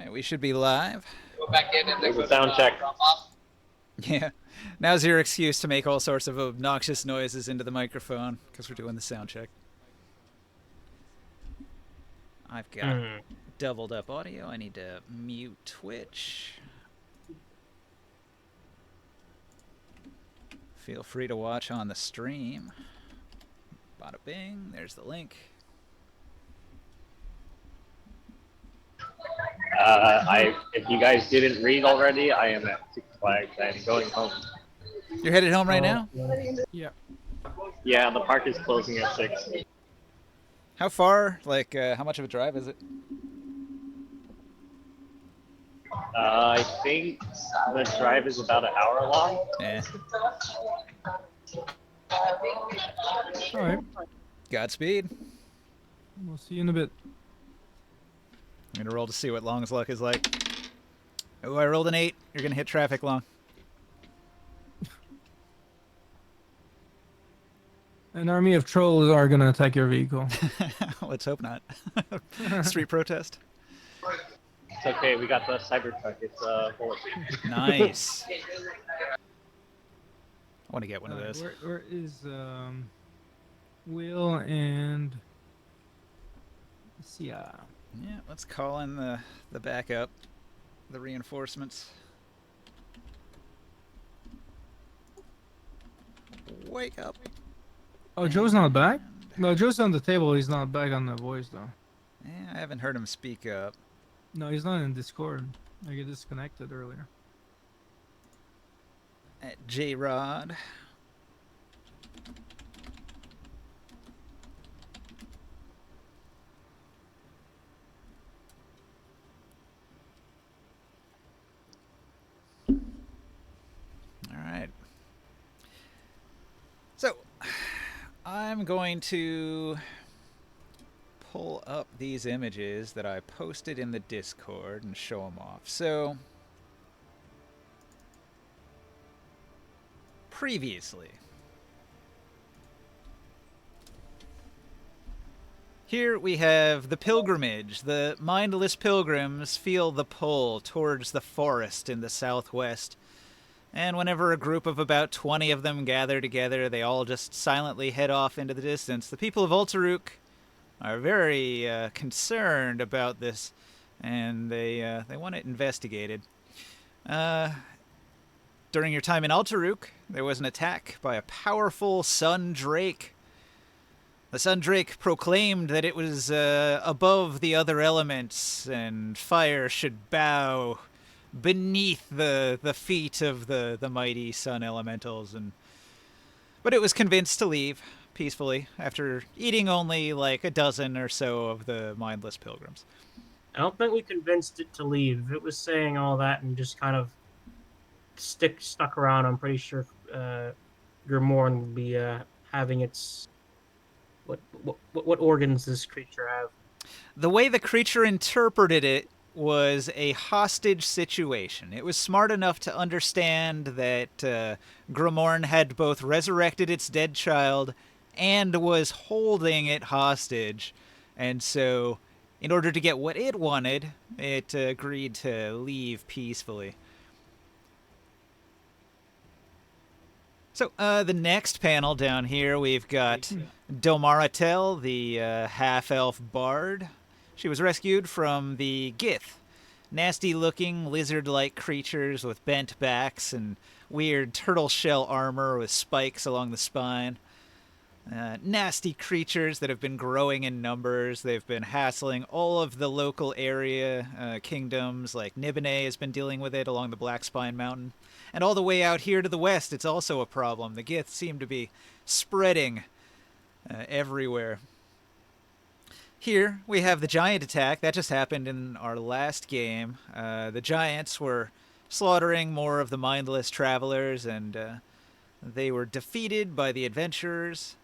Alright, we should be live. Go back in and There's a sound check. Yeah. Now's your excuse to make all sorts of obnoxious noises into the microphone, because we're doing the sound check. I've got doubled up audio. I need to mute Twitch. Feel free to watch on the stream. Bada bing, there's the link. If you guys didn't read already, I am at Six Flags. I'm going home. You're headed home right now? Yeah. Yeah, the park is closing at 6. How far? Like, how much of a drive is it? I think the drive is about an hour long. Yeah. All right. Godspeed. We'll see you in a bit. I'm gonna roll to see what Long's luck is like. Oh, I rolled an 8. You're gonna hit traffic, Long. An army of trolls are gonna attack your vehicle. Let's hope not. Street protest. It's okay, we got the Cybertruck. It's bullet. Nice. I want to get one of Alright, those. Where is Will and Sia? Yeah, let's call in the backup, the reinforcements. Wake up. Oh, Joe's not back? No, Joe's on the table. He's not back on the voice though. Yeah, I haven't heard him speak up. No, he's not in Discord. I get disconnected earlier. At J-Rod. Alright. So, I'm going to pull up these images that I posted in the Discord and show them off. So, previously, here we have the pilgrimage. The mindless pilgrims feel the pull towards the forest in the southwest. And whenever a group of about 20 of them gather together, they all just silently head off into the distance. The people of Ultaruk are very concerned about this, and they want it investigated. During your time in Ultaruk, there was an attack by a powerful Sun Drake. The Sun Drake proclaimed that it was above the other elements, and fire should bow beneath the feet of the mighty sun elementals, but it was convinced to leave peacefully after eating only like a dozen or so of the mindless pilgrims. I don't think we convinced it to leave. If it was saying all that and just kind of stuck around, I'm pretty sure Grimoire would be having its what organs does this creature have? The way the creature interpreted it was a hostage situation. It was smart enough to understand that Grimoire had both resurrected its dead child and was holding it hostage. And so, in order to get what it wanted, it agreed to leave peacefully. So, the next panel down here, we've got Domaratel, the half-elf bard. She was rescued from the Gith, nasty-looking lizard-like creatures with bent backs and weird turtle shell armor with spikes along the spine. Nasty creatures that have been growing in numbers. They've been hassling all of the local area kingdoms, like Nibene has been dealing with it along the Black Spine Mountain. And all the way out here to the west, it's also a problem. The Gith seem to be spreading everywhere. Here, we have the giant attack. That just happened in our last game. The giants were slaughtering more of the mindless travelers, and they were defeated by the adventurers.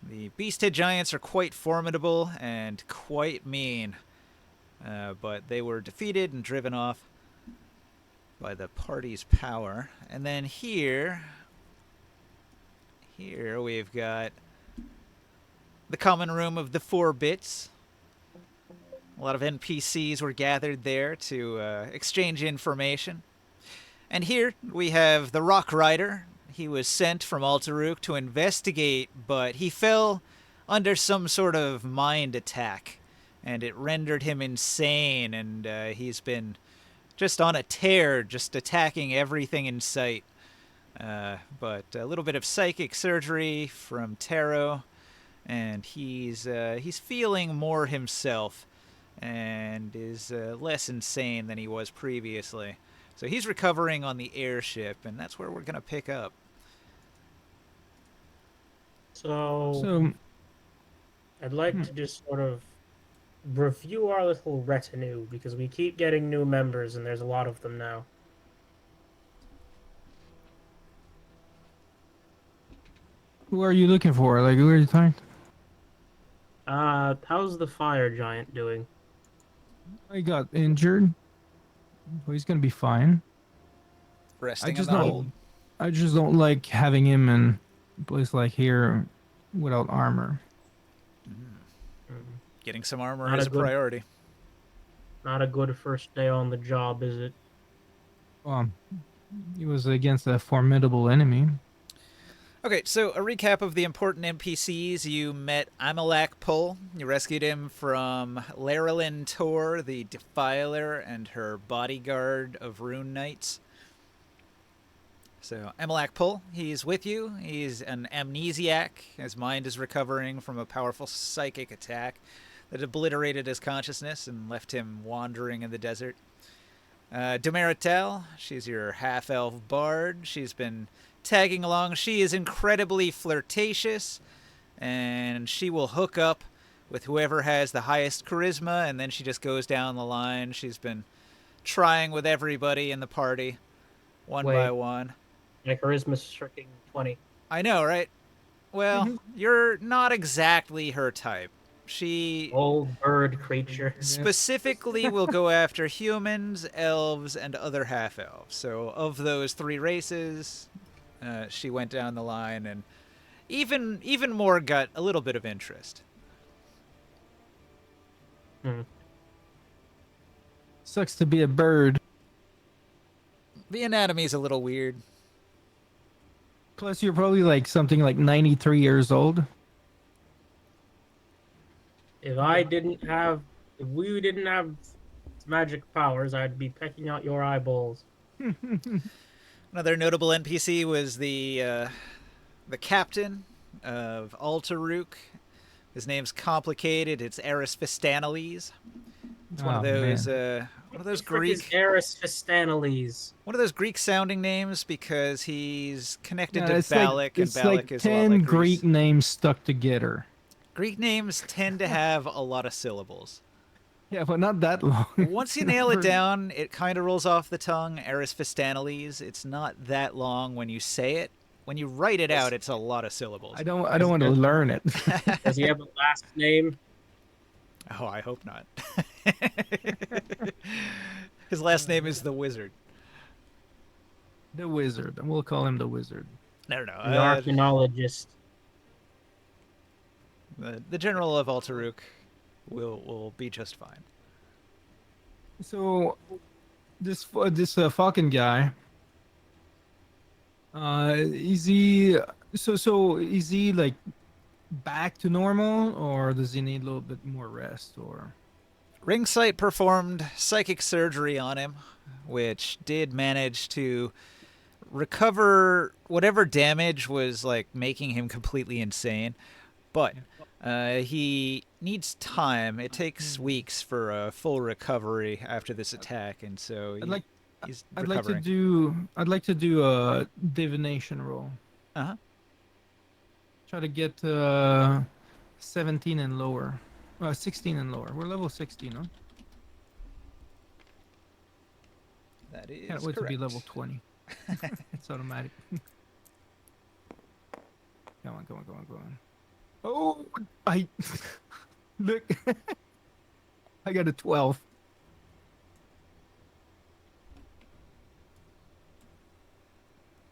The Beasthead giants are quite formidable and quite mean, but they were defeated and driven off by the party's power. And then here we've got the common room of the 4 bits, A lot of NPCs were gathered there to exchange information. And here we have the Rock Rider. He was sent from Altaruk to investigate, but he fell under some sort of mind attack, and it rendered him insane, and he's been just on a tear, just attacking everything in sight. But a little bit of psychic surgery from Taro, and he's feeling more himself, and is less insane than he was previously. So he's recovering on the airship, and that's where we're gonna pick up. So I'd like to just sort of review our little retinue because we keep getting new members and there's a lot of them now. Who are you looking for? Like, who are you talking to? How's the fire giant doing? He got injured. Well, he's gonna be fine. Resting just in the don't- hold. I just don't like having him in a place like here without armor. Getting some armor Not is a a good- priority. Not a good first day on the job, is it? He was against a formidable enemy. Okay, so a recap of the important NPCs. You met Amalak Pol. You rescued him from Larilyn Tor, the Defiler, and her bodyguard of Rune Knights. So Amalak Pol, he's with you. He's an amnesiac. His mind is recovering from a powerful psychic attack that obliterated his consciousness and left him wandering in the desert. Domeritel, she's your half-elf bard. She's been tagging along. She is incredibly flirtatious, and she will hook up with whoever has the highest charisma, and then she just goes down the line. She's been trying with everybody in the party, one by Wait. one. My charisma's freaking 20. I know, right? Well, you're not exactly her type. She Old bird creature. specifically will go after humans, elves, and other half-elves. So of those three races, she went down the line, and even more got a little bit of interest. Sucks to be a bird. The anatomy's a little weird. Plus, you're probably like something like 93 years old. If we didn't have magic powers, I'd be pecking out your eyeballs. Another notable NPC was the captain of Altaruk. His name's complicated. It's Eris Fistanales. It's one of those Greek Eris Fistanales. one of those Greek sounding names because he's connected Yeah, to it's Balak, like, and it's Balak like is a 10 lot like Greek Greece. names stuck together. Greek names tend to have a lot of syllables. Yeah, but not that long. Once you nail it down, it kind of rolls off the tongue. Eris Fistanales. It's not that long when you say it. When you write it out, it's a lot of syllables. I don't want to learn it. Does he have a last name? Oh, I hope not. His last name is the Wizard. The wizard. And we'll call him the wizard. No, The archaeologist. the general of Altaruk will be just fine. So, this Falcon guy. Is he is he like back to normal, or does he need a little bit more rest? Or Ringsight performed psychic surgery on him, which did manage to recover whatever damage was like making him completely insane. But he needs time. It takes weeks for a full recovery after this attack, and so he's I'd like recovering. to do a divination roll. Uh-huh. Try to get 17 and lower. 16 and lower. We're level 16, huh? That is Can't wait to be correct. level 20. It's automatic. Come on. Oh, I look. I got a 12.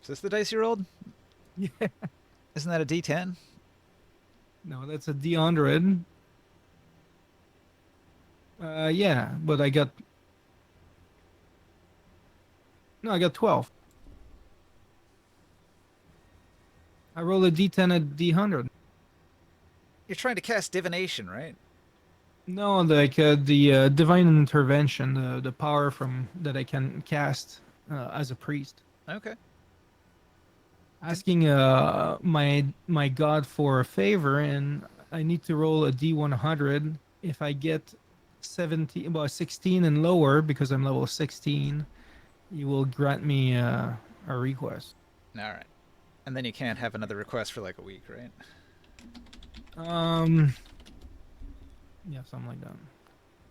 Is this the dice you rolled? Yeah. Isn't that a D10? No, that's a D100. Yeah, but I got no, I got 12. I rolled a D10 at D100. You're trying to cast divination, right? No, like the divine intervention, the power from that I can cast as a priest. Okay. Asking my god for a favor, and I need to roll a D100. If I get 17, well 16 and lower, because I'm level 16, you will grant me a request. All right. And then you can't have another request for like a week, right? Yeah, something like that,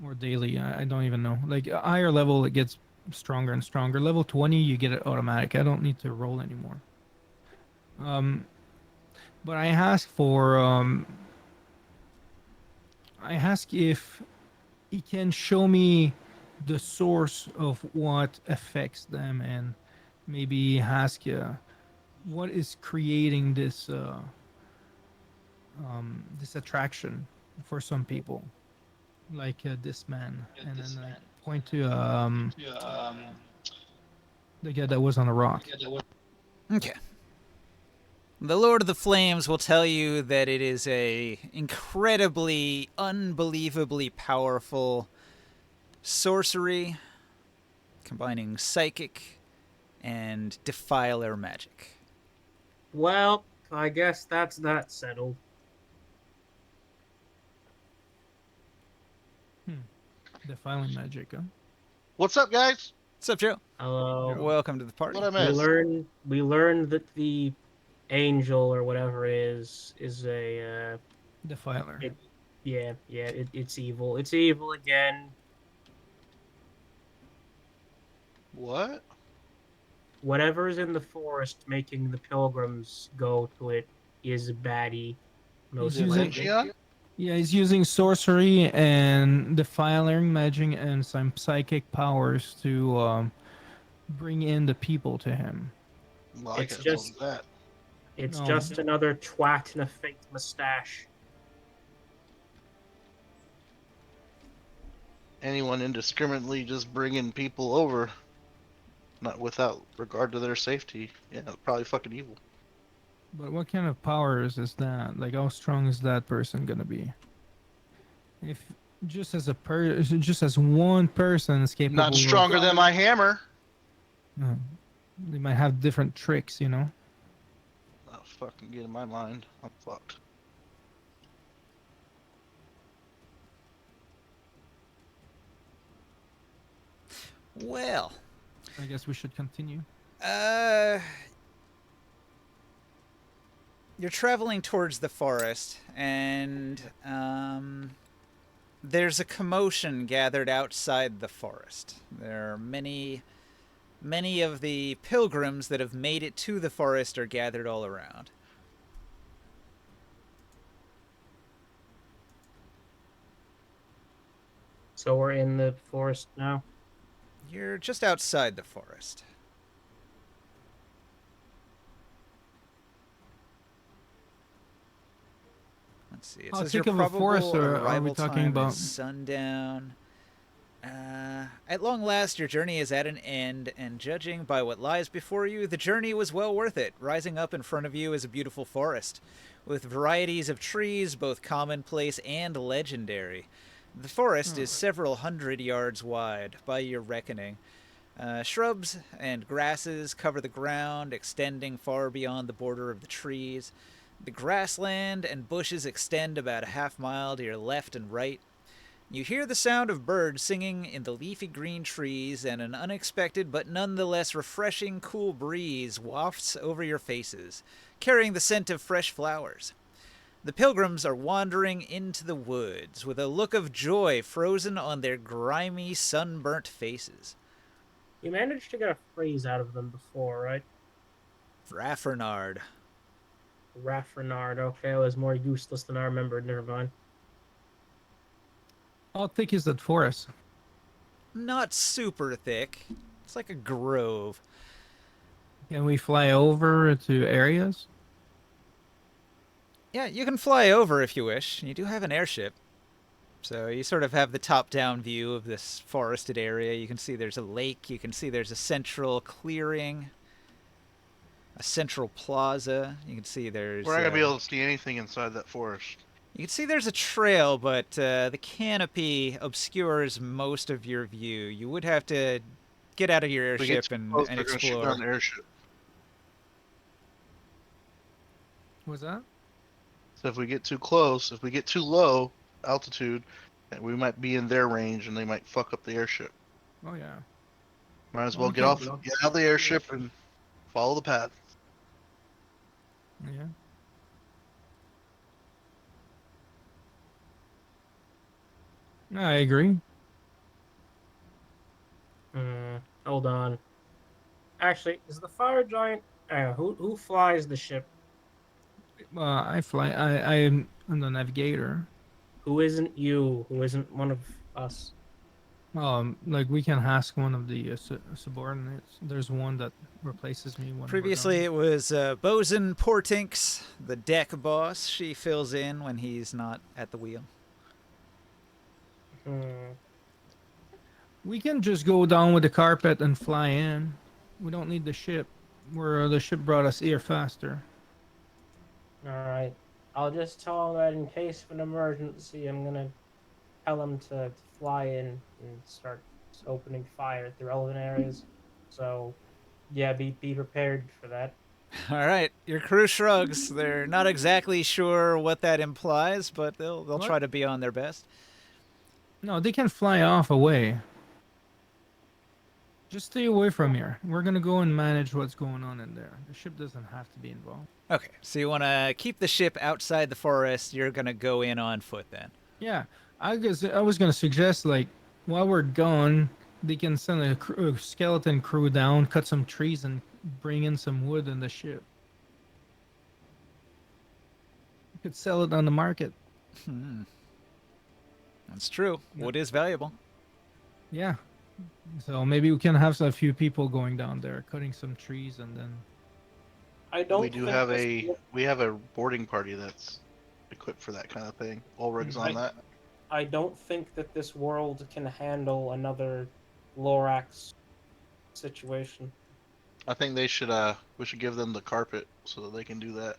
or daily. I don't even know. Like a higher level, it gets stronger and stronger. Level 20, you get it automatic. I don't need to roll anymore. But I ask for I ask if he can show me the source of what affects them, and maybe ask what is creating this attraction for some people, like this man, and then I point to the guy that was on a rock. Okay. The Lord of the Flames will tell you that it is a incredibly, unbelievably powerful sorcery combining psychic and defiler magic. Well, I guess that's that settled. Defiling magic, huh? What's up, guys? What's up, Joe? Hello. Welcome to the party. What I We missed? learned that the angel or whatever is a Defiler. it's evil. It's evil again. What? Whatever's in the forest making the pilgrims go to it is a baddie. Most He's using- likely. Valencia? Yeah, he's using sorcery and defiling magic and some psychic powers to bring in the people to him. Well, I It's could have just- told that. It's No. just another twat in a fake mustache. Anyone indiscriminately just bringing people over, not without regard to their safety. Yeah, probably fucking evil. But what kind of powers is that? Like, how strong is that person gonna be? If just as one person is capable, Not stronger than my hammer. They might have different tricks, you know. Oh, fucking get in my mind. I'm fucked. Well, I guess we should continue. you're traveling towards the forest, and there's a commotion gathered outside the forest. There are many of the pilgrims that have made it to the forest are gathered all around. So we're in the forest now. You're just outside the forest. Let's see. It How says thick your of a probable forest are we arrival talking time about? is sundown. At long last, your journey is at an end, and judging by what lies before you, the journey was well worth it. Rising up in front of you is a beautiful forest, with varieties of trees, both commonplace and legendary. The forest is several hundred yards wide, by your reckoning. Shrubs and grasses cover the ground, extending far beyond the border of the trees. The grassland and bushes extend about a half mile to your left and right. You hear the sound of birds singing in the leafy green trees, and an unexpected but nonetheless refreshing cool breeze wafts over your faces, carrying the scent of fresh flowers. The pilgrims are wandering into the woods, with a look of joy frozen on their grimy, sunburnt faces. You managed to get a phrase out of them before, right? Raffernard. Raffrenard. Okay, it was more useless than I remembered. Never mind. How thick is that forest? Not super thick. It's like a grove. Can we fly over to areas? Yeah, you can fly over if you wish. You do have an airship. So you sort of have the top-down view of this forested area. You can see there's a lake. You can see there's a central clearing, a central plaza. You can see there's. We're not gonna be able to see anything inside that forest. You can see there's a trail, but the canopy obscures most of your view. You would have to get out of your If we get airship too and close, they're gonna shoot explore. down the airship. What's that? So if we get too close, if we get too low altitude, we might be in their range and they might fuck up the airship. Oh yeah. Might as Well, well we get can- off, get out of the airship and follow the path. Yeah. I agree. Hold on. Actually, is the fire giant? Who flies the ship? I fly. I'm the navigator. Who isn't you? Who isn't one of us? Like we can ask one of the subordinates. There's one that replaces me. When we're Previously, done. it was Bosun Portinks, the deck boss. She fills in when he's not at the wheel. We can just go down with the carpet and fly in. We don't need the ship. Where the ship brought us here faster. All right. I'll just tell him that in case of an emergency, I'm gonna tell him to fly in and start opening fire at the relevant areas. So, yeah, be prepared for that. All right, your crew shrugs. They're not exactly sure what that implies, but they'll What? try to be on their best. No, they can fly off away. Just stay away from here. We're gonna go and manage what's going on in there. The ship doesn't have to be involved. Okay, so you want to keep the ship outside the forest. You're gonna go in on foot then. Yeah, I was gonna suggest like while we're gone, they can send a skeleton crew down, cut some trees, and bring in some wood in the ship. You could sell it on the market. That's true. Yeah. Wood is valuable. Yeah. So maybe we can have a few people going down there, cutting some trees, and then. I don't. We do think have this- a boarding party that's equipped for that kind of thing. Ulrig's on that. I don't think that this world can handle another Lorax situation. I think they should we should give them the carpet so that they can do that.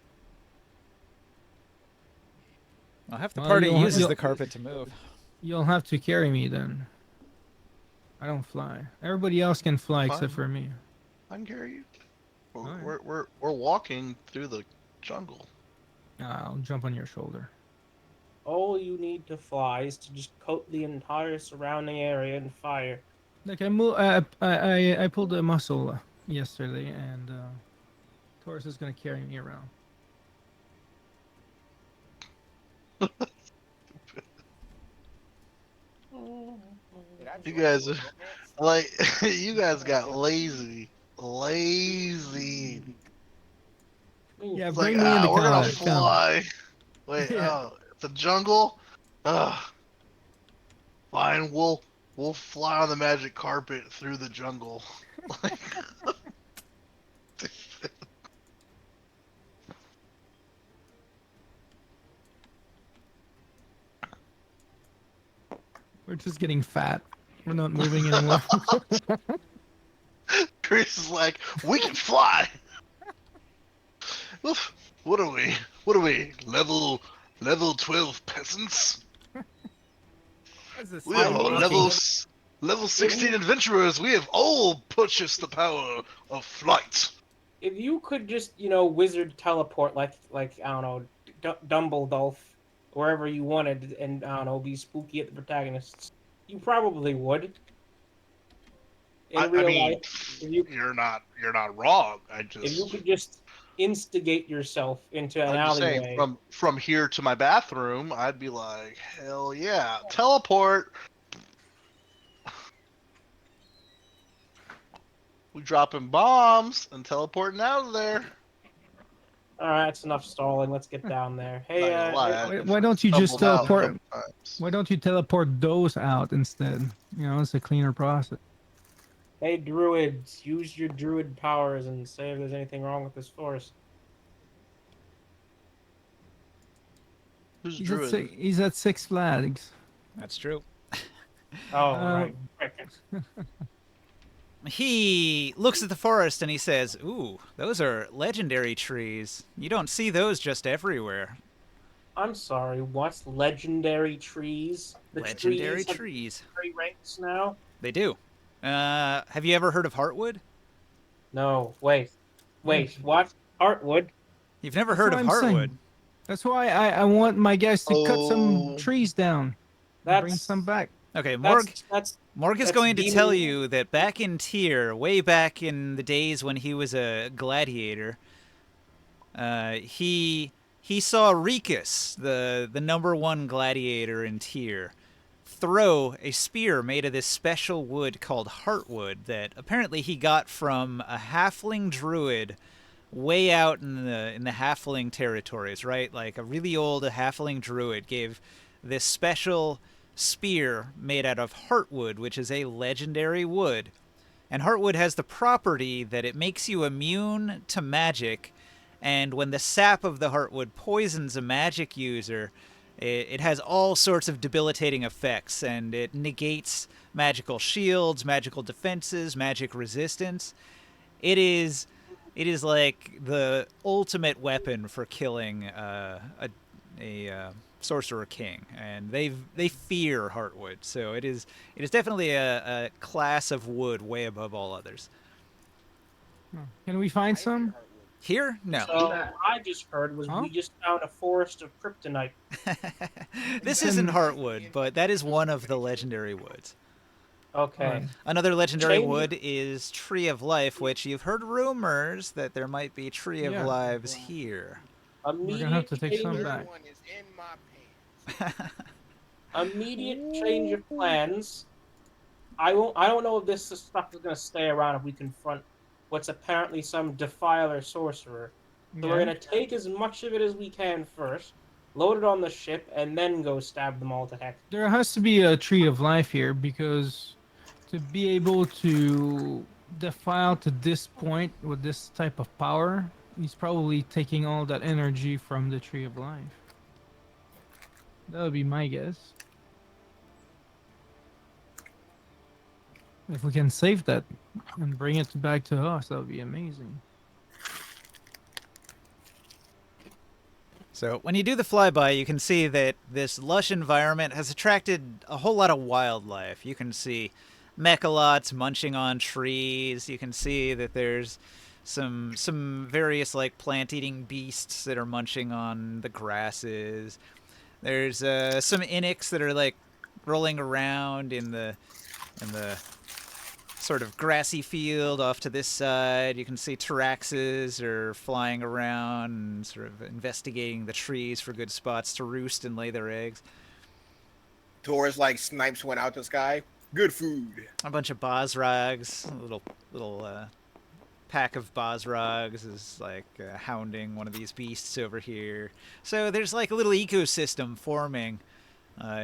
Well, half the Well, party you'll- uses you'll- the carpet to move. You'll have to carry me then. I don't fly. Everybody else can fly except Fine. for me. I can carry you. Alright. We're walking through the jungle. I'll jump on your shoulder. All you need to fly is to just coat the entire surrounding area in fire. Like I pulled a muscle yesterday, and Taurus is gonna carry me around. You guys, like, you guys got lazy. Lazy. Yeah, It's bring like, me in the we're gonna car. Come. fly. Wait, Yeah. the jungle? Ugh. Fine, we'll fly on the magic carpet through the jungle. Like, We're just getting fat. We're not moving anymore. Chris is like, we can fly. Oof, what are we? What are we? Level 12 peasants? We are level 16 adventurers. We have all purchased the power of flight. If you could just, wizard teleport like I don't know, Dumbledore, wherever you wanted, and I don't know, be spooky at the protagonists, you probably would. In I real mean, life, if you you're not wrong. if you could just instigate yourself into an I'm just alleyway. saying, from here to my bathroom, I'd be like, hell yeah, teleport. We dropping bombs and teleporting out of there. All right, that's enough stalling. Let's get down there. Hey, Not gonna lie, Why- why don't you just stumbled out teleport? a couple times. Why don't you teleport those out instead? It's a cleaner process. hey, druids, use your druid powers and say if there's anything wrong with this forest. Who's He's druid? at Six Flags. That's true. Oh, Uh, right. He looks at the forest and he says, "Ooh, those are legendary trees. You don't see those just everywhere. I'm sorry. What's legendary trees? The Legendary trees have trees. three ranks now. They do. Have you ever heard of Heartwood? No, wait, Yes. what? Heartwood? You've never That's heard what of I'm Heartwood. saying. That's why I want my guys to cut some Oh. trees down. And bring That's some back. Okay, Morg that's Morg is that's going to tell demon- you that back in Tyr, way back in the days when he was a gladiator, he saw Rikus, the #1 gladiator in Tyr, throw a spear made of this special wood called Heartwood that apparently he got from a halfling druid way out in the halfling territories, right? Like a really old halfling druid gave this special spear made out of Heartwood, which is a legendary wood. And Heartwood has the property that it makes you immune to magic, and when the sap of the Heartwood poisons a magic user, it has all sorts of debilitating effects, and it negates magical shields, magical defenses, magic resistance. It is like the ultimate weapon for killing a sorcerer king, and they fear Heartwood. So it is definitely a class of wood way above all others. Can we find some? Here, no. So what I just heard was Huh? we just found a forest of kryptonite. This isn't Heartwood, but that is one of the legendary woods. Okay. Alright. Another legendary Change- wood is Tree of Life, which you've heard rumors that there might be Tree of Yeah. Lives here. We're gonna have to take some change- back. One is in my pants. Immediate change of plans. I don't know if this stuff is gonna stay around if we confront what's apparently some defiler sorcerer. So we're Yeah. gonna take as much of it as we can first, load it on the ship, and then go stab them all to heck. There has to be a tree of life here because to be able to defile to this point with this type of power, he's probably taking all that energy from the tree of life. That would be my guess. If we can save that and bring it back to us, that would be amazing. So when you do the flyby, you can see that this lush environment has attracted a whole lot of wildlife. You can see mechalots munching on trees. You can see that there's some various like plant-eating beasts that are munching on the grasses. There's some Inniks that are like rolling around in the sort of grassy field off to this side. You can see Tyraxes are flying around and sort of investigating the trees for good spots to roost and lay their eggs. Taurus like snipes went out the sky. Good food. A bunch of Bosrags, a little pack of Bosrags is like hounding one of these beasts over here. So there's like a little ecosystem forming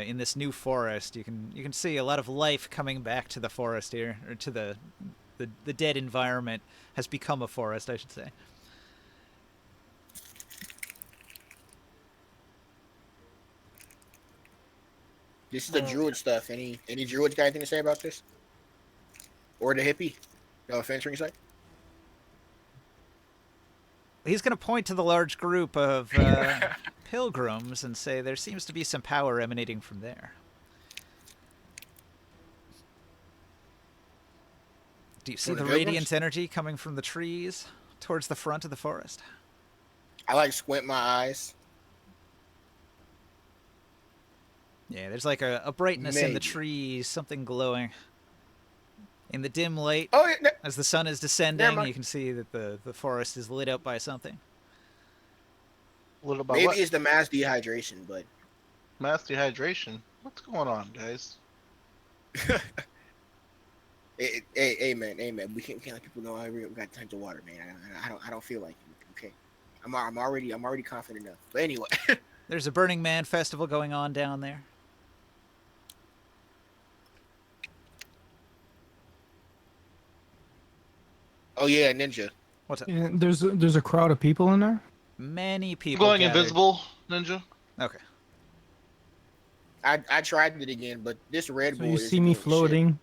in this new forest. You can see a lot of life coming back to the forest here, or to the dead environment has become a forest, I should say. This is the druid stuff. Any druids got anything to say about this? Or the hippie? No offense, ringside. He's going to point to the large group of pilgrims and say there seems to be some power emanating from there. Do you see From the the pilgrims? radiant energy coming from the trees towards the front of the forest? I like squint my eyes. Yeah, there's like a brightness in the Maybe. trees, something glowing. In the dim light, Oh, yeah, as the sun is descending, mind. you can see that the forest is lit up by something. What about maybe what? it's the mass dehydration, but Mass dehydration. What's going on, guys? hey, man, we can't let people know we got tons of water, man. I don't feel like it. Okay, I'm already confident enough. But anyway, There's a Burning Man festival going on down there. oh yeah, ninja. What's up? Yeah, there's a crowd of people in there. Many people Going gathered. invisible, ninja. Okay. I tried it again, but this Red So Bull you isn't see me doing shit. floating.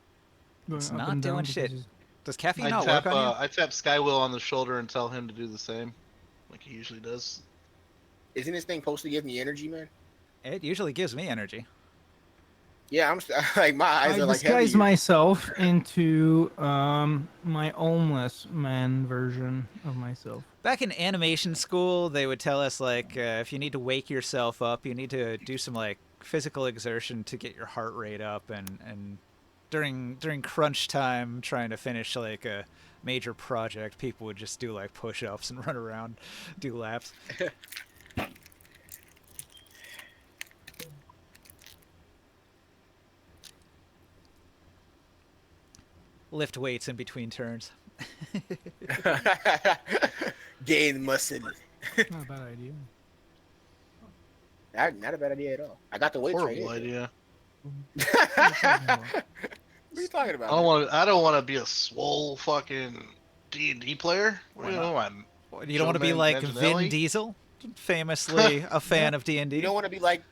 It's going up not and doing down shit. because Does caffeine I not tap work on you? I tap Skywill on the shoulder and tell him to do the same, like he usually does. Isn't this thing supposed to give me energy, man? It usually gives me energy. Yeah, I'm like my eyes I are like disguise heavy. myself into my homeless man version of myself. Back in animation school, they would tell us like if you need to wake yourself up, you need to do some like physical exertion to get your heart rate up, and during crunch time, trying to finish like a major project, people would just do like push-ups and run around, do laps. Lift weights in between turns. Gain muscle. Not a bad idea. Not a bad idea at all. I got the weights right Horrible here. idea. What are you talking about? I don't want to be a swole fucking D&D player. What do you know? I'm You don't want to be Joe like Manganiello? Vin Diesel, famously a fan of D&D. You don't want to be like.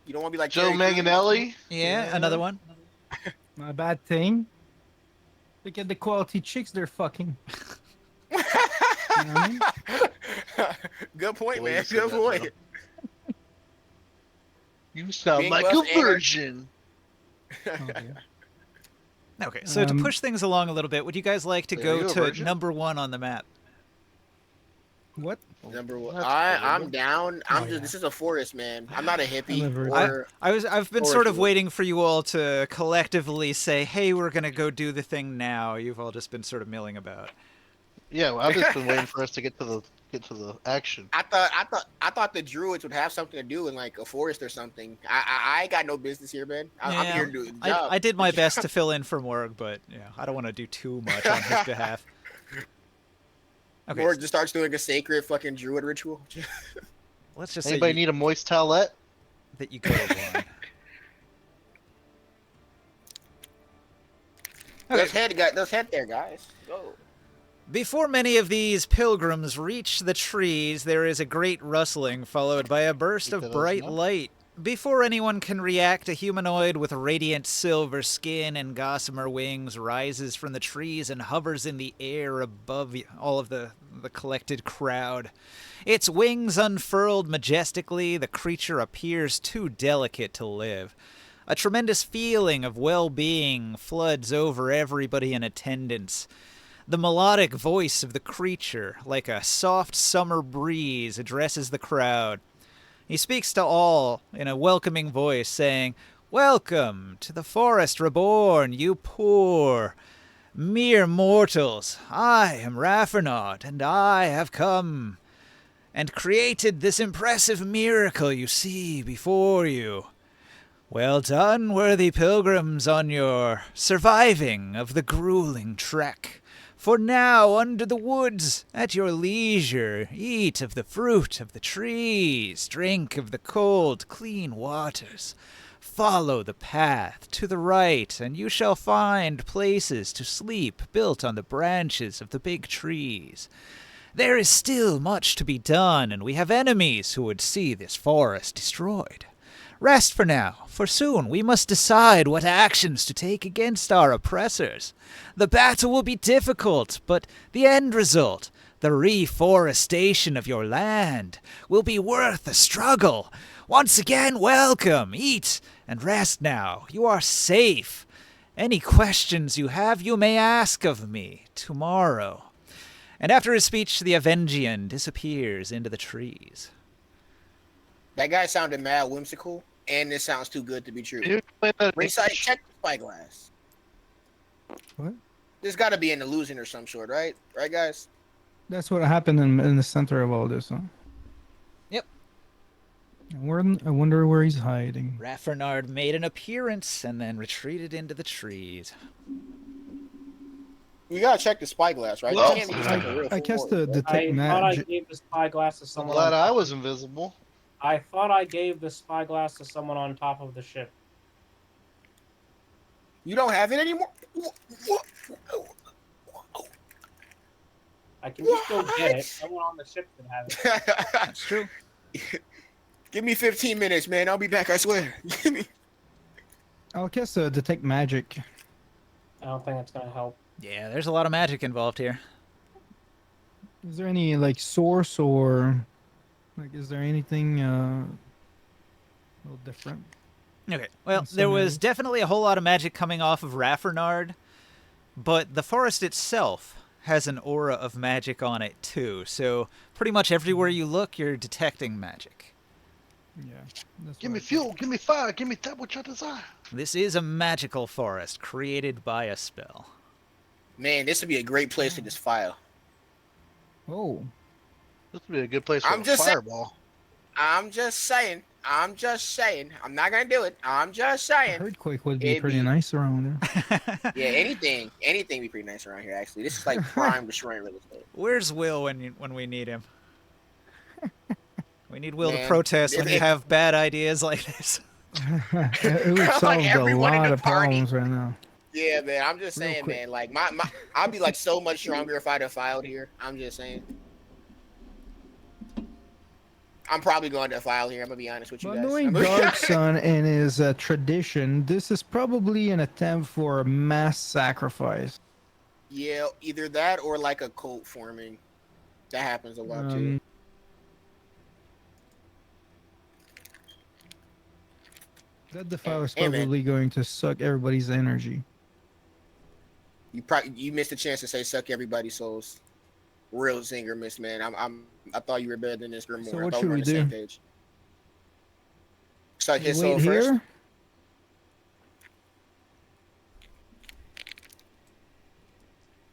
You don't want to be like Joe Terry Crews? Manganiello. Yeah, another one. Not a bad thing. Look at the quality chicks they're fucking. You know what I mean? Good point, Well, you man. said Good that, point. though. You sound Being like buff a and- virgin. Okay. Okay, so to Um, push things along a little bit, would you guys like to Wait, are go you a to virgin? number 1 on the map? What? Number one. That's I'm horrible. down. I'm Oh, just. yeah. This is a forest, man. I'm not a hippie. I'm a virgin. Or, I've been Or sort if of you- waiting for you all to collectively say, "Hey, we're gonna go do the thing now." You've all just been sort of milling about. Yeah, well, I've just been waiting for us to get to the action. I thought the druids would have something to do in like a forest or something. I ain't got no business here, man. I'm Yeah, here to do the job. I did my best to fill in for Morg, but yeah, I don't want to do too much on his behalf. Okay, Or just starts doing a sacred fucking druid ritual. let's just Anybody say need a moist towelette? that you go blind. Let's head there, guys. Go. Before many of these pilgrims reach the trees, there is a great rustling, followed by a burst of Because bright no. light. Before anyone can react, a humanoid with radiant silver skin and gossamer wings rises from the trees and hovers in the air above all of the collected crowd. Its wings unfurled majestically, the creature appears too delicate to live. A tremendous feeling of well-being floods over everybody in attendance. The melodic voice of the creature, like a soft summer breeze, addresses the crowd. He speaks to all in a welcoming voice, saying, "Welcome to the Forest Reborn, you poor, mere mortals. I am Raffernaud, and I have come and created this impressive miracle you see before you. Well done, worthy pilgrims, on your surviving of the grueling trek. For now, under the woods, at your leisure, eat of the fruit of the trees, drink of the cold, clean waters. Follow the path to the right, and you shall find places to sleep built on the branches of the big trees. There is still much to be done, and we have enemies who would see this forest destroyed. Rest for now, for soon we must decide what actions to take against our oppressors. The battle will be difficult, but the end result, the reforestation of your land, will be worth the struggle. Once again, welcome, eat, and rest now. You are safe. Any questions you have, you may ask of me tomorrow." And after his speech, the Avengian disappears into the trees. That guy sounded mad whimsical, and this sounds too good to be true. You explain that in Ringside, English? check the spyglass. What? There's got to be an illusion or some sort, right? Right, guys? That's what happened in the center of all this, huh? Yep. I wonder where he's hiding. Raffernaud made an appearance and then retreated into the trees. We gotta check the spyglass, right? Well, That can't be just like a real I guess full the forest, right? detect I thought I magic. gave the spyglass to I'm someone. glad on I top- was invisible. I thought I gave the spyglass to someone on top of the ship. You don't have it anymore? I can just go get What? it. Someone on the ship can have it. That's true. Give me 15 minutes, man. I'll be back, I swear. Give me... I'll cast detect magic. I don't think that's gonna help. Yeah, there's a lot of magic involved here. Is there any like source or like is there anything a little different? Okay, well, In some there was areas. definitely a whole lot of magic coming off of Raffernard, but the forest itself has an aura of magic on it too. So pretty much everywhere you look, you're detecting magic. Yeah. That's Give what me I thought. fuel, give me fire, give me that which I desire. This is a magical forest created by a spell. Man, this would be a great place to just fire. Oh, This would be a good place for I'm a just saying- fireball. I'm just saying. I'm just saying. I'm not gonna do it. I'm just saying. earthquake would be It'd pretty be- nice around there. Yeah, anything would be pretty nice around here. Actually, this is like prime destroying real estate. Where's Will when we need him? We need Will to Man, protest when if- you have bad ideas like this. It would Like solve a everyone in lot the of party. problems right now. Yeah, man. I'm just Real saying, quick. man. Like my I'll be like so much stronger if I'd have filed here. I'm just saying. I'm probably going to file here. I'm gonna be honest with you But guys. knowing I'm gonna- Dark Sun and his tradition, this is probably an attempt for a mass sacrifice. Yeah, either that or like a cult forming. That happens a lot too. Um, that defiler is Hey, man. probably going to suck everybody's energy. You missed a chance to say suck everybody's souls. Real zinger miss, man. I thought you were better than this Grimoire. So I what thought should were on we the same do? page. Suck his Wait soul first. here.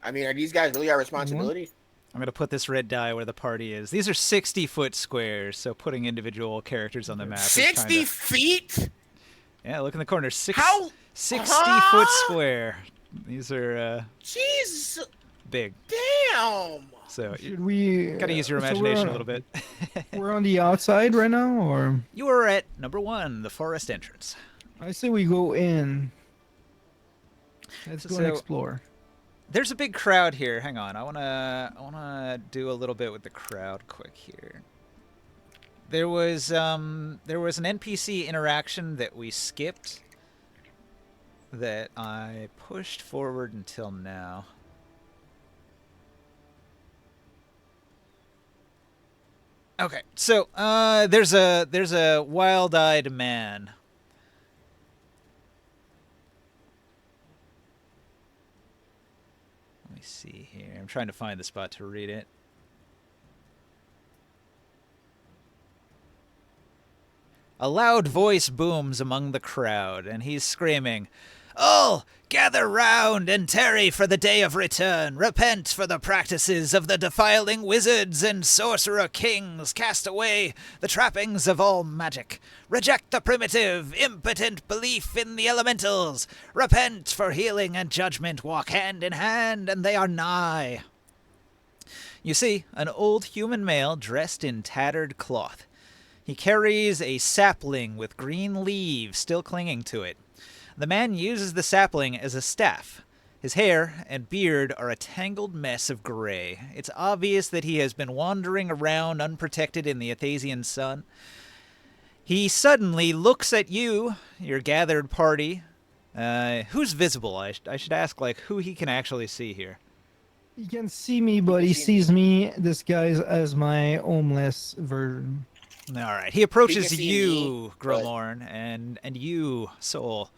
I mean, are these guys really our responsibility? I'm going to put this red die where the party is. These are 60-foot squares, so putting individual characters on the map is 60 kinda... feet? Yeah, look in the corner. How? 60-foot Huh? square. These are Jeez, big. damn. So you Should we? got to use your so imagination we're- a little bit. We're on the outside right now, or You are at number 1, the forest entrance. I say we go in. Let's go and So- explore. There's a big crowd here. Hang on. I wanna do a little bit with the crowd quick here. There was an NPC interaction that we skipped that I pushed forward until now. Okay, so there's a wild-eyed man. Let me see here. I'm trying to find the spot to read it. A loud voice booms among the crowd, and he's screaming, "All gather round and tarry for the day of return. Repent for the practices of the defiling wizards and sorcerer kings. Cast away the trappings of all magic. Reject the primitive, impotent belief in the elementals. Repent, for healing and judgment walk hand in hand, and they are nigh." You see, an old human male dressed in tattered cloth. He carries a sapling with green leaves still clinging to it. The man uses the sapling as a staff. His hair and beard are a tangled mess of gray. It's obvious that he has been wandering around unprotected in the Athasian sun. He suddenly looks at you, your gathered party. Who's visible? I should ask, like, who he can actually see here. He can see me, but he sees me disguised as my homeless version. All right. He approaches see you, me, but- Gromorn, and you, Soul.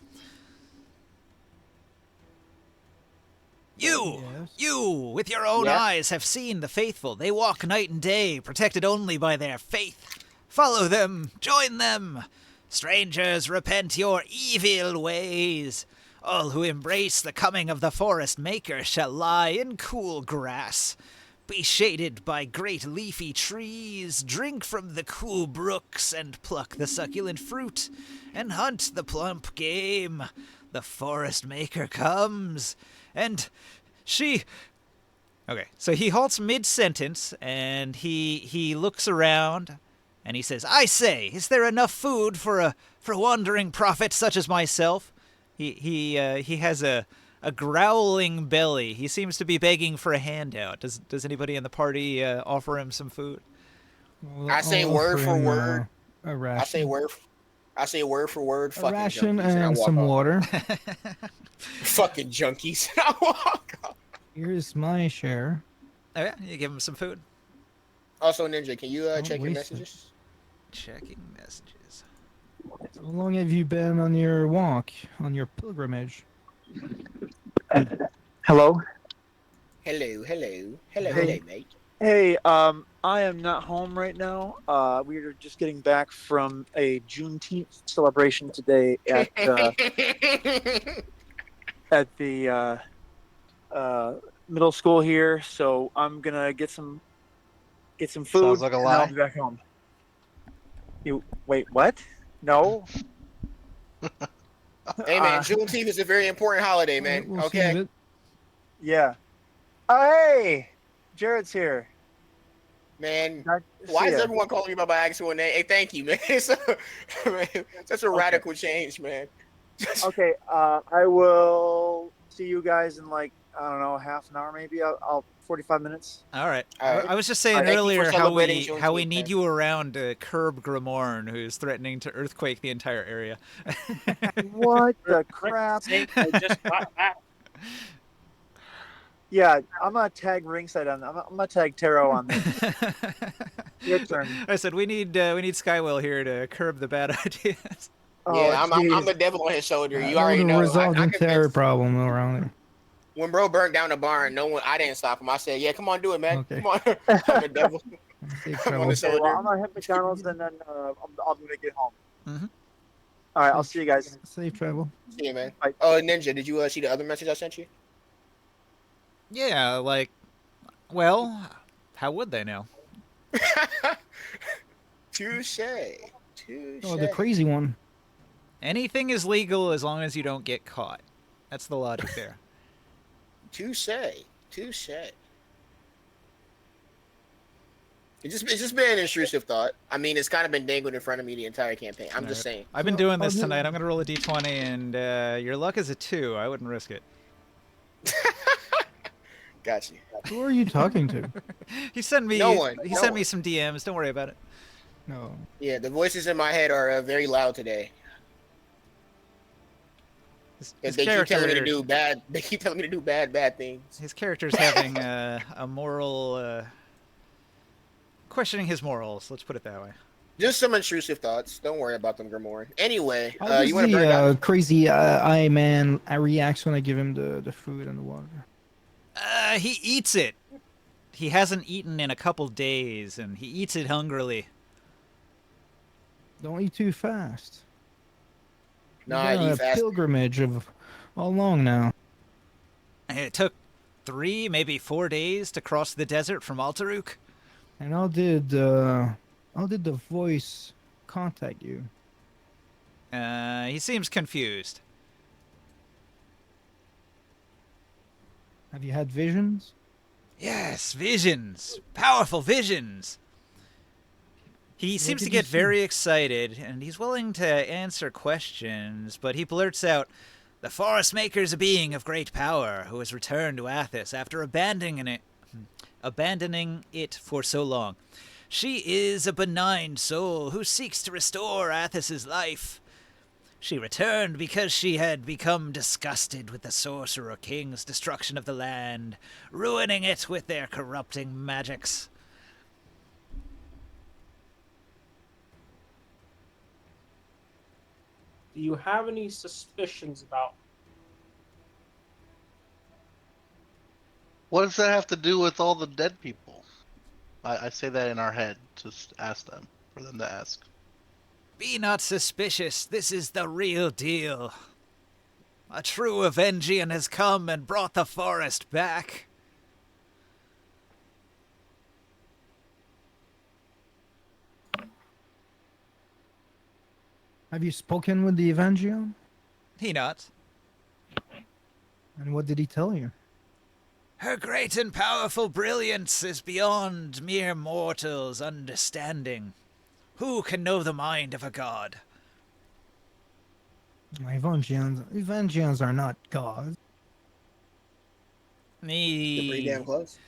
You, Yes. you, with your own Yeah. eyes, have seen the faithful. They walk night and day, protected only by their faith. Follow them, join them. Strangers, repent your evil ways. All who embrace the coming of the forest maker shall lie in cool grass. Be shaded by great leafy trees, drink from the cool brooks, and pluck the succulent fruit, and hunt the plump game. The forest maker comes, and she... Okay, so he halts mid-sentence, and he looks around, and he says, "I say, is there enough food for a wandering prophet such as myself?" He has a growling belly. He seems to be begging for a handout. Does anybody in the party offer him some food? Well, I say I'll word offer for him, word. a I ration. say I say word for word, A fucking ration junkies, and I and walk some off. water. Fucking junkies. And I walk off. Here's my share. Oh yeah, you give him some food. Also, Ninja, can you Don't check your waste it. messages? Checking messages. How long have you been on your walk, on your pilgrimage? Hello. Hello, hello, hello, Hey. hello, mate. Hey, I am not home right now. We are just getting back from a Juneteenth celebration today at the middle school here. So I'm gonna get some food. Sounds like a and lie. I'll be back home. You wait, what? No. Hey man, Juneteenth is a very important holiday, man. Alright, we'll see Okay. in a bit. Yeah. Oh, hey, Jared's here. Man, Nice to why see is ya. everyone calling me by my actual name? Hey, thank you, man. Man, such a radical change, man. Okay, I will see you guys in like, I don't know, half an hour maybe. I'll 45 minutes. All right. All right. I was just saying Thank you for earlier how celebrating we Juneteenth, need man. you around to curb Grimorn, who's threatening to earthquake the entire area. What the crap? I just got back. Yeah, I'm gonna tag ringside on. I'm gonna tag Taro on this. Your turn. I said we need Skywell here to curb the bad ideas. Yeah, I'm jeez. the devil on his shoulder. You That already would know. resolve I the terror convinced, problem around there. when bro burnt down the barn, I didn't stop him. I said, "Yeah, come on, do it, man. Okay. Come on." I'm the devil. Safe I'm on travels. the Okay, well, shoulder. I'm gonna hit McDonald's and then I'm gonna get home. Mhm. All right, I'll see you guys. Safe travel. See you, man. Bye. Oh, Ninja, did you see the other message I sent you? Yeah, like, well, how would they know? Touche. Touche. Oh, the crazy one. Anything is legal as long as you don't get caught. That's the logic there. Touche. Touche. It's just been an intrusive thought. I mean, it's kind of been dangled in front of me the entire campaign. I'm just saying. I've been So, doing this I'll do- tonight. I'm gonna roll a d20, and your luck is a 2. I wouldn't risk it. Got you. Who are you talking to? He sent me. No one. He No sent one. me some DMs. Don't worry about it. No. Yeah, the voices in my head are very loud today. His They keep telling me to character. do bad. They keep telling me to do bad things. His character's having a moral. Questioning his morals. Let's put it that way. Just some intrusive thoughts. Don't worry about them, Grimoire. Anyway, How does you want to the burn down? crazy eye man reacts when I give him the food and the water? He eats it. He hasn't eaten in a couple days, and he eats it hungrily. Don't eat too fast. Nah, I You've been on eat a fast. pilgrimage of how long now? And it took 3, maybe 4 days to cross the desert from Altaruk. And how did the voice contact you? He seems confused. Have you had visions? Yes, visions. Powerful visions. He seems to did you get see? very excited, and he's willing to answer questions, but he blurts out, "The Forest Maker is a being of great power who has returned to Athos after abandoning it for so long. She is a benign soul who seeks to restore Athos's life. She returned because she had become disgusted with the Sorcerer King's destruction of the land, ruining it with their corrupting magics." Do you have any suspicions about? What does that have to do with all the dead people? I say that in our head. Just ask them. For them to ask. Be not suspicious, this is the real deal. A true Avengian has come and brought the forest back. Have you spoken with the Evangelion? He nods. And what did he tell you? Her great and powerful brilliance is beyond mere mortals' understanding. Who can know the mind of a god? Evangelions are not gods. You're pretty damn close.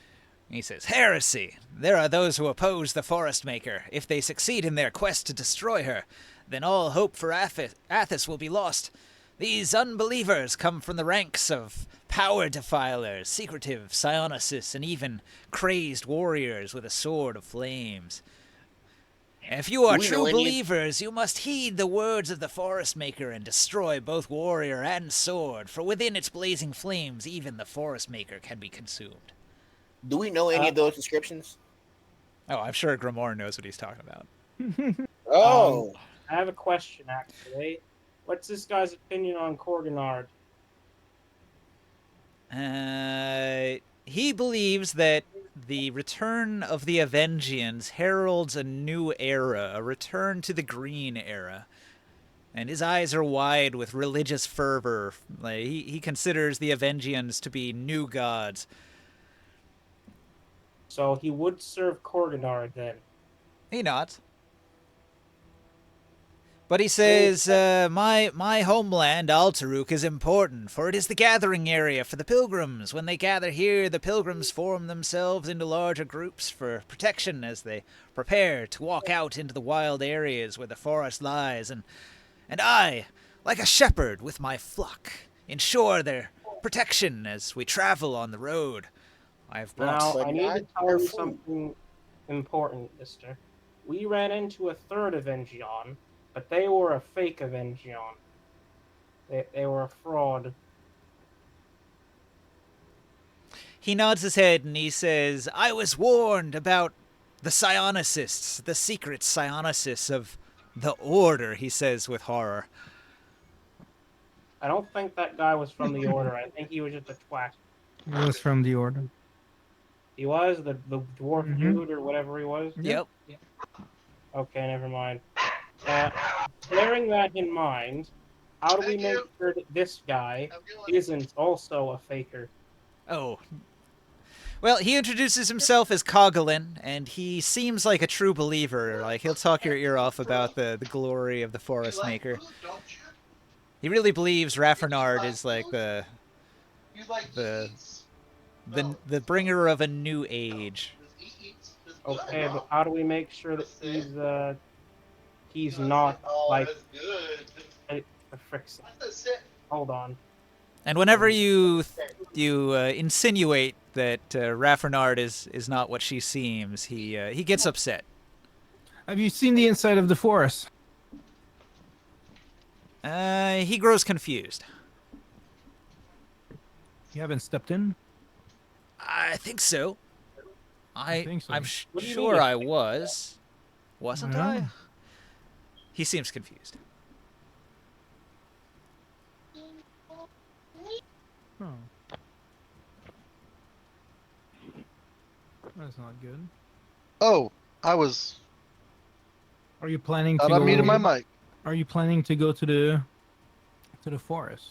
He says, "Heresy! There are those who oppose the Forest Maker. If they succeed in their quest to destroy her, then all hope for Athos will be lost. These unbelievers come from the ranks of power defilers, secretive psionists, and even crazed warriors with a sword of flames. If you are Do we know true any- believers, you must heed the words of the Forest Maker and destroy both warrior and sword, for within its blazing flames even the Forest Maker can be consumed. Do we know any of those descriptions? Oh, I'm sure Grimoire knows what he's talking about. Oh, I have a question, actually. What's this guy's opinion on Corganard? He believes that the return of the Avengians heralds a new era, a return to the Green Era. And his eyes are wide with religious fervor. Like, he considers the Avengians to be new gods. So he would serve Corganard then. He nods. But he says, my homeland, Altaruk, is important, for it is the gathering area for the pilgrims. When they gather here, the pilgrims form themselves into larger groups for protection as they prepare to walk out into the wild areas where the forest lies. And I, like a shepherd with my flock, ensure their protection as we travel on the road. I've brought... Now, But I need to not tell their you food. something important, mister. We ran into a third Avengion, but they were a fake Avengion. They were a fraud. He nods his head and he says, I was warned about the psionicists, the secret psionicists of the Order, he says with horror. I don't think that guy was from the Order. I think he was just a twat. It was from the Order. He was the dwarf Mhm. dude or whatever he was. Yep. Okay, never mind. Bearing that in mind, how do we make sure that this guy isn't also a faker? Oh. Well, he introduces himself as Coughlin, and he seems like a true believer. Like, he'll talk your ear off about the glory of the Forest Maker. He really believes Raffinard is like the bringer of a new age. Okay, but how do we make sure that he's not like a frick's Hold on. And whenever you insinuate that Raffinard is not what she seems, he gets upset. Have you seen the inside of the forest? He grows confused. You haven't stepped in? I think so. think so. I'm What do you sure mean? I was. Wasn't Yeah. I? He seems confused. Oh. That's not good. Oh, I was Are you planning to not go? unmuting my mic. Are you planning to go to the forest?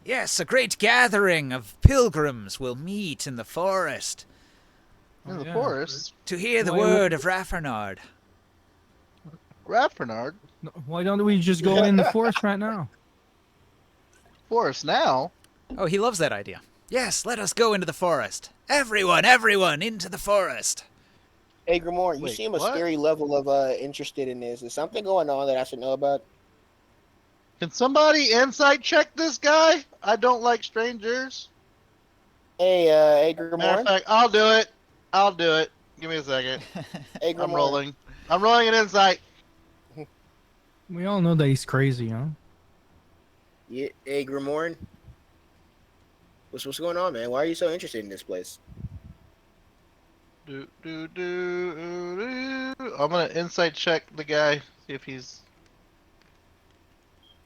Yes, a great gathering of pilgrims will meet in the forest In Oh, the yeah. forest. to hear the Why word of Raffinard. Raffernard. No, why don't we just go in the forest right now? Forest now. Oh, he loves that idea. Yes, let us go into the forest. Everyone, into the forest. hey Grimoire, you Wait, seem a what? scary level of interested in this. Is something going on that I should know about? Can somebody insight check this guy? I don't like strangers. Hey Matter of Grimoire. fact, I'll do it. I'll do it. Give me a second. Hey I'm Grimoire. rolling. I'm rolling an insight. We all know that he's crazy, huh? Yeah, hey Grimoire. What's going on, man? Why are you so interested in this place? I'm gonna insight check the guy. See if he's.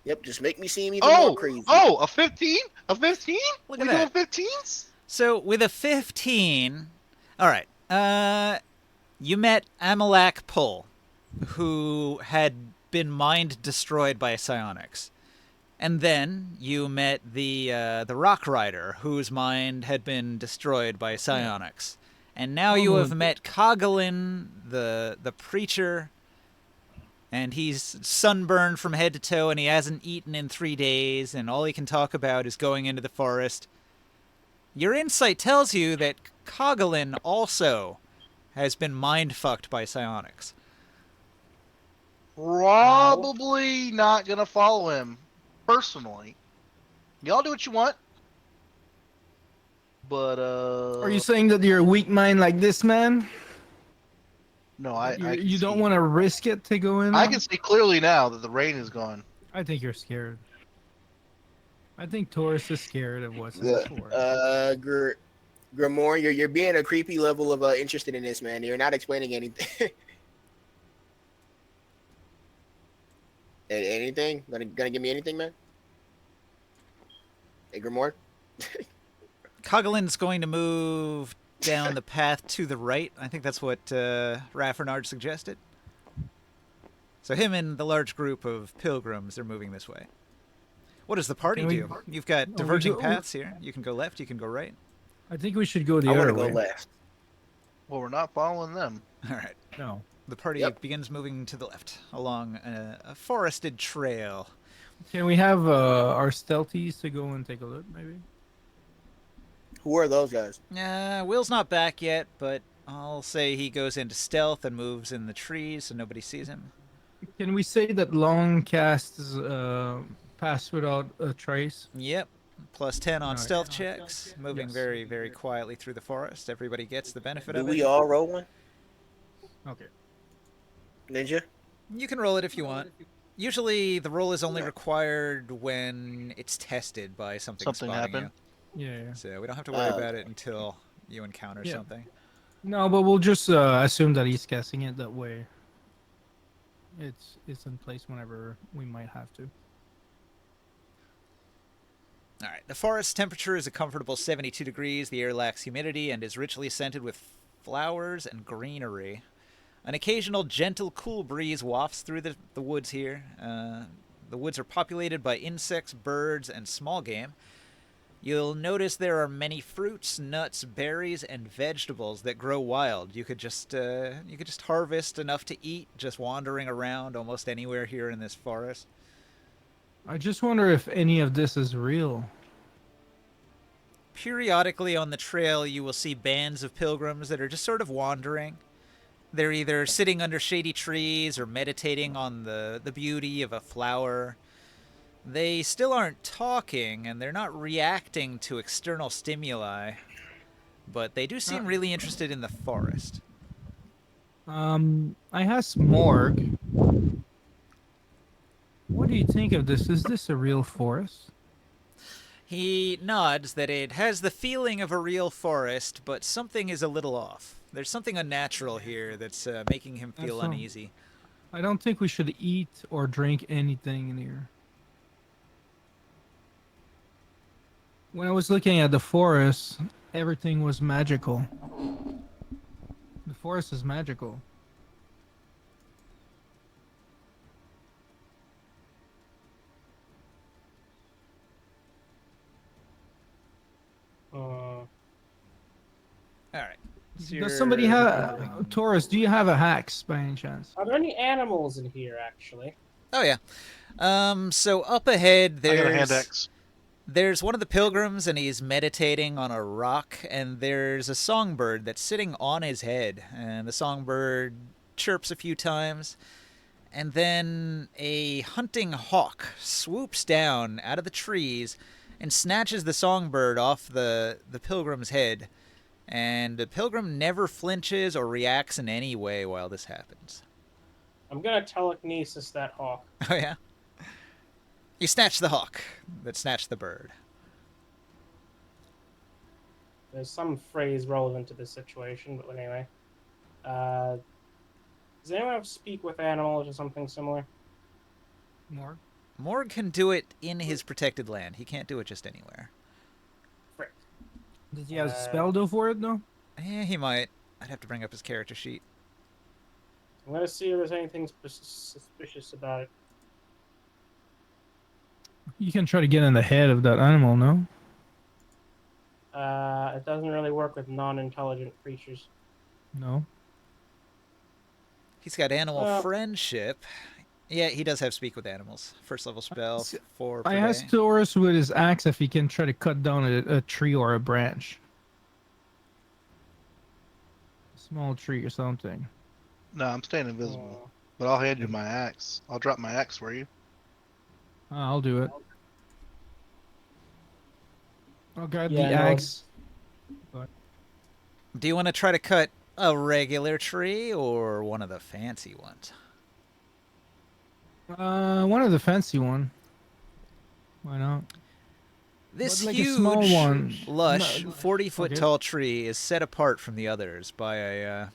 Yep, just make me seem even more crazy. Oh, a 15? A 15? Look We at that. doing 15s? So with a 15, all right. You met Amalak Pull, who had been mind destroyed by psionics, and then you met the Rock Rider, whose mind had been destroyed by psionics, and now you have met Coughlin, the preacher. And he's sunburned from head to toe, and he hasn't eaten in 3 days, and all he can talk about is going into the forest. Your insight tells you that Coughlin also has been mind-fucked by psionics. probably not gonna follow him personally. Y'all do what you want, but Are you saying that you're a weak mind like this, man? no, I can You don't see- want to risk it to go in? I can see clearly now that the rain is gone. I think you're scared. I think Taurus is scared of what's in the forest. Grimoire, you're being a creepy level of interested in this, man. You're not explaining anything. Anything? Gonna give me anything, man? Hey, Grimoire? Coghlan's going to move down the path to the right. I think that's what Raffernard suggested. So him and the large group of pilgrims are moving this way. What does the party Can we- do? You've got we diverging go- paths here. You can go left, you can go right. I think we should go the I want other to go way. left. Well, we're not following them. All right. No. The party Yep. begins moving to the left along a forested trail. Can we have our stealthies to go and take a look, maybe? Who are those guys? Will's not back yet, but I'll say he goes into stealth and moves in the trees so nobody sees him. Can we say that long casts pass without a trace? Yep. Plus 10 on Alright. stealth checks. Moving Yes. very, very quietly through the forest. Everybody gets the benefit Do of we it. all roll one? Okay. Ninja? You can roll it if you want. Usually the roll is only required when it's tested by something Something spotting happened. Yeah. you. So we don't have to worry Oh, about it until you encounter Yeah. something. No, but we'll just assume that he's casting it that way. It's in place whenever we might have to. All right. The forest temperature is a comfortable 72 degrees. The air lacks humidity and is richly scented with flowers and greenery. An occasional gentle, cool breeze wafts through the woods here. The woods are populated by insects, birds, and small game. You'll notice there are many fruits, nuts, berries, and vegetables that grow wild. You could just harvest enough to eat just wandering around almost anywhere here in this forest. I just wonder if any of this is real. Periodically on the trail, you will see bands of pilgrims that are just sort of wandering. They're either sitting under shady trees or meditating on the beauty of a flower. They still aren't talking, and they're not reacting to external stimuli, but they do seem really interested in the forest. I asked Morg. What do you think of this? Is this a real forest? He nods that it has the feeling of a real forest, but something is a little off. There's something unnatural here that's making him feel That's all. uneasy. I don't think we should eat or drink anything in here. When I was looking at the forest, everything was magical. The forest is magical. All right. So Does somebody you're- have Taurus? Do you have a hacks by any chance? Are there any animals in here, actually? Oh yeah. So up ahead I got a hand there's axe. there's one of the pilgrims and he's meditating on a rock, and there's a songbird that's sitting on his head, and the songbird chirps a few times, and then a hunting hawk swoops down out of the trees and snatches the songbird off the pilgrim's head, and the pilgrim never flinches or reacts in any way while this happens. I'm gonna telekinesis that hawk. Oh yeah? You snatch the hawk that snatched the bird. There's some phrase relevant to this situation, but anyway. Does anyone have speak with animals or something similar? Morg? Morg can do it in his protected land. He can't do it just anywhere. Frick. Did he have a spell though for it though? Yeah, he might. I'd have to bring up his character sheet. I'm gonna see if there's anything suspicious about it. You can try to get in the head of that animal, no? It doesn't really work with non-intelligent creatures. No. He's got animal Well- friendship. Yeah, he does have speak with animals. First level spell for per I day. asked Taurus with his axe if he can try to cut down a tree or a branch. A small tree or something. No, I'm staying invisible. But I'll hand you my axe. I'll drop my axe for you. I'll do it. I'll grab Yeah, the no. axe. Do you want to try to cut a regular tree or one of the fancy ones? One of the fancy one. Why not? This But like huge, a small one. lush, No, 40-foot okay. tall tree is set apart from the others by a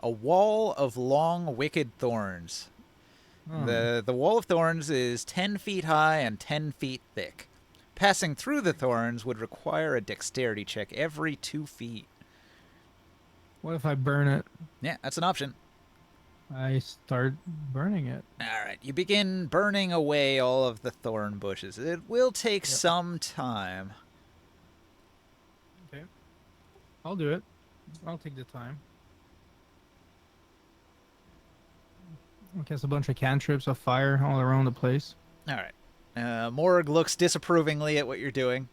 wall of long, wicked thorns. Oh. The wall of thorns is 10 feet high and 10 feet thick. Passing through the thorns would require a dexterity check every 2 feet. What if I burn it? Yeah, that's an option. I start burning it. All right, you begin burning away all of the thorn bushes. It will take some time. Okay. I'll do it. I'll take the time. I'll cast a bunch of cantrips of fire all around the place. All right. Morg looks disapprovingly at what you're doing.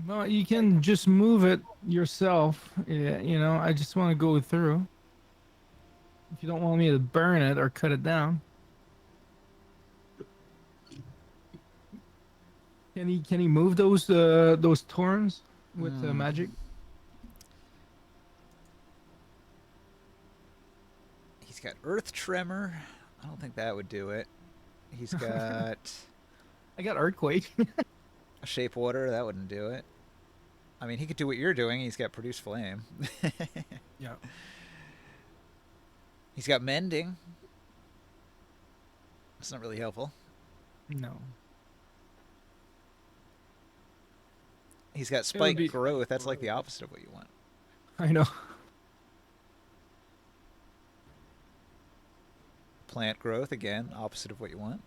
No, you can just move it yourself. Yeah, you know, I just want to go through. If you don't want me to burn it or cut it down. Can he move those thorns with magic? He's got Earth Tremor. I don't think that would do it. He's got I got earthquake. Shape Water. That wouldn't do it. I mean, he could do what you're doing. He's got Produce Flame. Yeah. He's got Mending. That's not really helpful. No. He's got would Spike be- Growth. That's like the opposite of what you want. I know. Plant Growth, again, opposite of what you want.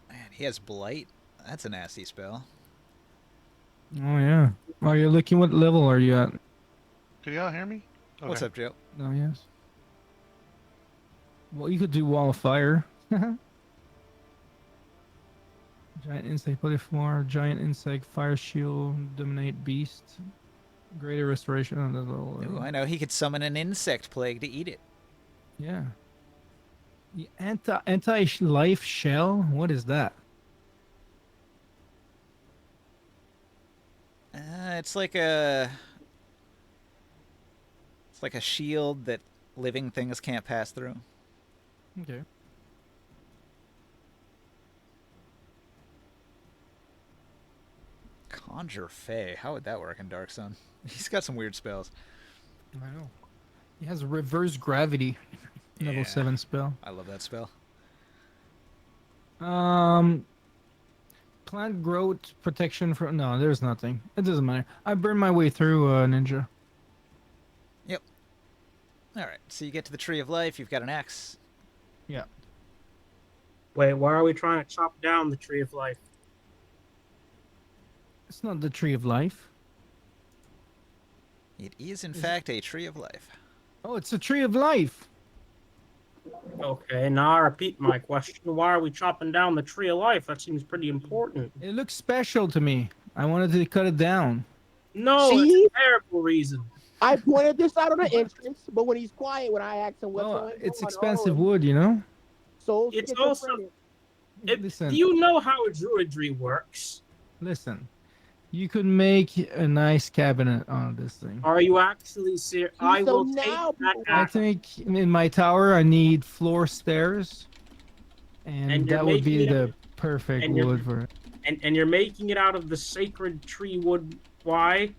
Man, he has Blight. That's a nasty spell. Oh yeah. Are you looking? What level are you at? Can y'all hear me? What's Okay. up, Joe? Oh yes. Well, you could do Wall of Fire. Giant insect, polyphore, giant insect, fire shield, dominate beast, greater restoration of the little. Ooh, I know. He could summon an insect plague to eat it. Yeah. The anti life shell. What is that? It's like a shield that living things can't pass through. Okay. Conjure Fey. How would that work in Dark Sun? He's got some weird spells. I know. He has reverse gravity. Level Yeah. 7 spell. I love that spell. Plant growth protection from. No, there's nothing. It doesn't matter. I burned my way through Ninja. All right, so you get to the Tree of Life. You've got an axe. Yeah. Wait, why are we trying to chop down the Tree of Life? It's not the Tree of Life. It is, in fact, a Tree of Life. Oh, it's a Tree of Life. Okay, now I repeat my question. Why are we chopping down the Tree of Life? That seems pretty important. It looks special to me. I wanted to cut it down. No, See? it's a terrible reason. I pointed this out on the entrance, but when he's quiet, when I ask him what's Well, going on, it's expensive wood, you know. So It's also- Listen, Do you know how druidry works? listen. You could make a nice cabinet on this thing. Are you actually serious? I So will now take that people- I axe. think in my tower I need floor stairs, and And you're that would be making it- the perfect and you're- wood for it. And you're making it out of the sacred tree wood. Why?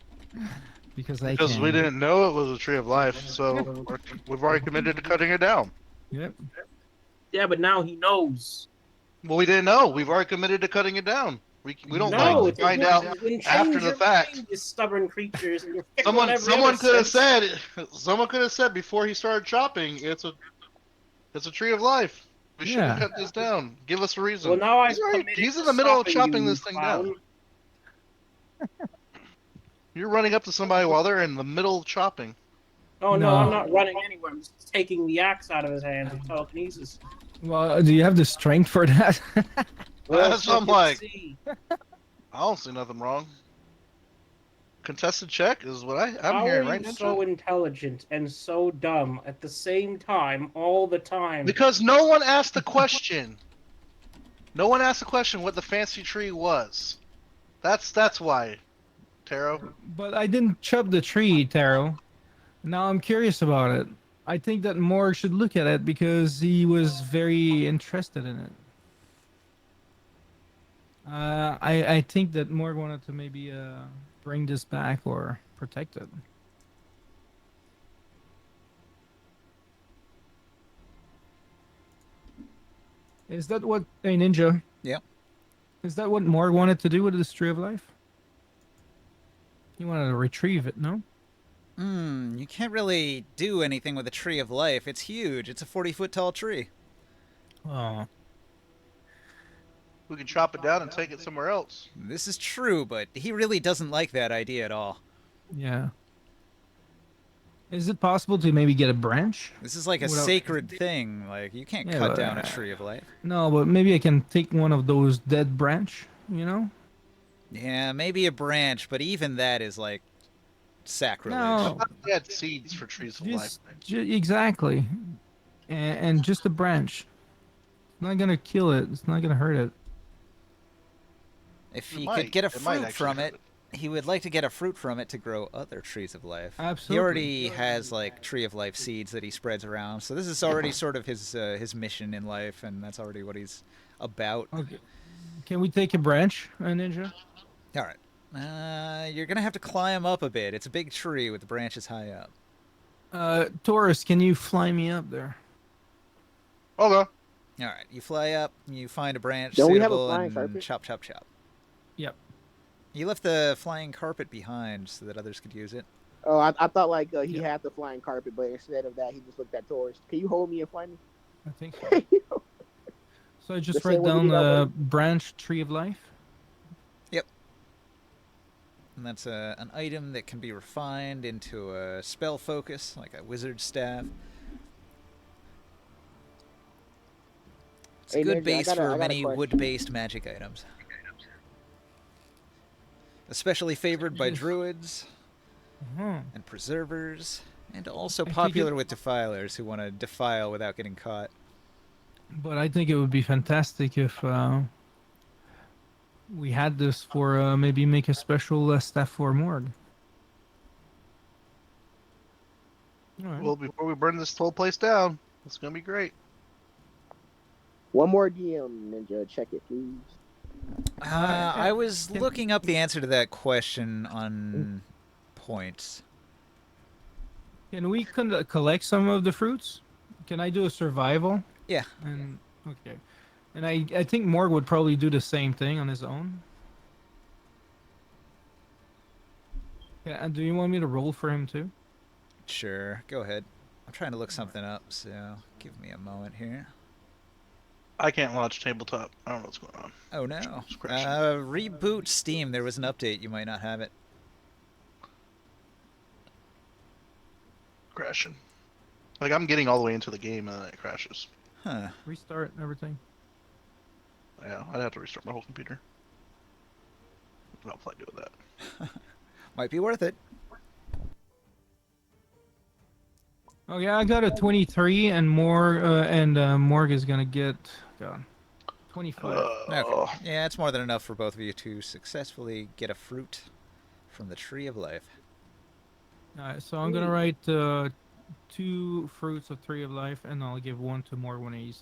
Because I Because can. we didn't know it was a Tree of Life, so we've already committed to cutting it down. Yep. Yeah, but now he knows. Well, we didn't know. We've already committed to cutting it down. We don't No, like to find out after the fact. You stubborn creatures. And you're picking Someone whatever other could have sense. said. Someone could have said before he started chopping, it's a Tree of Life. We should have Yeah. cut this down. Give us a reason. Well, now He's in the middle of chopping this thing down. You're running up to somebody while they're in the middle of chopping. Oh no, No. I'm not running anywhere. I'm just taking the axe out of his hands with telekinesis. Well, do you have the strength for that? That's what I'm fucking like. see. I don't see nothing wrong. Contested check is what I'm How hearing, are right, you Ninja? so intelligent and so dumb at the same time all the time? Because no one asked the question. No one asked the question what the fancy tree was. That's why, Taro. But I didn't chop the tree, Taro. Now I'm curious about it. I think that Morg should look at it because he was very interested in it. I think that Morg wanted to maybe bring this back or protect it. Is that what a ninja? Yep. Is that what Morg wanted to do with this tree of life? He wanted to retrieve it, no? You can't really do anything with a tree of life. It's huge. It's a 40-foot tall tree. Oh. We can chop it down and take it somewhere else. This is true, but he really doesn't like that idea at all. Yeah. Is it possible to maybe get a branch? This is like a Without- sacred thing. Like, you can't Yeah, cut but, down a tree of life. No, but maybe I can take one of those dead branch, you know? Yeah, maybe a branch, but even that is like sacrilege. No. We had seeds for trees of life. Exactly. And just a branch. It's not gonna kill it. It's not gonna hurt it. If It he might- could get a it might fruit actually from hurt it, he would like to get a fruit from it to grow other trees of life. Absolutely. He already has like tree of life seeds that he spreads around, so this is already sort of his mission in life, and that's already what he's about. Okay. Can we take a branch, a ninja? All right, you're gonna have to climb up a bit. It's a big tree with the branches high up. Taurus, can you fly me up there? Okay. All right, you fly up, you find a branch Don't we have a suitable, flying and carpet? chop, chop, chop. Yep. You left the flying carpet behind so that others could use it. Oh, I thought like he Yeah. had the flying carpet, but instead of that, he just looked at Taurus. Can you hold me and fly me? I think so. So I just The write same way we down did that the branch tree of life. And that's an item that can be refined into a spell focus, like a wizard staff. It's a Hey, good Ninja, I base got a- I for got a many question. wood-based magic items. Especially favored by Yes. druids Uh-huh. and preservers, and also I think popular it- with defilers who want to defile without getting caught. But I think it would be fantastic if we had this for maybe make a special staff for Morg. All right. Well, before we burn this whole place down, it's gonna be great. One more DM, Ninja. Check it, please. I was looking up the answer to that question on points. Can we collect some of the fruits? Can I do a survival? Yeah. And okay. And I think Morg would probably do the same thing on his own. Yeah, and do you want me to roll for him too? Sure, go ahead. I'm trying to look something up, so give me a moment here. I can't launch tabletop. I don't know what's going on. Oh no. It's crashing. Reboot Steam. There was an update. You might not have it. Crashing. Like I'm getting all the way into the game and then it crashes. Huh. Restart everything. Yeah, I'd have to restart my whole computer. But I'll probably do that. Might be worth it. Oh yeah, I got a 23 and more, and Morg is gonna get 25. Okay. Yeah, it's more than enough for both of you to successfully get a fruit from the Tree of Life. Alright, so I'm gonna write 2 fruits of Tree of Life, and I'll give 1 to Morg when he's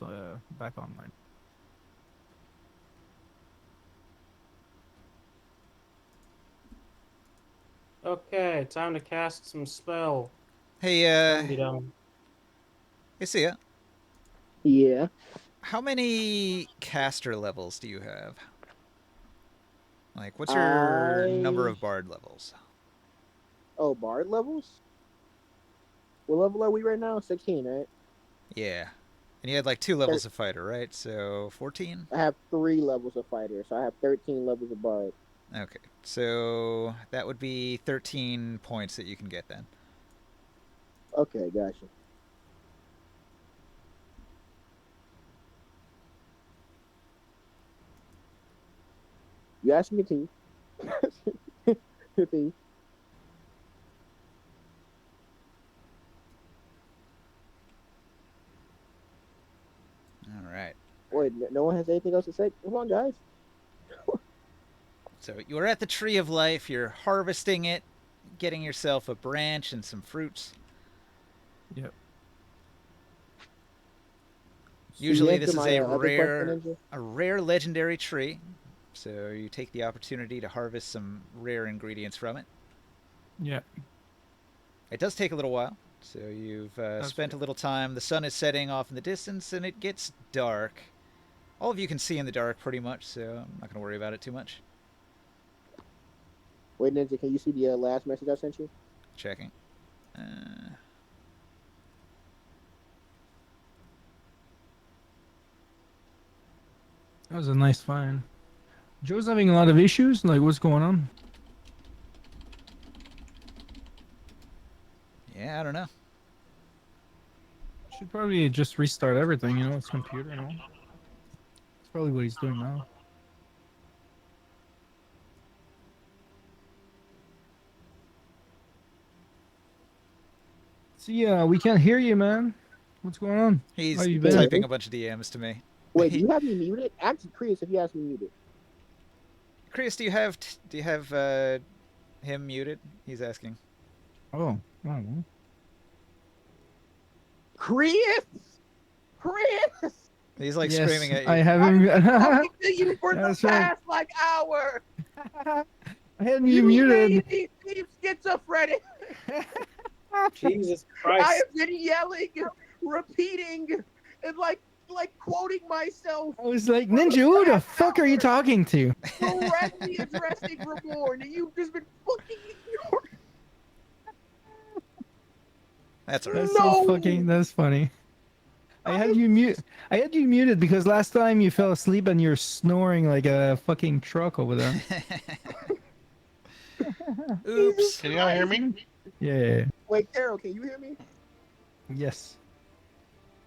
back online. Okay, time to cast some spell. Hey, Dum-de-dum. hey, see ya. Yeah. How many caster levels do you have? Like, what's your number of bard levels? Oh, bard levels? What level are we right now? 16, right? Yeah. And you had like 2 levels of fighter, right? So 14? I have 3 levels of fighter, so I have 13 levels of bard. Okay. So that would be 13 points that you can get then. Okay, gotcha. You asked me to. Continue. All right. Wait, no one has anything else to say? Come on, guys. So you're at the Tree of Life. You're harvesting it, getting yourself a branch and some fruits. Yep. Usually So this you is answer a my other rare, question, Ninja? a rare legendary tree. So you take the opportunity to harvest some rare ingredients from it. Yeah. It does take a little while. So you've spent a little time. The sun is setting off in the distance, and it gets dark. All of you can see in the dark pretty much, so I'm not going to worry about it too much. Wait, Ninja, can you see the last message I sent you? Checking. That was a nice find. Joe's having a lot of issues. Like, what's going on? Yeah, I don't know. Should probably just restart everything, you know, his computer and all. That's probably what he's doing now. See, we can't hear you, man. What's going on? He's How you been? typing a bunch of DMs to me. Wait, do you have me muted? Actually, Chris, if you ask me muted. Chris, do you have him muted? He's asking. Oh, I don't know. Chris! Chris! He's like Yes, screaming at you. I have him. Talking to you for the That's right. past, like, hour! I had you muted. made me seem schizophrenic! Jesus I Christ. have been yelling, repeating, and like quoting myself I was like, Ninja, who the fuck are you talking to? correctly addressing Reborn, and you've just been fucking ignoring. That's all right. That's No! so fucking. That's funny. I had you muted because last time you fell asleep and you're snoring like a fucking truck over there. Oops. Can you not hear me? Yeah. Wait, Tara, can you hear me? Yes.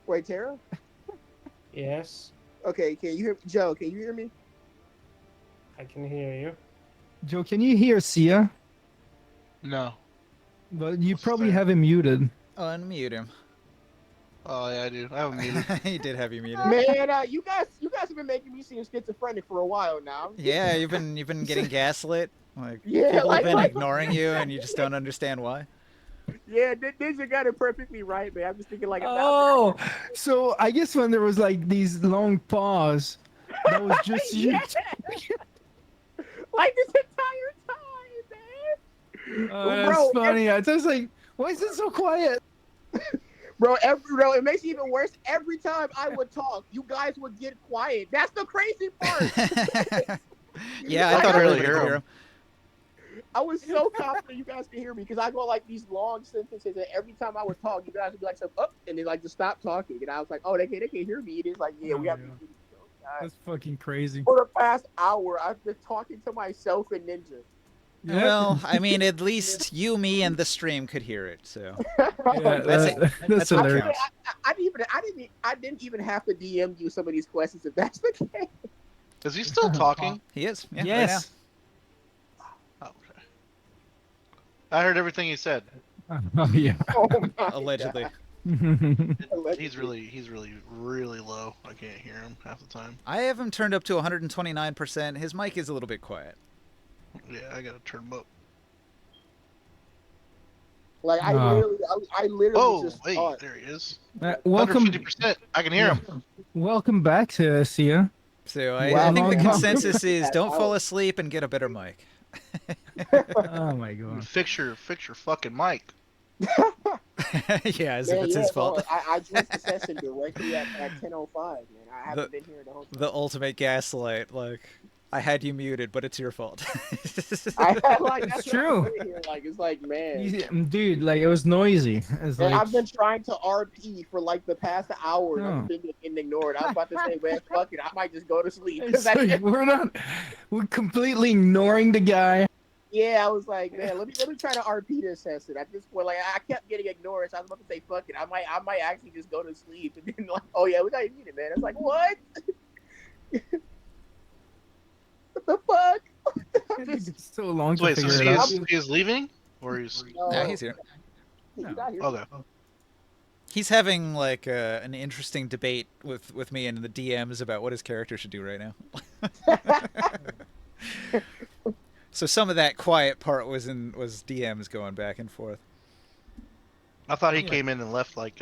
Wait, Tara? Yes, Okay, can you hear Joe, can you hear me? I can hear you. Joe, can you hear Sia? No. But you What's probably that? have him muted. Unmute him. Oh yeah, I do. I have him muted. He did have you muted. Man, you guys have been making me seem schizophrenic for a while now. Yeah, you've been getting gaslit. Like Yeah, people like- have been like- ignoring you, and you just don't understand why. Yeah, Ninja got it perfectly right, man. I'm just thinking like Oh, so I guess when there was like these long pause, that was just you. Yeah. Like this entire time, man. Oh, that's Bro, funny. I was like, why is it so quiet? Bro, it makes it even worse. Every time I would talk, you guys would get quiet. That's the crazy part. Yeah, I Like, thought I earlier really you hear could him. hear him. I was so confident you guys could hear me because I go like these long sentences, and every time I would talk, you guys would be like, "Up," and then like just stop talking, and I was like, "Oh, they can't hear me." It is like, yeah, we Oh, have. yeah. To That's fucking crazy. For the past hour, I've been talking to myself and Ninja. Yeah. Well, I mean, at least you, me, and the stream could hear it. So Yeah, That's that's That's what hilarious. counts. I didn't even have to DM you some of these questions if that's the case. Is he still talking? he is. Yeah, Yes. Oh, okay. I heard everything he said. Oh yeah. Oh Right my now. Allegedly. He's really low. I can't hear him half the time. I have him turned up to 129%. His mic is a little bit quiet. Yeah, I gotta turn him up. Like I No. literally Oh, just wait, thought. there he is. Welcome, 150%. I can hear him. welcome back to Sia. So I Wow. think the Wow. consensus is That don't fall out. asleep and get a better mic. Oh my god. Fix your fucking mic. Yeah, as Man, if it's his bro, fault. I joined the session directly at 10:05, man. I haven't been here the whole time. The ultimate gaslight. Like, I had you muted, but it's your fault. Like, It's that's what true. I'm saying here. Like it's like, man. Dude, like it was noisy. It's And like, I've been trying to RP for like the past hour, and Oh. I'm been getting ignored. I was about to say, man, fuck it, I might just go to sleep. 'Cause it's that like, shit- we're completely ignoring the guy. Yeah, I was like, man, let me try to RP this session. At this point, like I kept getting ignored, so I was about to say, fuck it. I might actually just go to sleep and then like, oh yeah, we gotta need it, man. It's like, what? What the fuck? It's so long to Wait, so figure it out. he's leaving, or he's Nah, he's here. He's not here. okay? He's having like an interesting debate with me and the DMs about what his character should do right now. So some of that quiet part was DMs going back and forth. I thought he came in and left like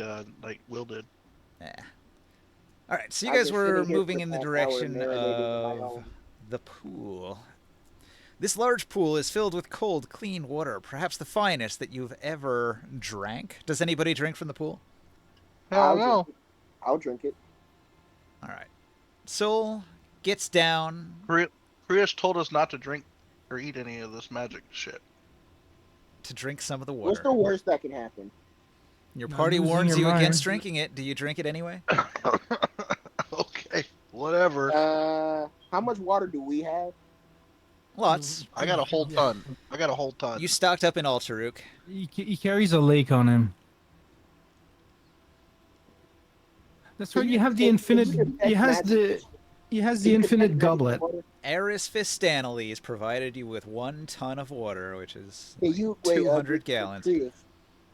Will did. Yeah. All right, so you I've guys been were sitting here moving for in the the past hour direction marinating in my of own. the pool. This large pool is filled with cold, clean water, perhaps the finest that you've ever drank. Does anybody drink from the pool? Hell no. drink it. I'll drink it. All right. Soul gets down. Prius told us not to drink or eat any of this magic shit. To drink some of the What's water. the worst that can happen? Your Not party losing warns your you against mind. drinking it. Do you drink it anyway? Okay, whatever. How much water do we have? Lots. I got a whole ton. I got a whole ton. You stocked up in Alteruk. He carries a lake on him. That's right. You have the infinite. He has the infinite goblet. Eris Fistanales provided you with 1 ton of water, which is Can you wait? 200 gallons. Prius,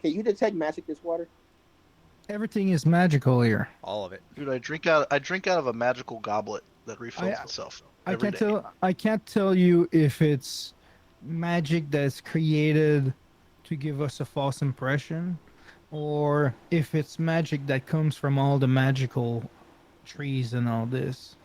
can you detect magic this water? Everything is magical here. All of it. Dude, I drink out of a magical goblet that refills itself I every can't day. tell. I can't tell you if it's magic that's created to give us a false impression, or if it's magic that comes from all the magical trees and all this.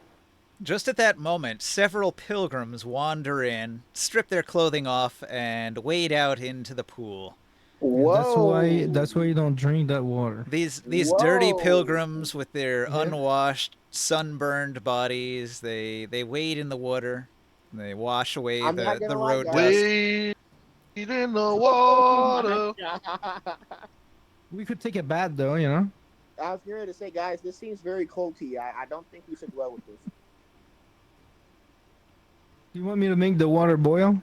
Just at that moment, several pilgrims wander in, strip their clothing off, and wade out into the pool. Whoa. That's why you don't drink that water. These dirty Whoa. pilgrims with their Yeah. unwashed, sunburned bodies, they wade in the water. They wash away I'm not the gonna lie, road guys. dust. Wade in the water. We could take a bath though, you know. I was here to say, guys, this seems very culty. I don't think we should dwell with this. You want me to make the water boil?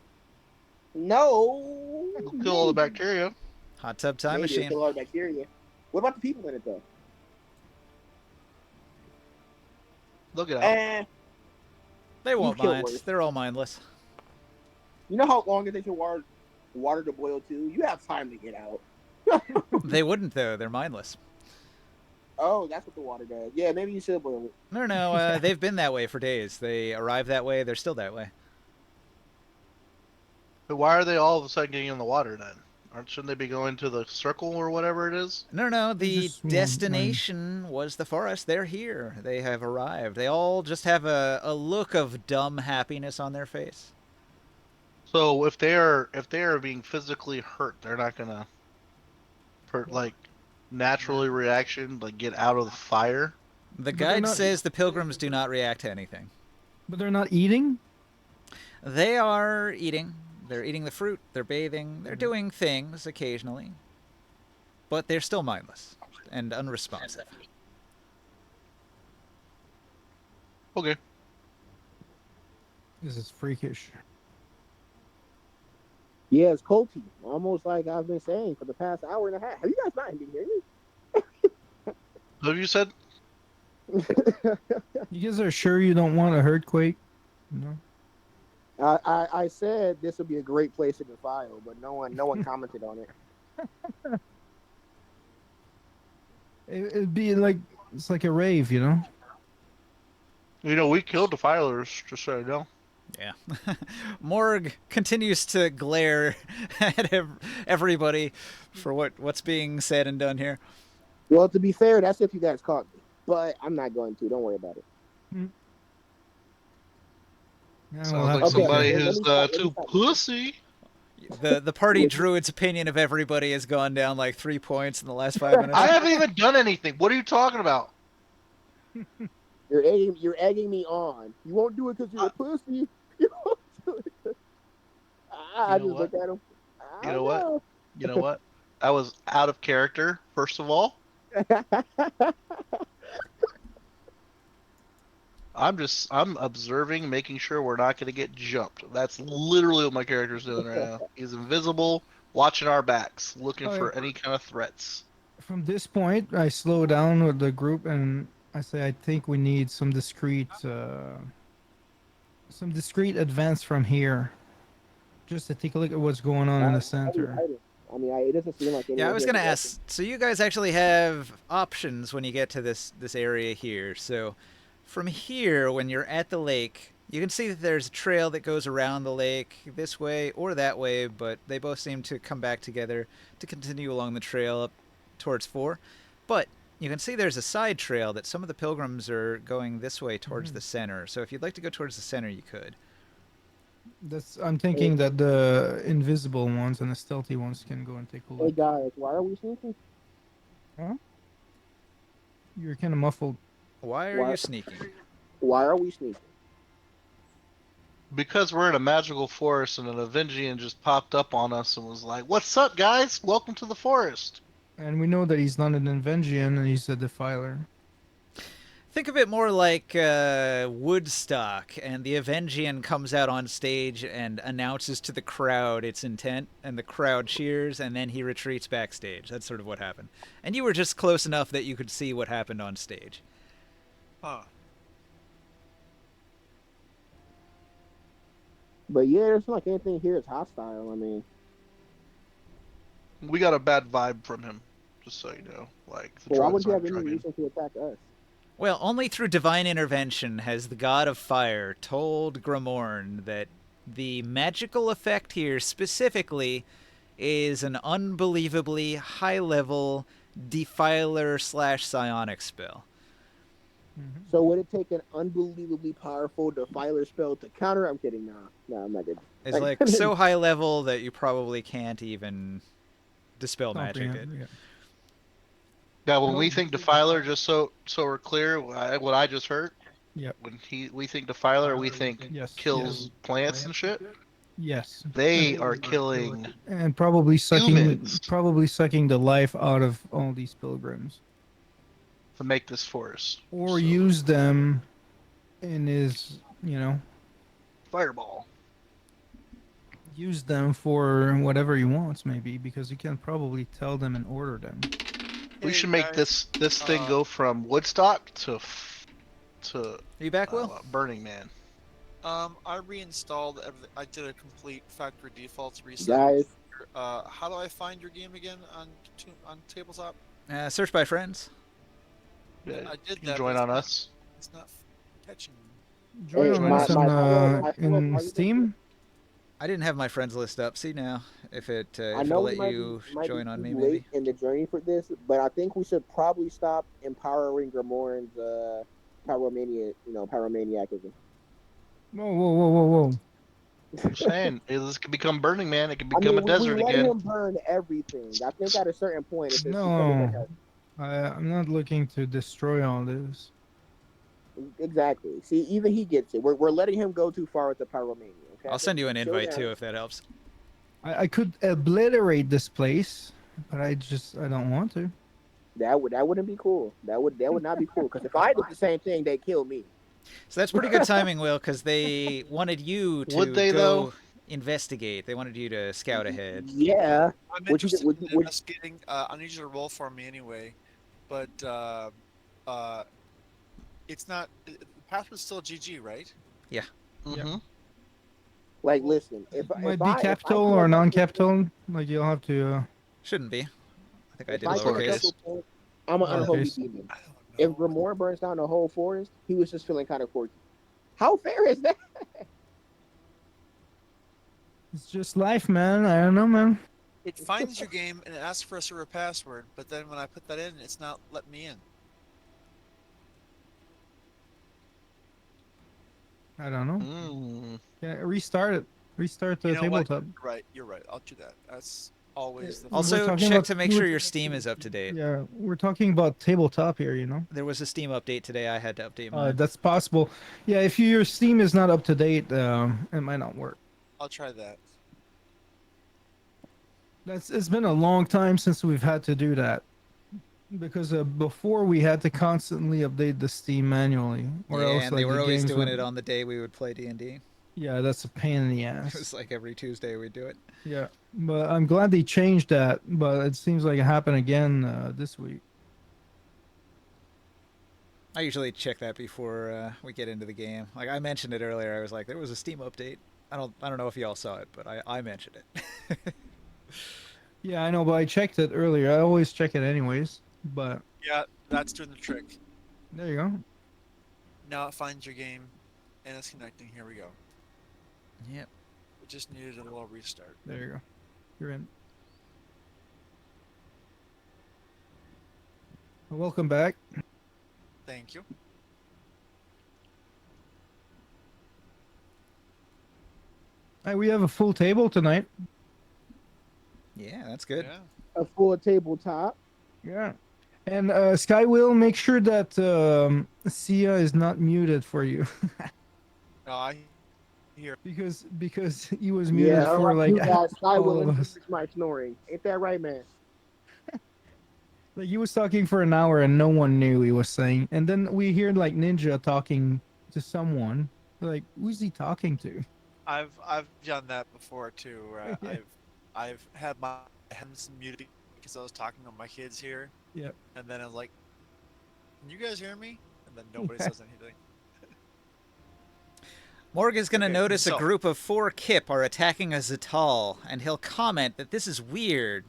No. Kill all the bacteria. Hot tub time Maybe it'll machine. kill all the bacteria. What about the people in it though? Look at that. They won't kill mind. worse. They're all mindless. You know how long it takes for water to boil too? You have time to get out. They wouldn't though. They're mindless. Oh, that's what the water does. Yeah, maybe you should boil it. No, they've been that way for days. They arrive that way. They're still that way. But why are they all of a sudden getting in the water then? Shouldn't they be going to the circle or whatever it is? No. The just won't destination was the forest. They're here. They have arrived. They all just have a look of dumb happiness on their face. So if they are being physically hurt, they're not gonna naturally reaction, like get out of the fire. The But they're guide not- says the pilgrims do not react to anything. But they're not eating. They are eating. They're eating the fruit. They're bathing. They're doing things occasionally. But they're still mindless and unresponsive. Okay. This is freakish. Yeah, it's culty. Almost like I've been saying for the past hour and a half. Have you guys not been hearing What have you said? me? You guys are sure you don't want a earthquake? No. I said this would be a great place to defile, but no one commented on it. It'd be like it's like a rave, you know. You know, we killed the filers, just so you know. Yeah. Morg continues to glare at everybody for what's being said and done here. Well, to be fair, that's if you guys caught me. But I'm not going to. Don't worry about it. Yeah, Sounds we'll have like to- somebody let me who's stop, let me too stop. pussy. The party druid's opinion of everybody has gone down like 3 points in the last 5 minutes. I haven't even done anything. What are you talking about? You're egging me on. You won't do it because you're a pussy. You won't do it. I You know just what? look at him. You know what? You know what? I was out of character, first of all. I'm observing, making sure we're not going to get jumped. That's literally what my character's doing right now. He's invisible, watching our backs, looking Oh, for any kind of threats. From this point, I slow down with the group and I say, I think we need some discreet advance from here, just to take a look at what's going on in the center. I mean, it doesn't seem like Yeah, I was anyone gonna here ask. So you guys actually have options when you get to this area here. So from here, when you're at the lake, you can see that there's a trail that goes around the lake this way or that way, but they both seem to come back together to continue along the trail up towards 4. But you can see there's a side trail that some of the pilgrims are going this way towards the center. So if you'd like to go towards the center, you could. I'm thinking that the invisible ones and the stealthy ones can go and take a Hey look. guys, why are we sneaking? You're kind of muffled. Why are you sneaking? Why are we sneaking? Because we're in a magical forest and an Avengian just popped up on us and was like, "What's up, guys? Welcome to the forest." And we know that he's not an Invengian and he's a Defiler. Think of it more like Woodstock, and the Avengian comes out on stage and announces to the crowd its intent, and the crowd cheers, and then he retreats backstage. That's sort of what happened. And you were just close enough that you could see what happened on stage. Huh. But yeah, there's not like anything here is hostile. I mean, We got a bad vibe from him, just so you know. Like the well, why drugs would you have aren't any drugging. reason to attack us? Well, only through divine intervention has the god of fire told Grimorn that the magical effect here specifically is an unbelievably high-level defiler / psionic spell. So would it take an unbelievably powerful defiler spell to counter? I'm kidding. No, I'm not good. It's like so high level that you probably can't even dispel magic it. Yeah. Yeah, when we think Defiler, just so we're clear, what I just heard. Yep. When we think Defiler, we think Yes. kills plants and shit. Yes. They are killing. And probably Humans. sucking the life out of all these pilgrims. To make this forest. Or So, use them in his, fireball. use them for whatever he wants, maybe, because he can probably tell them and order them. We Hey, should make guys, this thing go from Woodstock to Are you back, Will? Burning Man. I reinstalled everything. I did a complete factory defaults reset. Guys, How do I find your game again on tabletop? Search by friends. Yeah, I did you can that. join but on us. It's not catching me. Join Hey, us my in follow-up, Steam. I didn't have my friends list up. See now, if I it'll know let we might you be join on me, too maybe. late in the journey for this, but I think we should probably stop empowering Grimorn's pyromaniacism. Whoa. I'm saying this could become Burning Man. It could become a we desert let again. him burn everything. I think at a certain point, it's just No. I'm not looking to destroy all this. exactly. See, even he gets it. We're letting him go too far with the pyromania. Okay? I'll send you an Chill invite down. too, if that helps. I could obliterate this place, but I don't want to. That wouldn't be cool. That would not be cool. Because if I did the same thing, they'd kill me. So that's pretty good timing, Will, because they wanted you to Would they, go though? investigate. They wanted you to scout ahead. Yeah. I'm Would you- interested would in you- would- investigating. I need you to roll for me anyway, but it's not. The password's still GG, right? Mm-hmm. Like, listen, if Might if be I capital feel or like non-capital. Like you'll have to. Shouldn't be. I think I if did I feel lowercase. lowercase. I'm an unholy Lowercase. demon. I don't know. If Grimoire burns down the whole forest, he was just feeling kind of quirky. How fair is that? It's just life, man. I don't know, man. It finds your game and it asks for a server password, but then when I put that in, it's not letting me in. I don't know. Mm. Yeah, restart it. Restart the You know what? tabletop. You're right. I'll do that. That's always the. We're Also, talking check about- to make sure your Steam is up to date. Yeah, we're talking about tabletop here, you know. There was a Steam update today. I had to update mine. That's possible. Yeah, if your Steam is not up to date, it might not work. I'll try that. It's been a long time since we've had to do that. Because before we had to constantly update the Steam manually, or yeah, else and like they were the always games doing would. it on the day we would play D&D. Yeah, that's a pain in the It ass. was like every Tuesday we'd do it. Yeah, but I'm glad they changed that. But it seems like it happened again this week. I usually check that before we get into the game. Like I mentioned it earlier, I was like, there was a Steam update. I don't know if y'all saw it, but I mentioned it. Yeah, I know, but I checked it earlier. I always check it anyways. But Yeah, that's doing the trick. there you go. Now it finds your game, and it's connecting. Here we go. Yep. It just needed a little restart. There you go. You're in. Well, welcome back. Thank you. Hey, we have a full table tonight. Yeah, that's good. Yeah. A full tabletop. Yeah. And Sky will make sure that Sia is not muted for you No, I hear. because he was muted Yeah, for like you guys, Sky all will of us. introduce my snoring. Ain't that right, man? Like he was talking for an hour and no one knew he was saying. And then we hear like Ninja talking to someone. Like, who's he talking to? I've done that before too. Where Yeah. I've had my hands muted because I was talking to my kids here. Yeah. And then I was like, "Can you guys hear me?" And then nobody says anything. Morg is going to Okay, notice a so- group of 4 Kip are attacking a Zatal, and he'll comment that this is weird.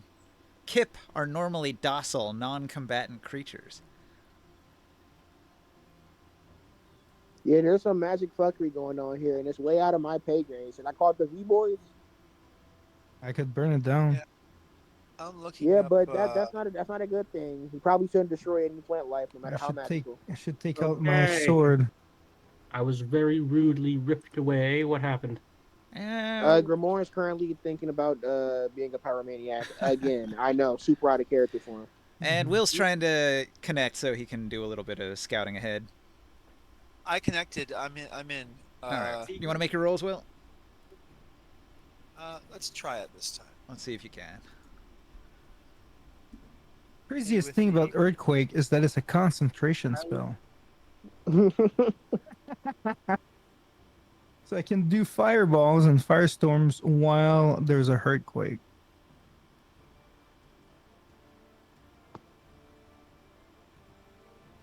Kip are normally docile, non-combatant creatures. Yeah, there's some magic fuckery going on here, and it's way out of my pay grade. Should I call it the V Boys? I could burn it down. Yeah. I'm looking. Yeah, up, but that's not a good thing. You probably shouldn't destroy any plant life, no matter how magical. I should take out my Okay. sword. I was very rudely ripped away. What happened? Grimoire is currently thinking about being a pyromaniac again. I know, super out of character for him. And Will's trying to connect so he can do a little bit of scouting ahead. I connected. I'm in. All right. You want to make your rolls, Will? Let's try it this time. Let's see if you can. Craziest with thing the- about Earthquake is that it's a concentration spell. So I can do fireballs and firestorms while there's a earthquake.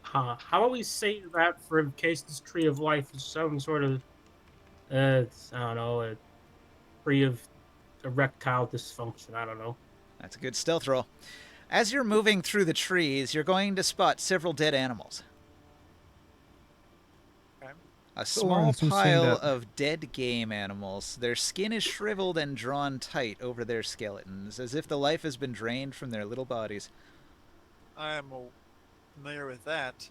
How about we say that for in case this tree of life is some sort of, I don't know, a tree of erectile dysfunction. I don't know. That's a good stealth roll. As you're moving through the trees, you're going to spot several dead animals. Okay. A So small long since seeing pile that. of dead game animals. Their skin is shriveled and drawn tight over their skeletons, as if the life has been drained from their little bodies. I am familiar with that.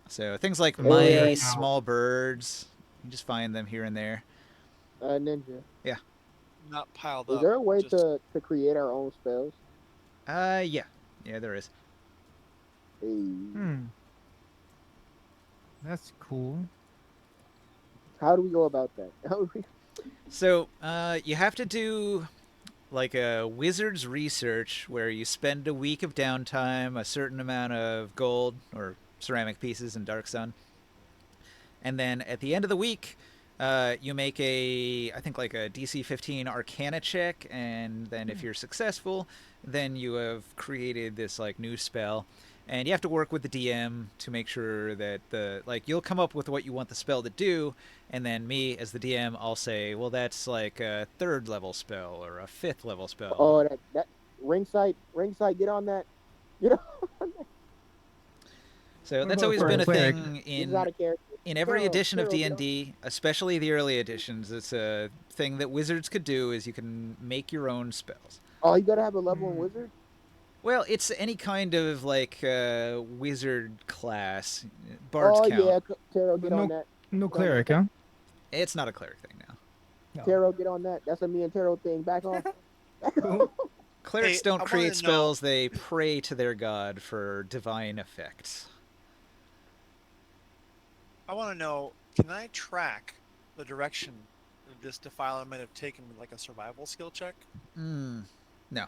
So things like Oh, yeah. mice, small birds, you just find them here and there. Ninja. Not piled Is up. there a way just- to create our own spells? Yeah, there is. Hey. That's cool. How do we go about that? How do we... So, you have to do like a wizard's research where you spend a week of downtime, a certain amount of gold or ceramic pieces in Dark Sun. And then at the end of the week, you make I think like a DC 15 Arcana check, and then if you're successful, then you have created this like new spell. And you have to work with the DM to make sure that you'll come up with what you want the spell to do, and then me as the DM, I'll say, well, that's like a 3rd level spell or a 5th level spell. Oh, that ringside, get on that. You know, So What that's about always for a been a cleric? thing he's out of character. in every Carol, edition of Carol, D&D, especially the early editions. It's a thing that wizards could do is you can make your own spells. Oh, you gotta have a level one wizard. Well, it's any kind of like wizard class. Bards Oh count. yeah, Taro, get No. on that. No cleric, huh? It's not a cleric thing now. No. Taro, get on that. That's a me and Taro thing. Back off. Clerics Hey, don't I wanna create know- spells, they pray to their god for divine effects. I want to know, can I track the direction that this defiler might have taken with like a survival skill check? No.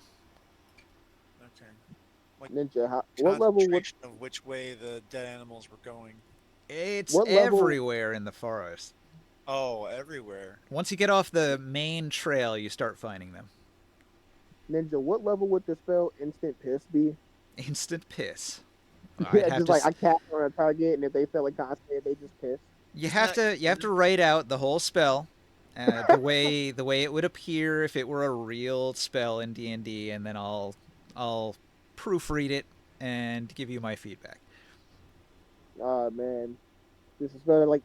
Okay. Like Ninja, what level would concentration of which way the dead animals were going. It's What level- everywhere in the forest. Oh, everywhere. Once you get off the main trail, you start finding them. Ninja? What level would the spell Instant Piss be? Instant piss. Yeah, I'd have just to like I cast on a target, and if they feel like constant, they just piss. You Isn't have that- to write out the whole spell, the way it would appear if it were a real spell in D&D, and then I'll proofread it and give you my feedback. Oh man, this is better. Like,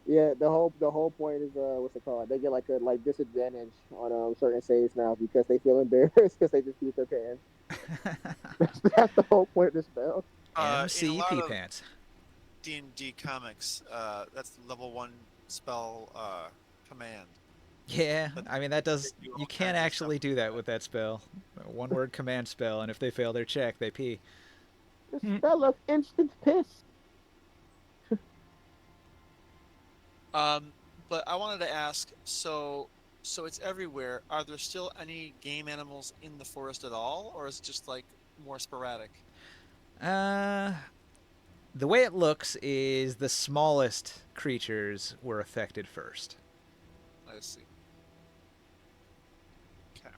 yeah, the whole point is what's it called? They get like a disadvantage on certain saves now because they feel embarrassed because they just use their pants. That's the whole point of the spell. In a MC lot Pee of Pants. D&D comics, that's the level 1 spell command. Yeah, I mean that does. do all You kinds can't of actually stuff do with that that. with that spell. A one-word command spell, and if they fail their check, they pee. The spell of instant piss. But I wanted to ask, so it's everywhere. Are there still any game animals in the forest at all, or is it just like more sporadic? The way it looks is the smallest creatures were affected first. I see. Okay.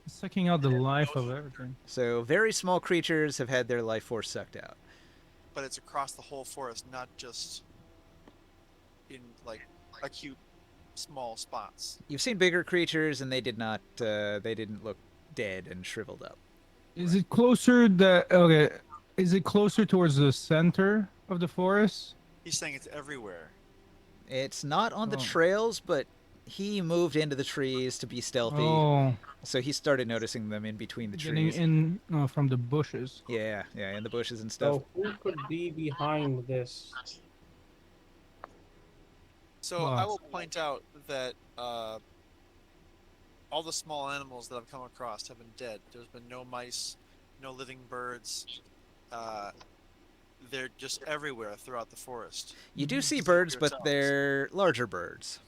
Sucking out the life of everything. So very small creatures have had their life force sucked out. But it's across the whole forest, not just in like acute small spots. You've seen bigger creatures, and they didn't look dead and shriveled up. Is it closer okay? Is it closer towards the center of the forest? He's saying it's everywhere. It's not on the Oh. trails, but he moved into the trees to be stealthy, Oh, so he started noticing them in between the getting trees. in from the bushes. Yeah, in the bushes and stuff. So who could be behind this? So I will point out that all the small animals that I've come across have been dead. There's been no mice, no living birds. They're just everywhere throughout the forest. You do see Just birds, like but yourselves. they're larger birds.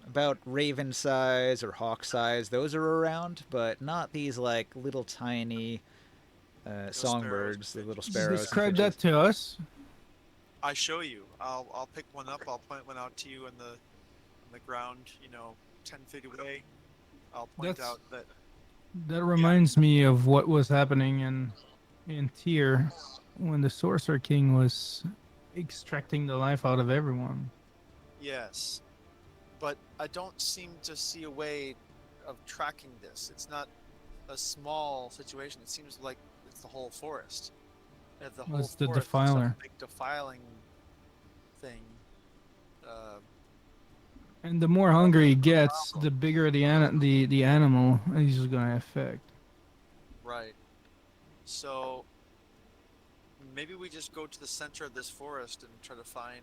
About raven size or hawk size. Those are around, but not these like little tiny songbirds, the little sparrows. and Describe finches. that to us. I show you. I'll pick one up. I'll point one out to you on the ground. 10 feet away. I'll point That's- out that That reminds me of what was happening in Tyr when the Sorcerer King was extracting the life out of everyone. yes, but I don't seem to see a way of tracking this. It's not a small situation. It seems like it's the whole forest. If the whole It's the forest is defiler. some big defiling thing. And the more hungry he gets, the bigger the animal he's gonna affect. Right. So maybe we just go to the center of this forest and try to find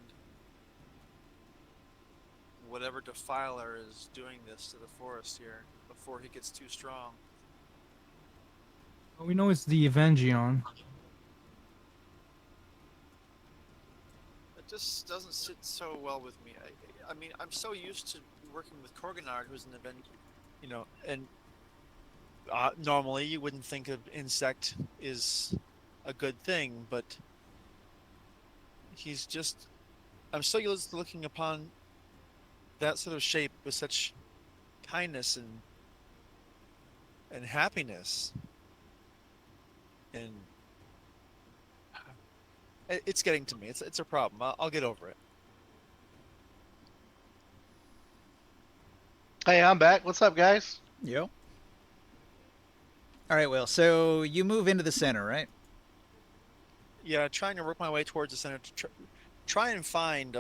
whatever defiler is doing this to the forest here before he gets too strong. We know it's the Evangion. It just doesn't sit so well with me. I mean, I'm so used to working with Korganard, who's an event, and normally you wouldn't think an insect is a good thing, but I'm so used to looking upon that sort of shape with such kindness and happiness, and it's getting to me. It's a problem. I'll get over it. Hey, I'm back. What's up, guys? Yo. All right, Will. So you move into the center, right? Yeah, trying to work my way towards the center to try and find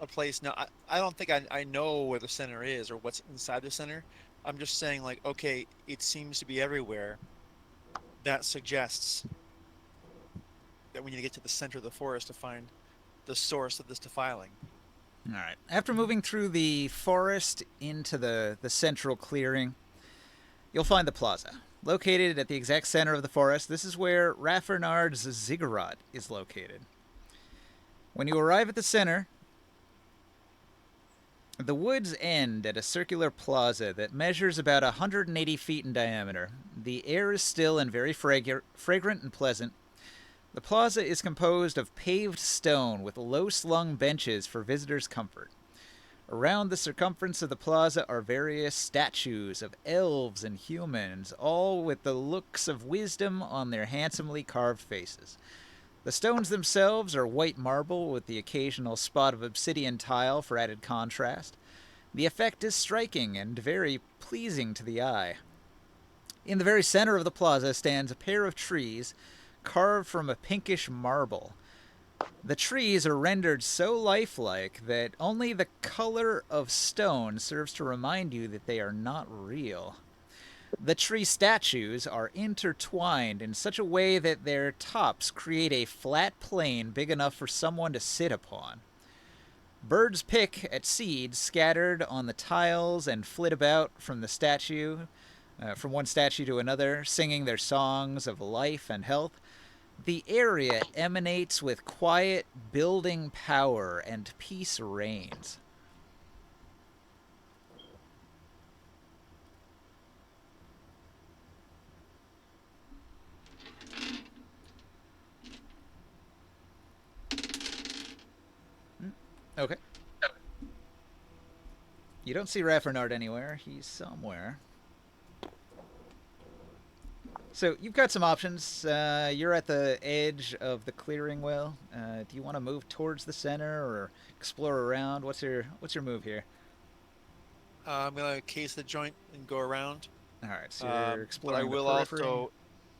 a place. Now, I don't think I know where the center is or what's inside the center. I'm just saying, like, okay, it seems to be everywhere. That suggests that we need to get to the center of the forest to find the source of this defiling. All right. After moving through the forest into the central clearing, you'll find the plaza. Located at the exact center of the forest, this is where Rafernard's ziggurat is located. When you arrive at the center, The woods end at a circular plaza that measures about 180 feet in diameter. The air is still and very fragrant and pleasant. The plaza is composed of paved stone with low-slung benches for visitors' comfort. Around the circumference of the plaza are various statues of elves and humans, all with the looks of wisdom on their handsomely carved faces. The stones themselves are white marble with the occasional spot of obsidian tile for added contrast. The effect is striking and very pleasing to the eye. In the very center of the plaza stands a pair of trees carved from a pinkish marble. The trees are rendered so lifelike that only the color of stone serves to remind you that they are not real. The tree statues are intertwined in such a way that their tops create a flat plane big enough for someone to sit upon. Birds pick at seeds scattered on the tiles and flit about from from one statue to another, singing their songs of life and health. The area emanates with quiet building power, and peace reigns. Okay. You don't see Raffernard anywhere. He's somewhere. So you've got some options. You're at the edge of the clearing, Will. Do you want to move towards the center or explore around? What's your move here? I'm gonna case the joint and go around. All right, so But you're exploring I will the periphery. also,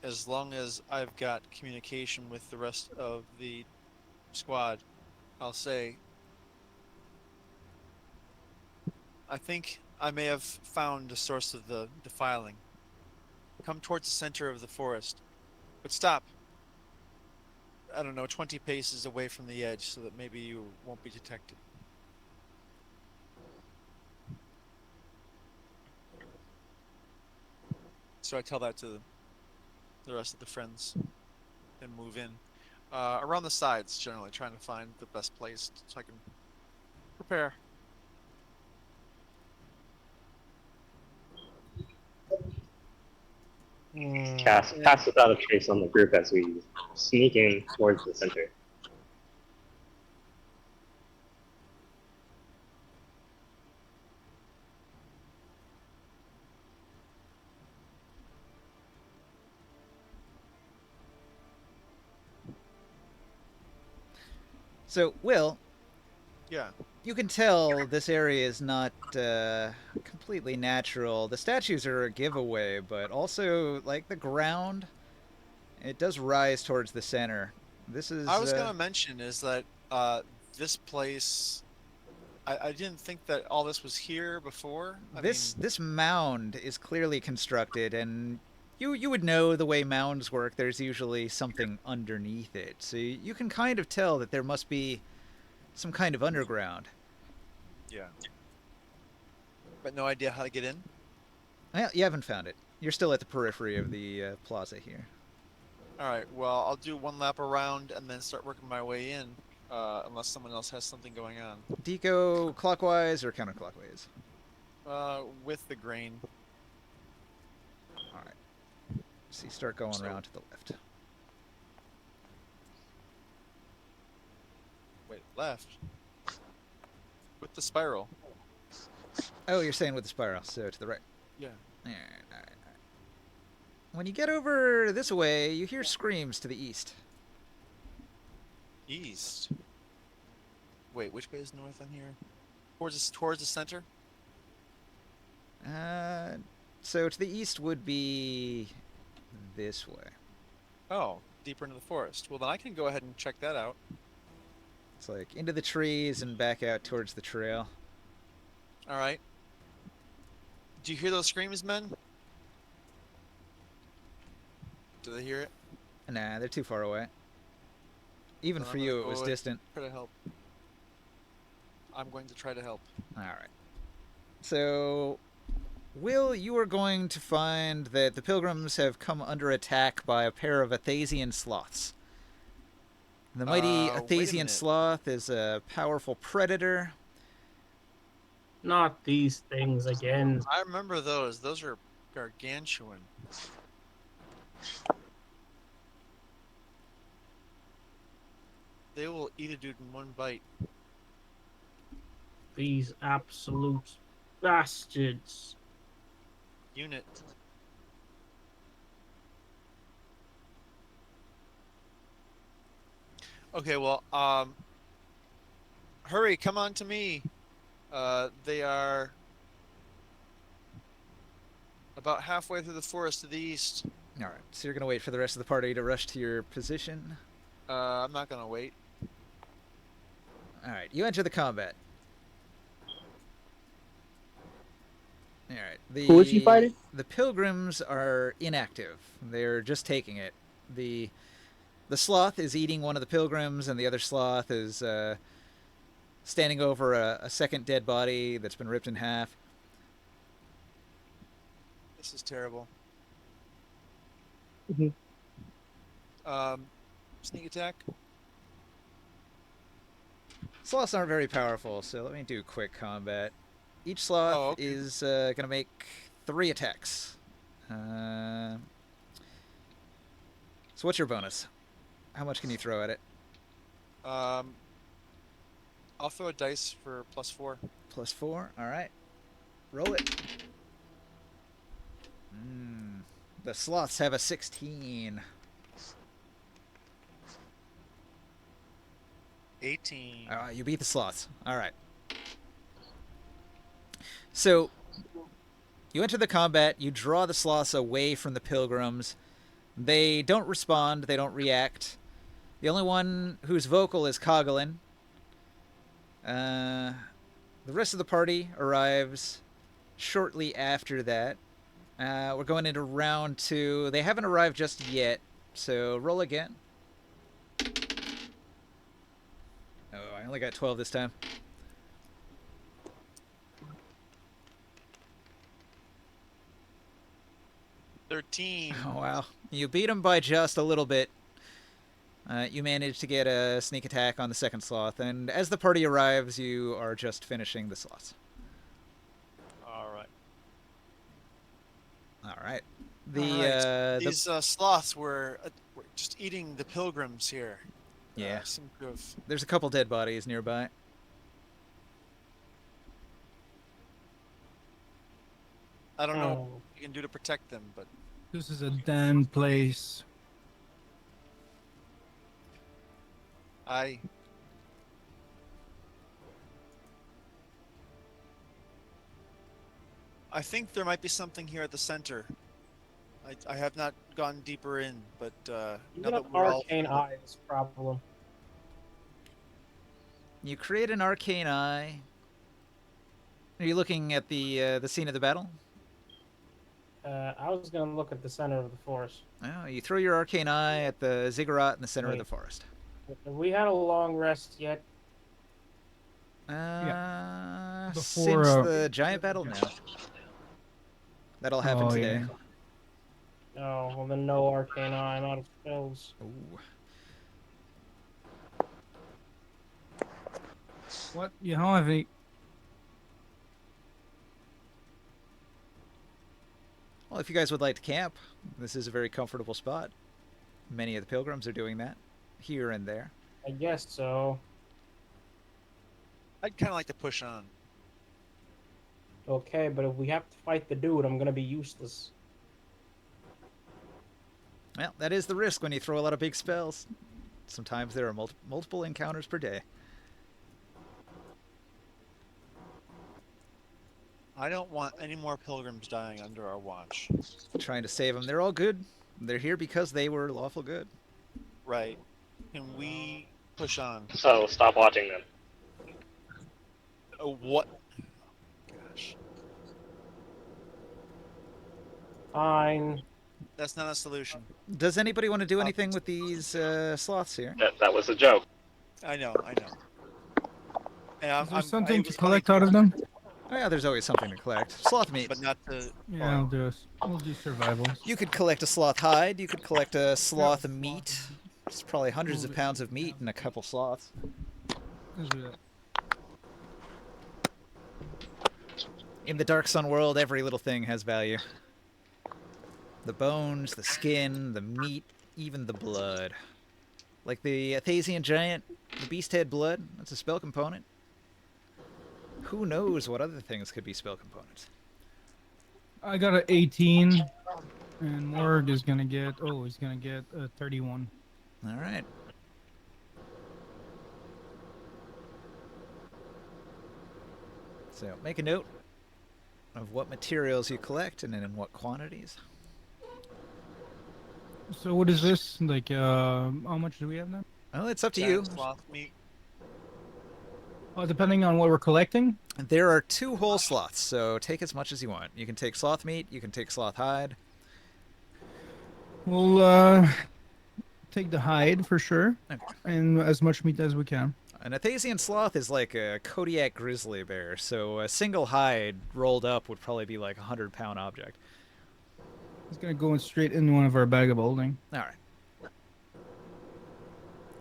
as long as I've got communication with the rest of the squad, I'll say, I think I may have found the source of the defiling. Come towards the center of the forest, but stop. I don't know, 20 paces away from the edge so that maybe you won't be detected. So I tell that to the rest of the friends and move in. Around the sides, generally, trying to find the best place so I can prepare. Cast without a trace on the group as we sneak in towards the center. So, Will, Yeah. you can tell this area is not completely natural. The statues are a giveaway, but also, like, the ground, it does rise towards the center. This is... I was gonna mention is that this place, I didn't think that all this was here before. This mound is clearly constructed, and you would know the way mounds work. There's usually something underneath it, so you can kind of tell that there must be some kind of underground. Yeah. But no idea how to get in? Well, you haven't found it. You're still at the periphery of the plaza here. Alright, well, I'll do one lap around and then start working my way in, unless someone else has something going on. Do you go clockwise or counterclockwise? With the grain. All right. So you start going around to the left. Wait, left? With the spiral. Oh, you're saying with the spiral, so to the right. Yeah. All right. When you get over this way, you hear screams to the east. East. Wait, which way is north on here? Towards the center? So to the east would be this way. Oh, deeper into the forest. Well, then I can go ahead and check that out. It's like into the trees and back out towards the trail. Alright. Do you hear those screams, men? Do they hear it? Nah, they're too far away. Even Then for I'm you, gonna it was go and distant. Try to help. I'm going to try to help. All right. So, Will, you are going to find that the pilgrims have come under attack by a pair of Athasian sloths. The mighty Wait a Athasian minute. sloth is a powerful predator. Not these things again. I remember those. Those are gargantuan. They will eat a dude in one bite. These absolute bastards. Unit. Okay, well, hurry, come on to me. They are about halfway through the forest to the east. All right, so you're gonna wait for the rest of the party to rush to your position. I'm not gonna wait. All right, you enter the combat. All right. Who is he fighting? The pilgrims are inactive. They're just taking it. The sloth is eating one of the pilgrims, and the other sloth is standing over a second dead body that's been ripped in half. This is terrible. Mhm. Sneak attack. Sloths aren't very powerful, so let me do quick combat. Each sloth Oh, okay. is going to make 3 attacks. So what's your bonus? How much can you throw at it? I'll throw a dice for +4. +4. All right. Roll it. The sloths have a 16. 18. You beat the sloths. All right. So, you enter the combat, you draw the sloths away from the pilgrims. They don't respond, they don't react. The only one who's vocal is Coughlin. The rest of the party arrives shortly after that. We're going into round 2. They haven't arrived just yet, so roll again. Oh, I only got 12 this time. 13. Oh, wow. You beat him by just a little bit. You managed to get a sneak attack on the second sloth, and as the party arrives, you are just finishing the sloths. All right. All right. These sloths were just eating the pilgrims here. Yeah. Seem to have... There's a couple dead bodies nearby. I don't know Oh. what you can do to protect them, but This is a damn place. I think there might be something here at the center. I have not gone deeper in, but now Even that an we're all arcane eye is a problem. You create an arcane eye. Are you looking at the scene of the battle? I was gonna look at the center of the forest. Oh, you throw your arcane eye at the ziggurat in the center of the Wait. forest. Have we had a long rest yet? Before, Since the giant battle, no. That'll happen Oh, today. yeah. Oh, well then no arcane eye. I'm out of spells. Ooh. What? You don't have any. Well, if you guys would like to camp, this is a very comfortable spot. Many of the pilgrims are doing that, here and there. I guess so. I'd kind of like to push on. Okay, but if we have to fight the dude, I'm gonna be useless. Well, that is the risk when you throw a lot of big spells. Sometimes there are multiple encounters per day. I don't want any more pilgrims dying under our watch. Trying to save them. They're all good. They're here because they were lawful good. Right. Can we push on? So stop watching them. What? Gosh. Fine. That's not a solution. Does anybody want to do anything with these sloths here? That was a joke. I know. And Is there something I to was collect going out of them? Oh yeah, there's always something to collect. Sloth meat. but not to. Yeah, I'll do it. We'll do survival. You could collect a sloth hide. You could collect a sloth meat. It's probably hundreds of pounds of meat in a couple sloths. Let's do that. In the Dark Sun world, every little thing has value. The bones, the skin, the meat, even the blood. Like the Athasian giant, the beast had blood. That's a spell component. Who knows what other things could be spell components? I got an 18, and Morg is gonna get. Oh, he's gonna get a 31. All right. So make a note of what materials you collect and in what quantities. So what is this? Like, how much do we have now? Well, it's up to you. Giant sloth meat. Oh, depending on what we're collecting. There are 2 whole sloths, so take as much as you want. You can take sloth meat, you can take sloth hide. We'll take the hide for sure, Okay. and as much meat as we can. An Athasian sloth is like a Kodiak grizzly bear, so a single hide rolled up would probably be like a 100-pound object. It's gonna go straight in one of our bag of holding. All right.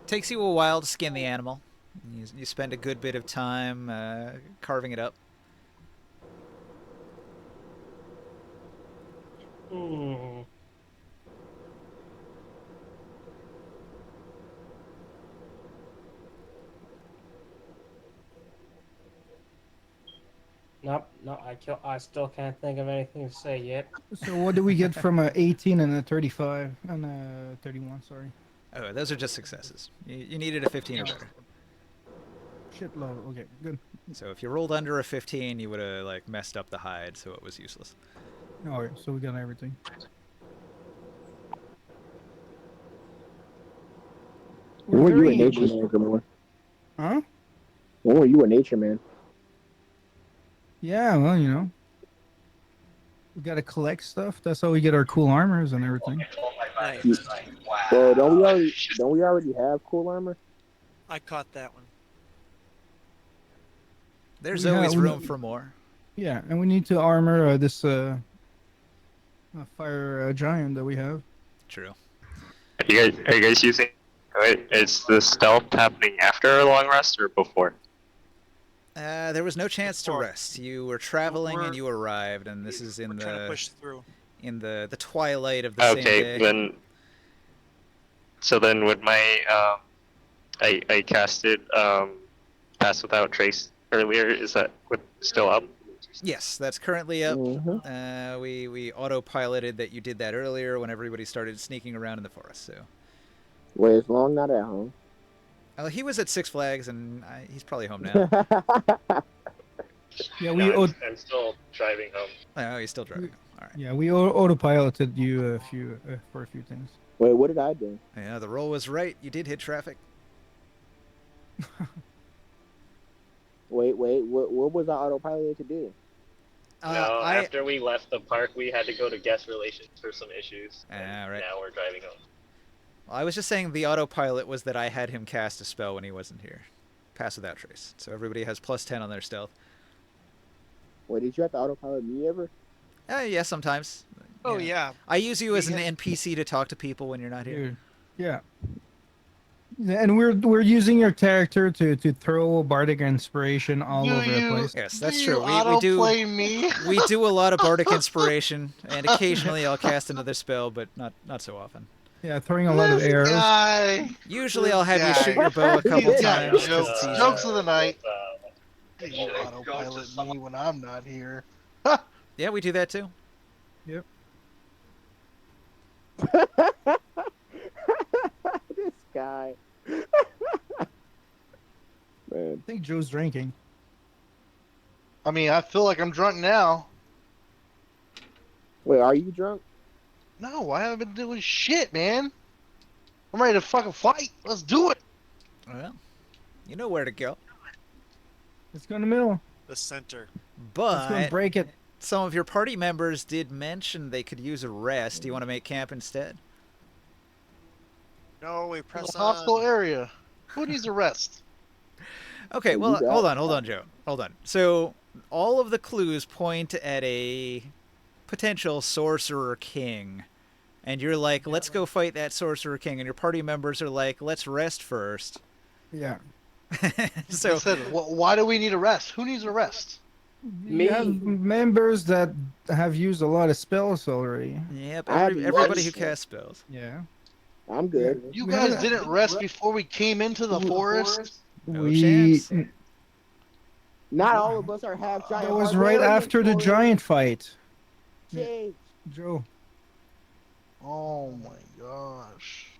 Takes you a while to skin the animal. You spend a good bit of time carving it up. Hmm. Nope, no, I still can't think of anything to say yet. So what do we get from a 18 and a 35 and a 31? Sorry, Oh, those are just successes. You needed a 15 or better. shit low. Okay, good. So if you rolled under a 15, you would have like messed up the hide, so it was useless. All right, so we got everything. When We're were you a very- nature man, Gamor? Huh? When were you a nature man? Yeah, well, you know, we gotta collect stuff. That's how we get our cool armors and everything. Nice. Well, don't we already have cool armor? I caught that one. There's Yeah, always we- room for more. Yeah, and we need to armor this fire giant that we have. True. Are you guys using? Wait, is the stealth happening after a long rest or before? There was no chance to Before. rest. You were traveling and We're- you arrived, and this is in We're trying to the push through. the twilight of the same Okay, day. then. So then, would my I casted Pass Without Trace earlier. Is that still up? Yes, that's currently up. Mm-hmm. We autopiloted that you did that earlier when everybody started sneaking around in the forest. So, Wait, is Long not at home? he was at Six Flags, and he's probably home now. Yeah, we au- I'm still driving home. Oh, he's still driving. All right. yeah we autopiloted you for a few things. Wait, what did I do? Yeah, the roll was right. You did hit traffic. Wait, what was I autopiloted to do? No, I after we left the park, we had to go to guest relations for some issues. and right. Now we're driving home. Well, I was just saying the autopilot was that I had him cast a spell when he wasn't here. Pass Without Trace. So everybody has +10 on their stealth. Wait, did you have to autopilot me ever? Yeah, sometimes. Oh yeah. I use you as an We NPC to talk to people when you're not here. Dude, yeah. And we're using your character to throw bardic inspiration all over the place. Yes, that's do true. You autoplay me? We do a lot of bardic inspiration, and occasionally I'll cast another spell, but not so often. Yeah, throwing a lot of This arrows. guy. Usually I'll have you guy. shoot your bow a couple Yeah, times. 'cause jokes, it's easier. jokes of the night. Uh, You autopilot me when I'm not here. Yeah, we do that too. This guy. Man. I think Joe's drinking. I mean, I feel like I'm drunk now. Wait, are you drunk? No, I haven't been doing shit, man. I'm ready to fucking fight. Let's do it. Well, you know where to go. Let's go in the middle. The center. Let's go and But break it. some of your party members did mention they could use a rest. Do you want to make camp instead? No, we It's press a hostile on. area. Who needs a rest? Okay, You well, got hold on, Joe. Hold on. So, all of the clues point at a potential sorcerer king. And you're like, let's go fight that sorcerer king. And your party members are like, let's rest first. Yeah. I So, said, why do we need a rest? Who needs a rest? You have members that have used a lot of spells already. Yep, I haven't everybody who watched it. casts spells. Yeah. I'm good. You We guys haven't- didn't rest before we came into the forest. No we chance. Not all of us are half giant. that was right barbarians, after the Corey. giant fight. Jake. Joe. Oh my gosh.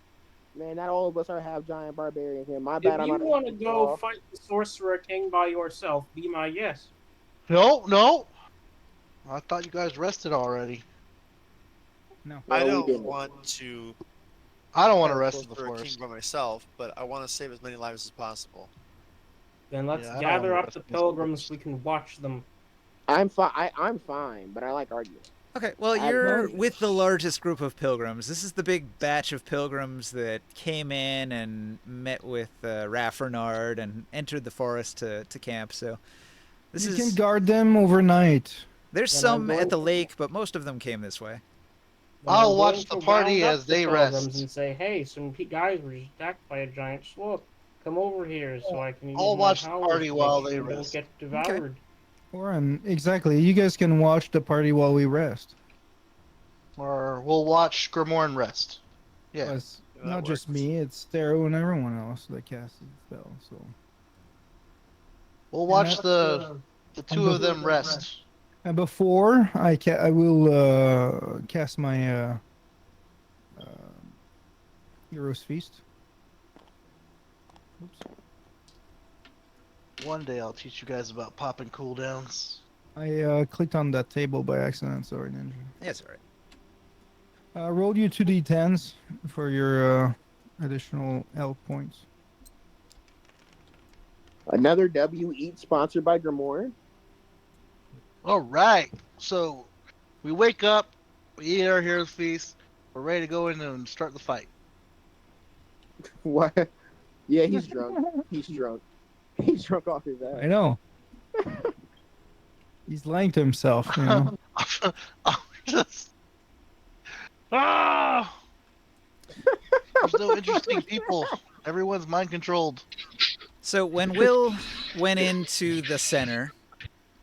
Man, not all of us are half giant barbarians here. My If bad. I'm you not want to go fight the Sorcerer King by yourself, be my guest. No, no. I thought you guys rested already. No. I No, we don't didn't. want to I don't want to fight rest in the for a king forest. by myself, but I want to save as many lives as possible. Then let's Yeah, I don't gather wanna up rest the in the pilgrims. forest. We can watch them. I'm fine. I'm fine, but I like arguing. Okay, well, I you're know. with the largest group of pilgrims. This is the big batch of pilgrims that came in and met with Raffernard and entered the forest to camp. So this You is can guard them overnight. there's Then I'm some going at the to- lake, but most of them came this way. Then I'll I'm watch going the to party round up as the they pilgrims rest. and say, "Hey, some guys were attacked by a giant sloth. Come over here so I can use I'll my watch the powers party to while make they sure you rest. don't get devoured." Or exactly. You guys can watch the party while we rest. Or we'll watch Grimoire rest. Yeah. Plus, Yeah, that not just works. me, it's Stero and everyone else that casted the spell. So We'll watch that- the two of them rest. and before I will cast my Heroes Feast. Oops. One day I'll teach you guys about popping cooldowns. I clicked on that table by accident. Sorry, Ninja. Yes, all right. Roll you 2d10s for your additional health points. Another W Eat sponsored by Grimoire. All right. So we wake up, we eat our hero's feast, we're ready to go in and start the fight. What? Yeah, he's drunk. He's drunk. He's drunk off his I ass. know. He's lying to himself. You know? I'm just ah. There's no interesting people. Everyone's mind controlled. So when Will went into the center,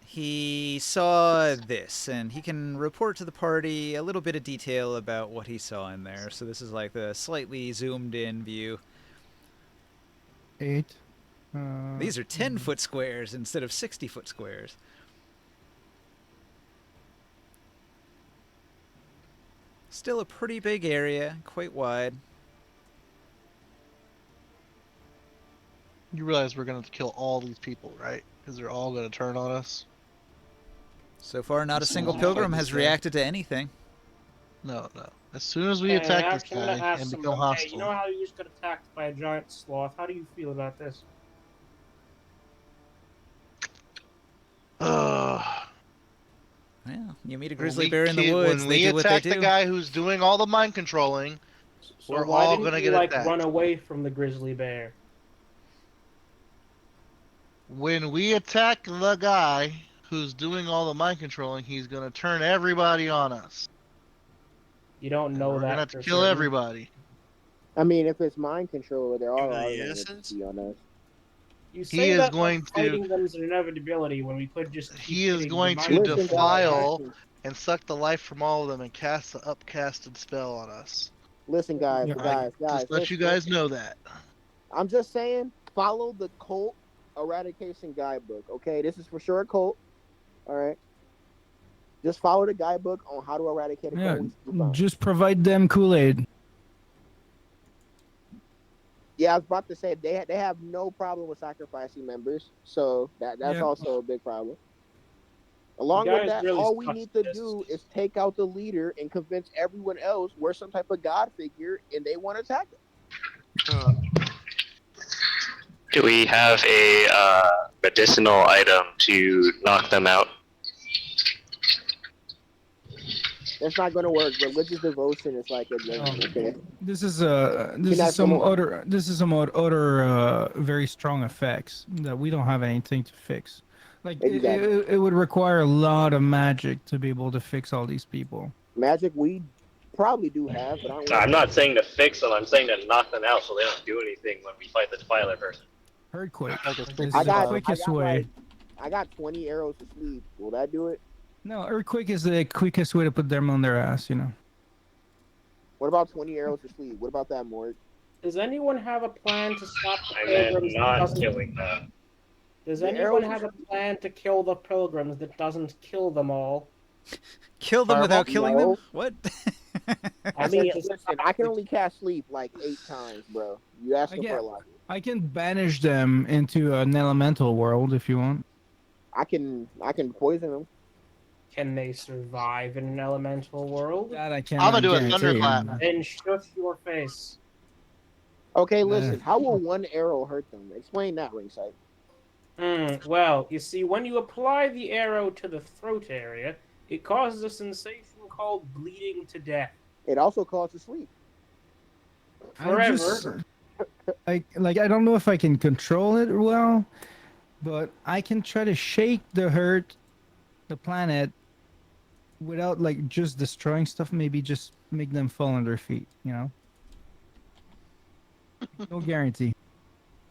he saw this, and he can report to the party a little bit of detail about what he saw in there. So this is like the slightly zoomed-in view. 8. These are 10-foot squares instead of 60-foot squares. Still a pretty big area, quite wide. You realize we're gonna have to kill all these people, right? Because they're all gonna turn on us. So far, not a single pilgrim has reacted to anything. No, no. As soon as we Hey, attack this actually, I'm gonna guy ask and some- become Hey, hostile, you know how you just got attacked by a giant sloth? How do you feel about this? Ugh. Well, you meet a When grizzly we bear in the ki- woods, When they we do what they attack do. the guy who's doing all the mind controlling, So We're why all didn't gonna you, get like attacked. run away from the grizzly bear? when we attack the guy who's doing all the mind controlling, he's gonna turn everybody on us. You don't And know we're that. gonna have to for kill certain. everybody. I mean, if it's mind control, they're all the going innocent? to be on us. You say is that going like to- fighting them is an inevitability when we could just. keep He is hitting the going mind to Listen, control. defile guys, and suck the life from all of them and cast the upcasted spell on us. listen, guys, Yeah, guys. Just let you guys know that. I'm just saying, follow the cult eradication guidebook. Okay, this is for sure a cult. All right. Just follow the guidebook on how to eradicate a cult. Yeah, when you find it. just provide them Kool-Aid. Yeah, I was about to say they have no problem with sacrificing members, so that's Yeah. also a big problem. Along You with guys that, really all we suck need at to this. do is take out the leader and convince everyone else we're some type of god figure and they want to attack us. Do we have a medicinal item to knock them out? That's not going to work. Religious devotion is like a okay. This is not some someone- other very strong effects that we don't have anything to fix. Like Exactly. it would require a lot of magic to be able to fix all these people. Magic we probably do have, but I don't. I'm not saying to fix them. I'm saying to knock them out so they don't do anything when we fight the Defiler person. Earthquake. Like a This big is I the got- quickest I got, way. like, I got 20 arrows to sleep. Will that do it? No, earthquake is the quickest way to put them on their ass. You know. What about 20 arrows to sleep? What about that, Mort? Does anyone have a plan to stop the I meant pilgrims? that not doesn't- killing them. Does The anyone arrows have a plan to kill the pilgrims that doesn't kill them all? Kill them without killing them? No. What? I mean, listen, I can only cast sleep like 8 times, bro. You asking I for a get- lot. I can banish them into an elemental world if you want. I can poison them. Can they survive in an elemental world? That I can't. I'm gonna do a thunderclap. Then shush your face. Okay, listen. How will one arrow hurt them? Explain that, Ringside. Well, you see, when you apply the arrow to the throat area, it causes a sensation called bleeding to death. It also causes sleep. Forever. I don't know if I can control it well, but I can try to shake the planet, without like just destroying stuff. Maybe just make them fall on their feet. You know. No guarantee.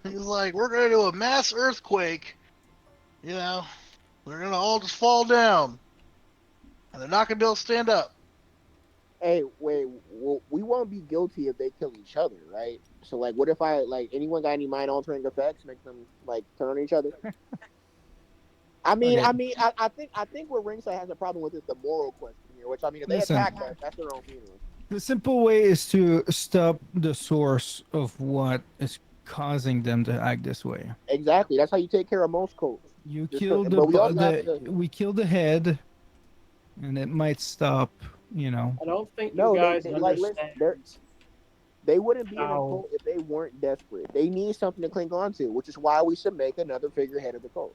He's like, we're gonna do a mass earthquake. You know, they're gonna all just fall down, and they're not gonna be able to stand up. Hey, wait. Well, we won't be guilty if they kill each other, right? So, like, what if anyone got any mind altering effects, make them like turn on each other? I mean, Okay. I think what Ringside has a problem with is the moral question here. Which I mean, if they Listen. attack us, that's their own funeral. The simple way is to stop the source of what is causing them to act this way. Exactly. That's how you take care of most cults. You Just kill so- the, but we also bu- have the to- we kill the head, and it might stop. You know. I don't think No, you guys they- like, listen, understand. They wouldn't be in a No. cult if they weren't desperate. They need something to cling on to, which is why we should make another figurehead of the cult.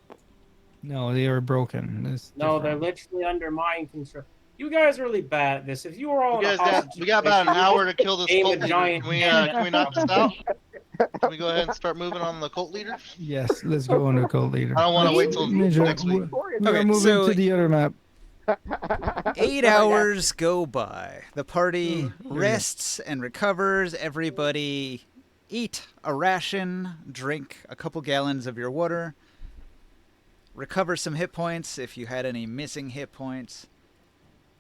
No, they are broken. It's No, they're different. literally under mind control. You guys are really bad at this. If you were all We in a got hostage we got about an situation, hour to kill this Aim a cult leader. giant Can we knock this out? Can we go ahead and start moving on the cult leader? Yes, let's go on to cult leader. I don't want to wait Let's- till Ninja, next week. We're Okay, moving so- to the other map. 8 hours go by. The party here we go. rests and recovers. Everybody eat a ration, drink a couple gallons of your water, recover some hit points if you had any missing hit points.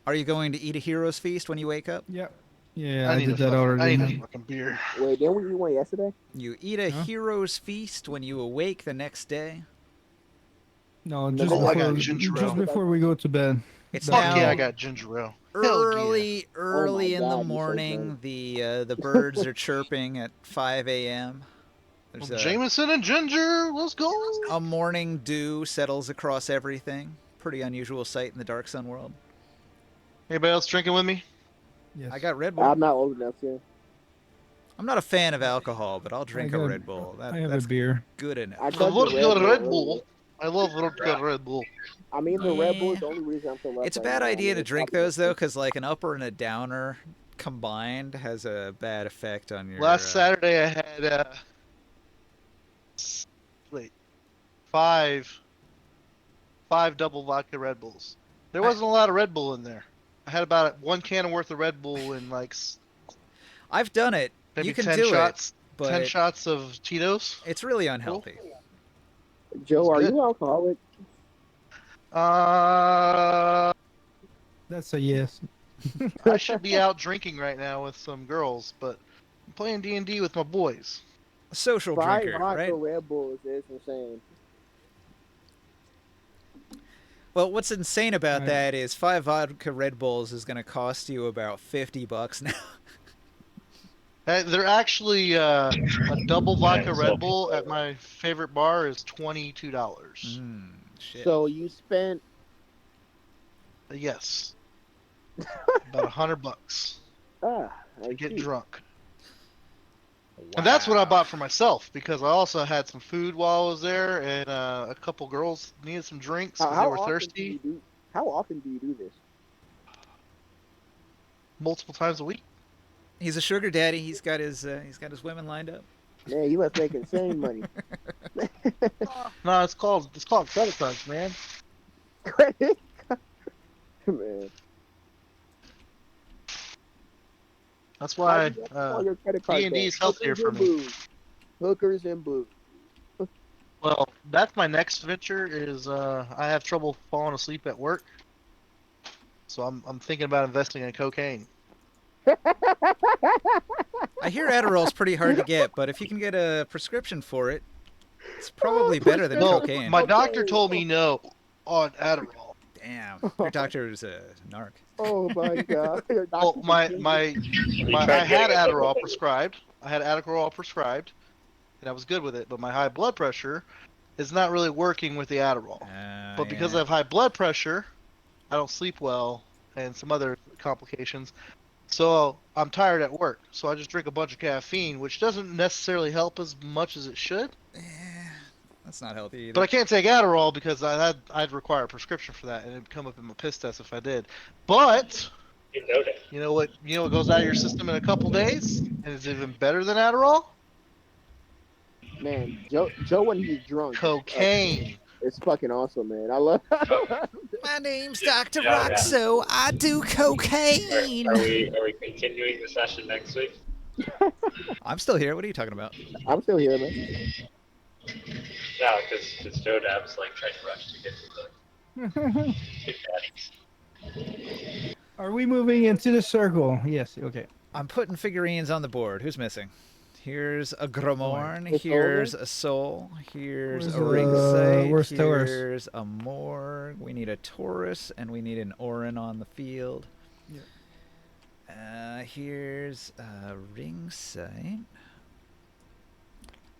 Are you going to eat a hero's feast when you wake up? Yep. Yeah, I need did a that fucking- already. I need a fucking beer. Wait, didn't we eat one yesterday? You eat a Huh? hero's feast when you awake the next day. No, No, just, I got before, ginger just ale. before we go to bed. It's Fuck Fuck now yeah, I got ginger ale. Hell yeah. early Oh my in God, the you're so morning. The birds are chirping at 5 a.m. There's a, Jameson and ginger, let's go. a morning dew settles across everything. Pretty unusual sight in the Dark Sun world. Anybody else drinking with me? Yes. I got Red Bull. I'm not old enough to. I'm not a fan of alcohol, but I'll drink a got- Red Bull. I have That's a beer. good enough. I The tried the vodka Red earlier. Bull. I love vodka Red Bull. I mean, the Red Bull Yeah. is the only reason I'm still left. It's a right bad now. I idea mean, to it's drink probably those though, because like an upper and a downer combined has a bad effect on your. Last Saturday I had five double vodka Red Bulls. There wasn't a lot of Red Bull in there. I had about 1 can worth of Red Bull and like I've done it. maybe You can 10 do shots. it, but 10 shots of Tito's. it's really unhealthy. Joe, are good. you alcoholic? That's a yes. I should be out drinking right now with some girls, but I'm playing D&D with my boys. A social 5 drinker, vodka right? Red Bulls is insane. Well, what's insane about Right. that is 5 vodka Red Bulls is going to cost you about $50 now. They're actually a double vodka Nice. Red Bull at my favorite bar is $22. Shit. So you spent Yes, about $100 I to get see. drunk. And that's what I Wow. bought for myself because I also had some food while I was there, and a couple girls needed some drinks because they were often do thirsty. you do- how often do you do this? Multiple times a week. He's a sugar daddy. He's got his women lined up. Man, you must make insane money. No, it's called credit cards, man. Credit card. Man. That's why All your credit card D&D is debt. healthier Hookers for and me. booze. Hookers and booze. Well, that's my next venture. Is I have trouble falling asleep at work, so I'm thinking about investing in cocaine. I hear Adderall's pretty hard to get, but if you can get a prescription for it, it's probably better than No, cocaine. my doctor told me no on Adderall. Damn, your doctor's a narc. Oh my god. Your Well, doctor's my a genius. my tried I had getting a Adderall cocaine. prescribed. I had Adderall prescribed, and I was good with it. But my high blood pressure is not really working with the Adderall. But because I have high blood pressure, I don't sleep well, and some other complications. So I'm tired at work. So I just drink a bunch of caffeine, which doesn't necessarily help as much as it should. That's not healthy either. But I can't take Adderall because I'd require a prescription for that, and it'd come up in my piss test if I did. But You know that. you know what goes out of your system in a couple days, and is even better than Adderall? Man, Joe when he's drunk. Cocaine. It's fucking awesome, man. I love. My name's Dr. Yeah, yeah. Roxo. I do cocaine. Are we continuing the session next week? I'm still here. What are you talking about? I'm still here, man. No, because Joe Dab's like trying to rush to get to the big daddies. Are we moving into the circle? Yes. Okay. I'm putting figurines on the board. Who's missing? Here's a Gramorn. It's Here's a Soul. Here's Where's, a Ring Sight. where's Taurus? Here's a Morg. We need a Taurus, and we need an Orin on the field. Here's a Ring Sight.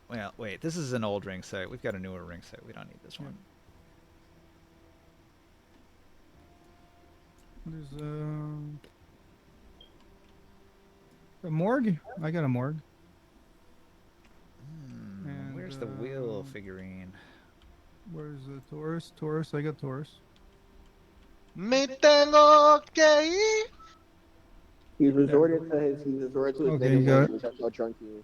Well, wait. This is an old Ring Sight. We've got a newer Ring Sight. We don't need this one. There's a Morg. I got a Morg. And, Where's the wheel figurine? Where's the Taurus? Taurus. I got Taurus. Me tengo que ir. He's resorted to his. Okay, you got it. That's how drunk he is.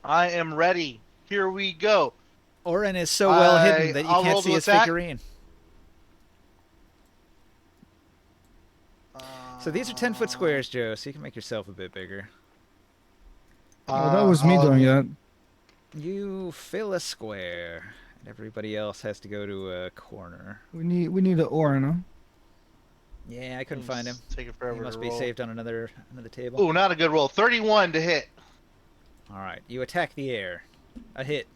I am ready. Here we go. Orin is so well hidden that you I'll roll can't see to his attack. figurine. So these are 10-foot squares, Joe, so you can make yourself a bit bigger. Oh, that was me doing that. You fill a square, and everybody else has to go to a corner. We need an Orin, huh? Yeah, I couldn't find him. Taking He forever must to be roll. saved on another table. Ooh, not a good roll. 31 to hit. All right, you attack the air. A hit.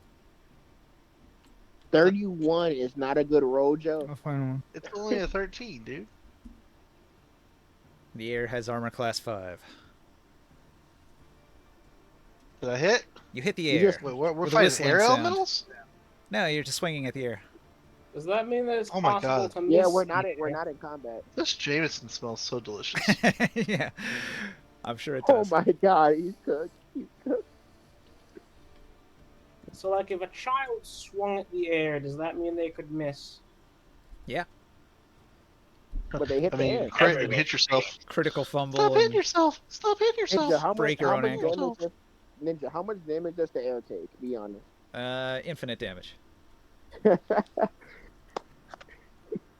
31 is not a good roll, Joe. I'll find one. It's only a 13, dude. The air has armor class 5. Did I hit? You hit the You air. just- Wait, we're With a fighting whistling air sound. elementals? No, you're just swinging at the air. Does that mean that it's Oh my possible God. to miss? Yeah, we're not in combat. This Jameson smells so delicious. Yeah, I'm sure it Oh does. my god, he's cooked. He's cooked. So, like, if a child swung at the air, does that mean they could miss? But they hit I the mean, air. crit and hit yourself. Critical fumble. Stop hitting And yourself. Stop hitting yourself. Ninja, Break your own ankle. Ninja, how much damage does the air take? Be honest. infinite damage.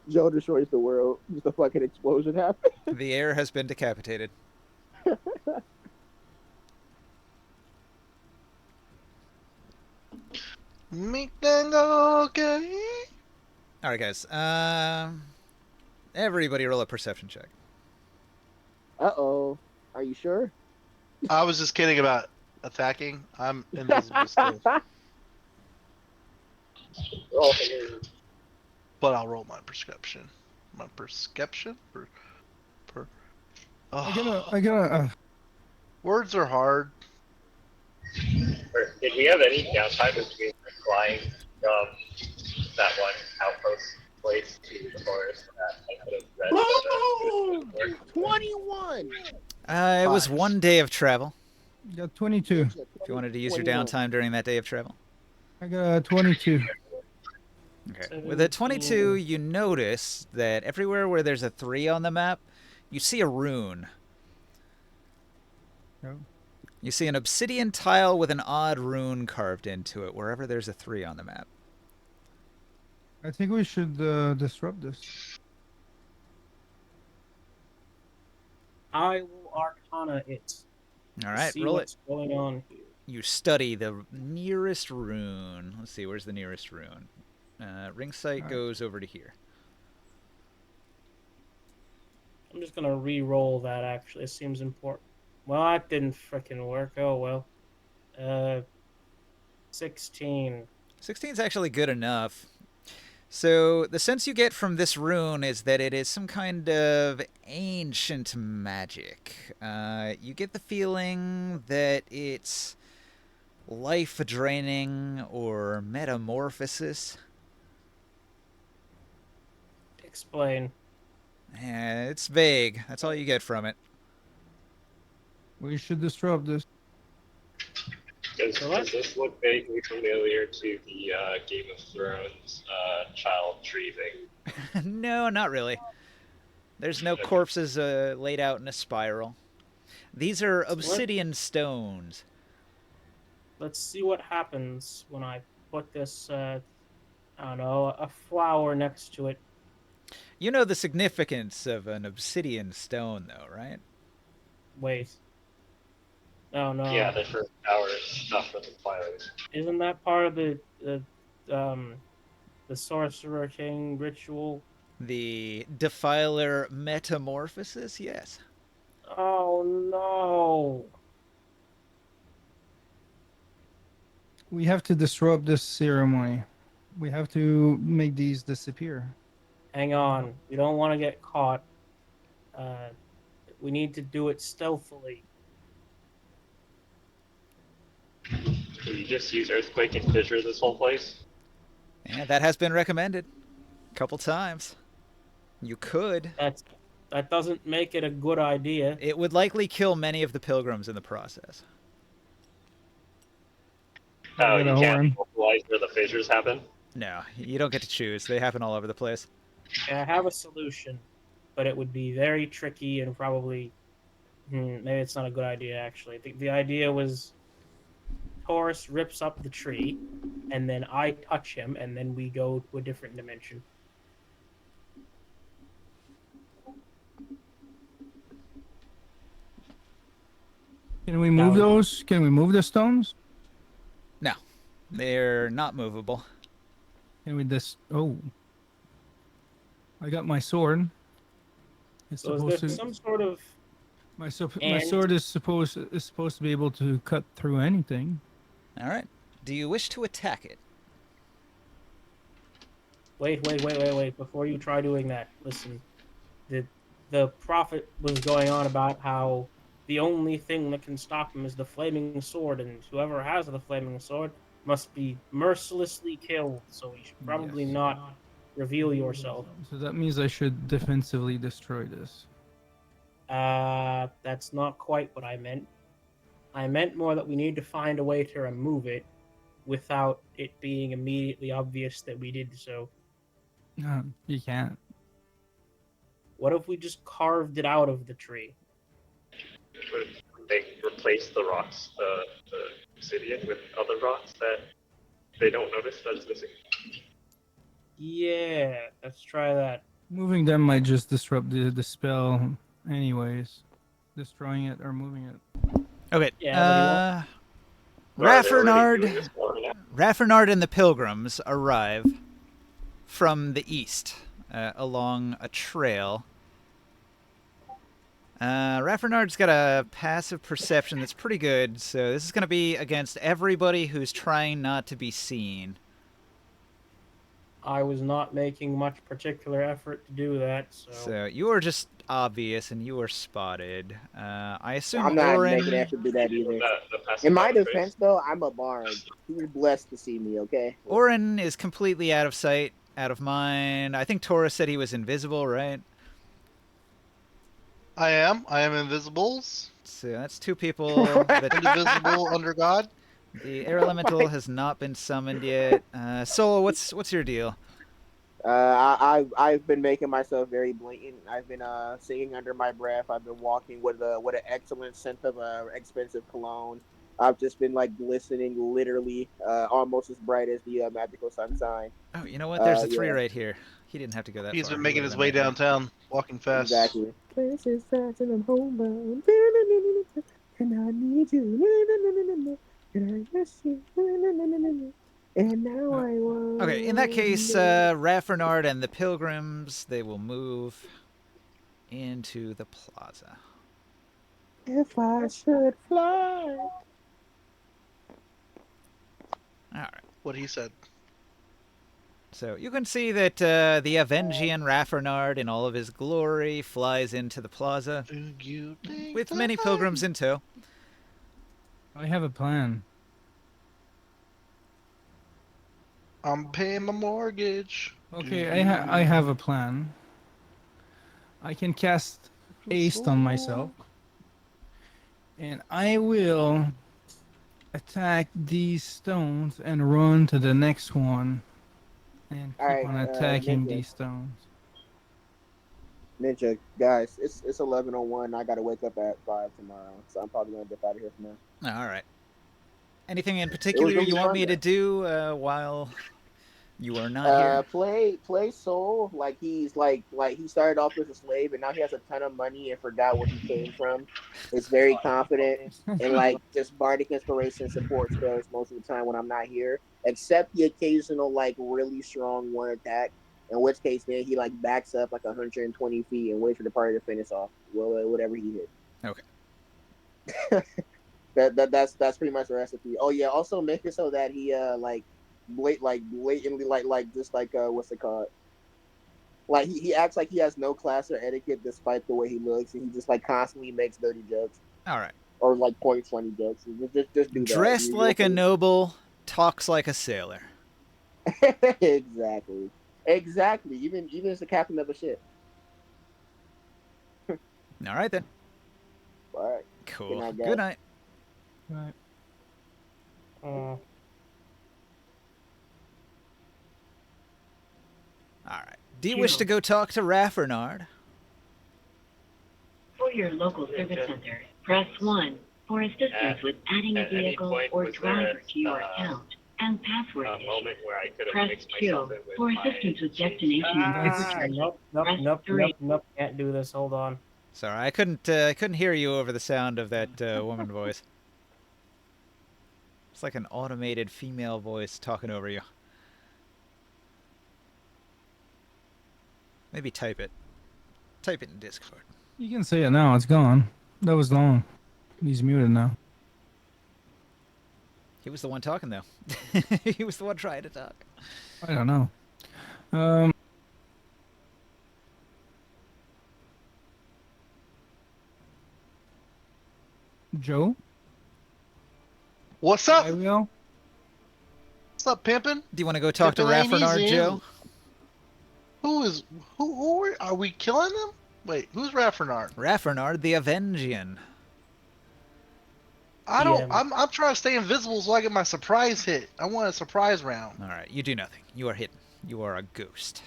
Joe destroys the world. Just a fucking explosion happens. The air has been decapitated. Me tengo que ir. All right, guys. Everybody roll a perception check. Are you sure? I was just kidding about attacking. I'm invisible still. But I'll roll my perception. My perception? I gotta. Words are hard. Or did we have any downtime between flying from that one outpost place to the forest that I could have read? 21! It was 5. 1 day of travel. Got 22. If you wanted to use your 21. downtime during that day of travel. I got 22. Okay. With a 22, you notice that everywhere where there's a 3 on the map, you see a rune. Oh. You see an obsidian tile with an odd rune carved into it wherever there's a 3 on the map. I think we should disrupt this. I will Arcana it. All right, See roll it. what's going on here. you study the nearest rune. Let's see, where's the nearest rune? Ring sight goes over to here. I'm just gonna re-roll that. Actually, it seems important. Well, that didn't frickin' work. Oh well. 16. 16 is actually good enough. So the sense you get from this rune is that it is some kind of ancient magic. You get the feeling that it's life-draining or metamorphosis. Explain. It's vague. That's all you get from it. We should disrupt this. Does this look vaguely familiar to the Game of Thrones child tree thing? No, not really. There's no corpses laid out in a spiral. These are obsidian stones. Let's see what happens when I put this, I don't know, a flower next to it. You know the significance of an obsidian stone, though, right? Wait. Oh no. Yeah, the first hour stuff for the flowers. Isn't that part of the Sorcerer King ritual? The Defiler Metamorphosis, yes. Oh no. We have to disrupt this ceremony. We have to make these disappear. Hang on. We don't want to get caught. We need to do it stealthily. Can you just use earthquake and fissure this whole place? Yeah, that has been recommended a couple times. You could. That doesn't make it a good idea. It would likely kill many of the pilgrims in the process. Oh, you Get a can't horn. localize where the fissures happen? No, you don't get to choose. They happen all over the place. I have a solution, but it would be very tricky and probably maybe it's not a good idea actually. The idea was Taurus rips up the tree, and then I touch him, and then we go to a different dimension. Can we move those? Can we move the stones? No, they're not movable. Can we Oh. I got my sword. It's So is supposed there to. some sort of My And- sword is supposed to be able to cut through anything. All right. Do you wish to attack it? Wait. Before you try doing that, listen. The prophet was going on about how the only thing that can stop him is the flaming sword, and whoever has the flaming sword must be mercilessly killed. So you should probably Yes. not reveal yourself. So that means I should defensively destroy this. That's not quite what I meant. I meant more that we need to find a way to remove it without it being immediately obvious that we did so. No, you can't. What if we just carved it out of the tree? Would they replace the rocks, the obsidian, with other rocks that they don't notice that is missing? Yeah, let's try that. Moving them might just disrupt the spell, anyways. Destroying it or moving it. Okay. Yeah, Raffernard and the pilgrims arrive from the east along a trail. Raffernard's got a passive perception that's pretty good, so this is going to be against everybody who's trying not to be seen. I was not making much particular effort to do that, so... So you are just obvious and you are spotted. I assume I'm not Orin... making an effort to do that either. The passive In my trace? defense, though, I'm a bard. You're blessed to see me, okay? Orin is completely out of sight, out of mind. I think Taurus said he was invisible, right? I am invisibles. So that's two people. That Indivisible under God. the air elemental has not been summoned yet. Solo, what's your deal? I've been making myself very blatant. I've been singing under my breath. I've been walking with an excellent scent of expensive cologne. I've just been like glistening, literally, almost as bright as the magical sunshine. Oh, you know what? There's a three yeah. right here. He didn't have to go that He's far. been making He his would've way been right downtown, walking fast. Exactly. Places fast and I'm homebound. And I need you. And I miss you. And now I want. Okay, in that case, Raffernard and the Pilgrims, they will move into the plaza. If I should fly. All right. What he said. So you can see that the Avengian Raffernard, in all of his glory, flies into the plaza Do you think with that many pilgrims in tow. I have a plan. I'm paying my mortgage? Okay, I have a plan. I can cast haste on myself, and I will attack these stones and run to the next one, and keep Alright, on attacking Ninja. these stones. Ninja, guys, it's 11:01. I gotta wake up at 5 tomorrow, so I'm probably gonna dip out of here for now. All right. Anything in particular really you want fun, me to though. do while you are not here? Play Soul like he's like he started off as a slave and now he has a ton of money and forgot where he came from. Is very confident and like just bardic inspiration support spells most of the time when I'm not here, except the occasional like really strong one attack. In which case, then he like backs up like 120 feet and waits for the party to finish off. Well, whatever he hit. Okay. That's pretty much the recipe. Oh yeah, also make it so that he blatantly like just like what's it called? Like he acts like he has no class or etiquette despite the way he looks, and he just like constantly makes dirty jokes All right. or like point funny jokes. Just do that. Dressed like a noble, talks like a sailor. Exactly. Even as the captain of a ship. All right then. All right. Cool. Good night, guys. Good night. Right. All right. Do you wish to go talk to Raffernard? For your local service center, press 1 for assistance with adding a at any vehicle point or was there, driver to your account and password A issues. moment where I could have Press mixed 2 myself in with for my assistance with change. destination and Ah, overcharges. nope, Press 3. can't do this. Hold on. Sorry, I couldn't hear you over the sound of that woman voice. It's like an automated female voice talking over you. Maybe type it. Type it in Discord. You can say it now. It's gone. That was long. He's muted now. He was the one talking, though. He was the one trying to talk. I don't know. Joe? What's up? Ariel? What's up, pimpin'? Do you want to go talk to Pimpin' ain't Raffernard, easy. Joe? Who are we killing them? Wait, who's Raffernard? Raffernard the Avengian. I don't. Yeah. I'm trying to stay invisible so I get my surprise hit. I want a surprise round. All right, you do nothing. You are hidden. You are a ghost.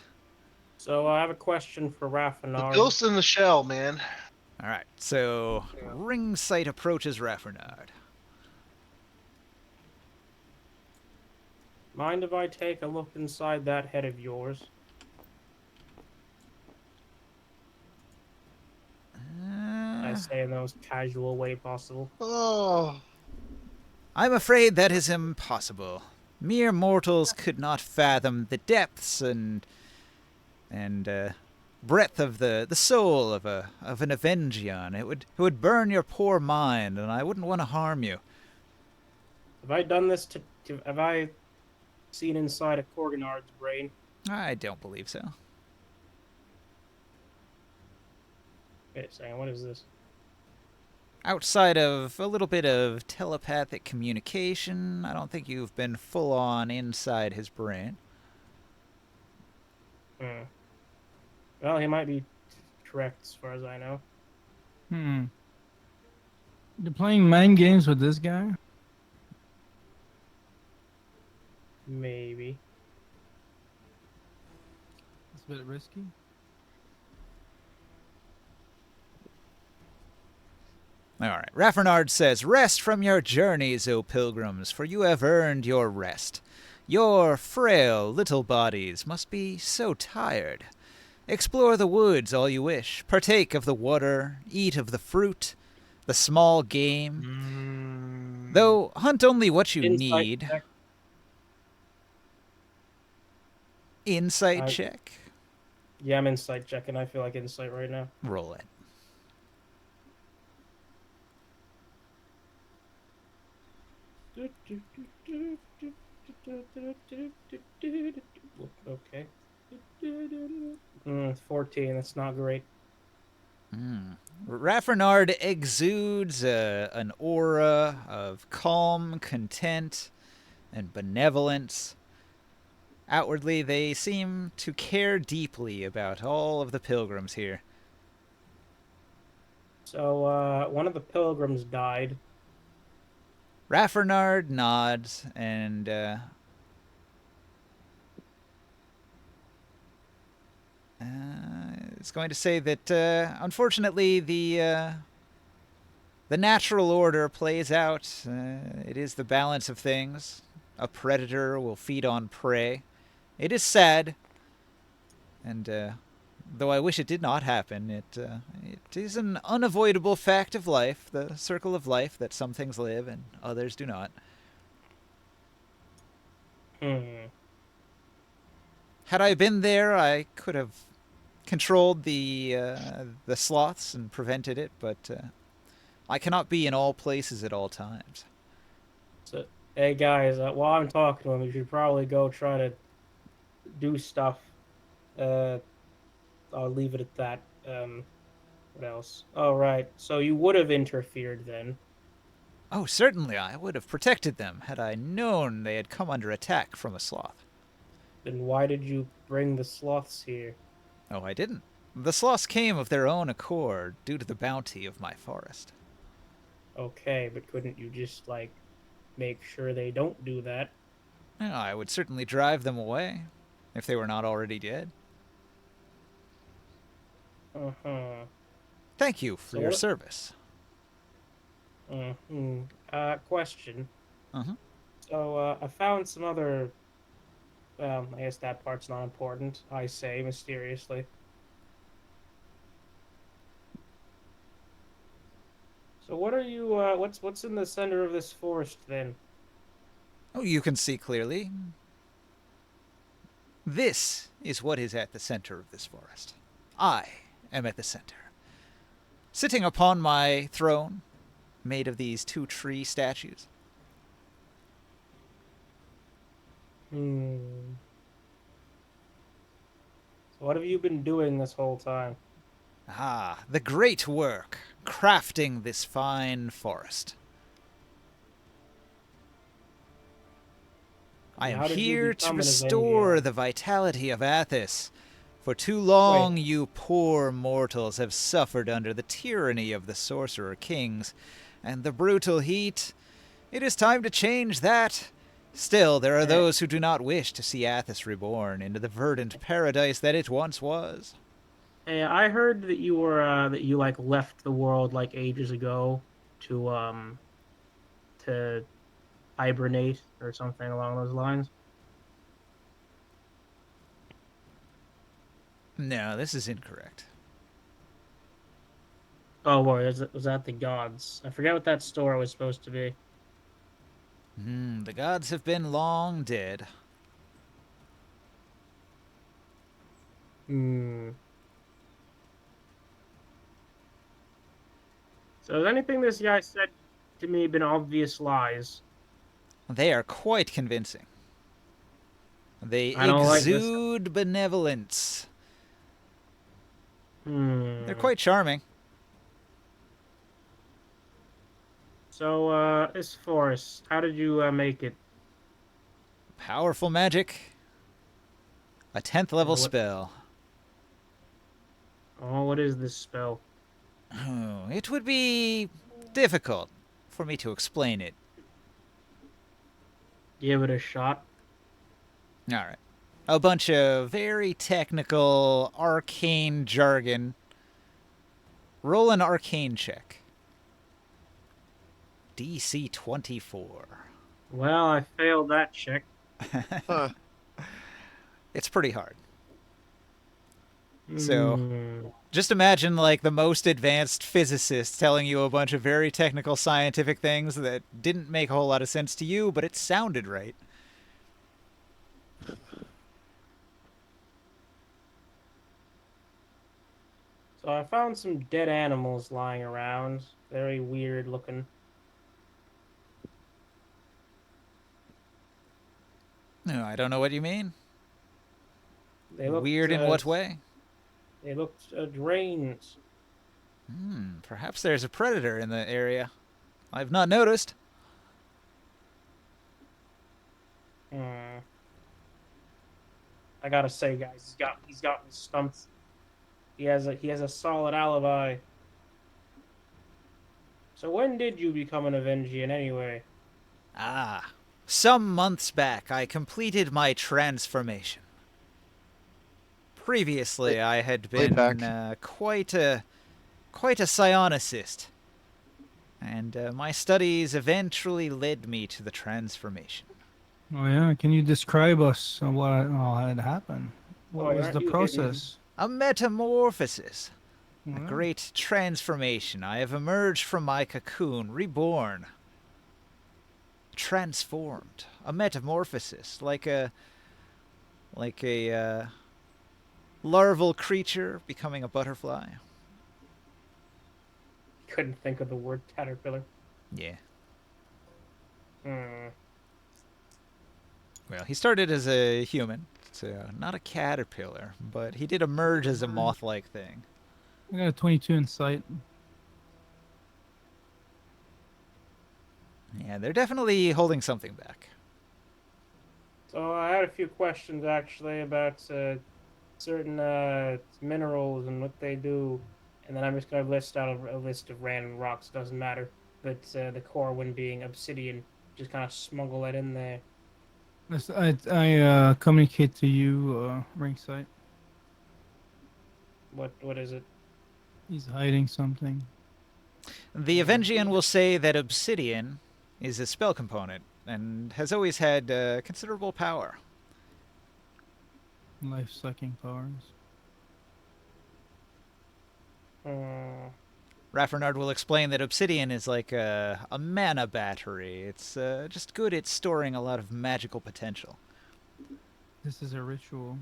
So I have a question for The Raffenard. ghost in the shell, man. All right, so ring sight approaches Raffernard. Mind if I take a look inside that head of yours? I say in the most casual way possible. Oh, I'm afraid that is impossible. Mere mortals could not fathom the depths and breadth of the soul of an Avengian. It would burn your poor mind, and I wouldn't want to harm you. Have I done this have I seen inside a Corganard's brain? I don't believe so. Wait a second, what is this? Outside of a little bit of telepathic communication, I don't think you've been full on inside his brain. Well, he might be correct as far as I know. You're playing mind games with this guy? Maybe. It's a bit risky. All right. Raffernard says, "Rest from your journeys, O pilgrims, for you have earned your rest. Your frail little bodies must be so tired. Explore the woods all you wish. Partake of the water. Eat of the fruit. The small game. Though, hunt only what you Insight need. check. Insight I- check. Yeah, I'm insight checking. I feel like insight right now. Roll it. Okay. 14. That's not great. Raffernard exudes an aura of calm, content, and benevolence. Outwardly, they seem to care deeply about all of the pilgrims here. So, one of the pilgrims died. Raffernard nods and is going to say that unfortunately the natural order plays out. It is the balance of things. A predator will feed on prey. It is sad, and though I wish it did not happen, it is an unavoidable fact of life, the circle of life, that some things live and others do not. Had I been there, I could have controlled the sloths and prevented it, but I cannot be in all places at all times. So, hey guys, while I'm talking to him, you should probably go try to do stuff. I'll leave it at that. What else? All right. So you would have interfered then. Oh, certainly I would have protected them had I known they had come under attack from a sloth. Then why did you bring the sloths here? Oh, I didn't. The sloths came of their own accord due to the bounty of my forest. Okay, but couldn't you just, like, make sure they don't do that? Well, I would certainly drive them away, if they were not already dead. Uh-huh. Thank you for So your what- service. Question. Uh-huh. So, I found some other... Well, I guess that part's not important, I say, mysteriously. So what are you, what's in the center of this forest, then? Oh, you can see clearly. This is what is at the center of this forest. I am at the center. Sitting upon my throne, made of these 2 tree statues. So what have you been doing this whole time? Ah, the great work, crafting this fine forest. I And am how did you here to become an restore Avenger? the vitality of Athos. For too long, you poor mortals have suffered under the tyranny of the sorcerer kings and the brutal heat. It is time to change that. Still, there are those who do not wish to see Athos reborn into the verdant paradise that it once was. Hey, I heard that you were that you like left the world like ages ago to hibernate or something along those lines. No, this is incorrect. Oh boy, was that the gods? I forget what that story was supposed to be. The gods have been long dead. So has anything this guy said to me been obvious lies? They are quite convincing. They I don't like this. exude benevolence. They're quite charming. So, this forest, how did you make it? Powerful magic. A 10th level What- spell. Oh, what is this spell? Oh, it would be difficult for me to explain it. Give it a shot. All right. A bunch of very technical, arcane jargon. Roll an arcane check. DC 24. Well, I failed that check. Huh. It's pretty hard. So just imagine like the most advanced physicist telling you a bunch of very technical scientific things that didn't make a whole lot of sense to you, but it sounded right. So I found some dead animals lying around. Very weird looking. No, I don't know what you mean. They looked Weird in what way? They looked drained. Perhaps there's a predator in the area. I've not noticed. I gotta say, guys, he's got me stumped. He has a solid alibi. So when did you become an Avengian anyway? Some months back, I completed my transformation. Previously, I had been quite a psionicist, and my studies eventually led me to the transformation. Oh yeah, can you describe us what all had happened? What was the process? A metamorphosis. A great transformation. I have emerged from my cocoon, reborn. Transformed. A metamorphosis. Like a larval creature becoming a butterfly. Couldn't think of the word caterpillar. Yeah. Well, he started as a human, so not a caterpillar, but he did emerge as a moth-like thing. I got a 22 in sight. Yeah, they're definitely holding something back. So I had a few questions actually about certain minerals and what they do, and then I'm just gonna list out a list of random rocks. Doesn't matter, but the core one being obsidian. Just kind of smuggle that in there. I communicate to you, ringside. What is it? He's hiding something. The Avengian will say that obsidian is a spell component and has always had considerable power. Life-sucking powers. Raffernard will explain that obsidian is like a mana battery. It's just good at storing a lot of magical potential. This is a ritual.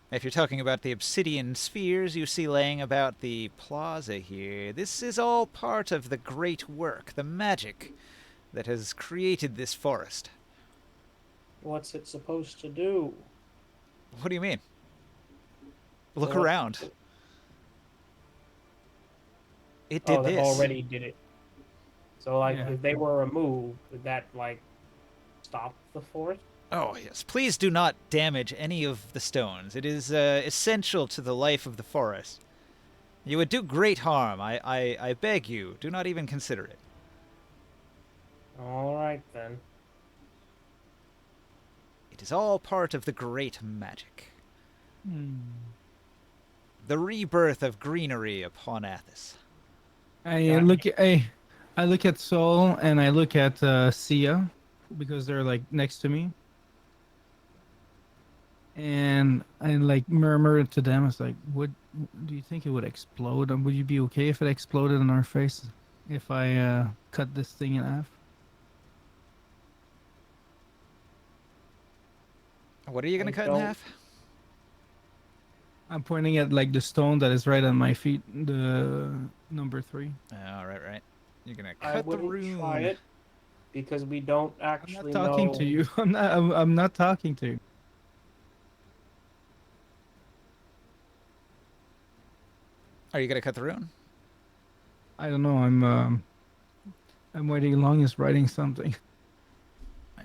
If you're talking about the obsidian spheres you see laying about the plaza here, this is all part of the great work, the magic that has created this forest. What's it supposed to do? What do you mean? Look So around. It did they this. already did it. So, like, if they were removed, would that, like, stop the forest? Oh, yes. Please do not damage any of the stones. It is essential to the life of the forest. You would do great harm. I beg you, do not even consider it. All right, then. It is all part of the great magic. The rebirth of greenery upon Athos. I look at Sol and I look at Sia because they're like next to me. And I like murmur to them. It's like, what do you think it would explode? Would you be okay if it exploded in our face? If I cut this thing in half? What are you going to cut in half? I'm pointing at like the stone that is right on my feet, the number 3. Oh, right. You're going to cut the rune. Try it because we don't actually I'm not talking to you. I'm not talking to you. Are you going to cut the rune? I don't know. I'm waiting along. Is writing something. I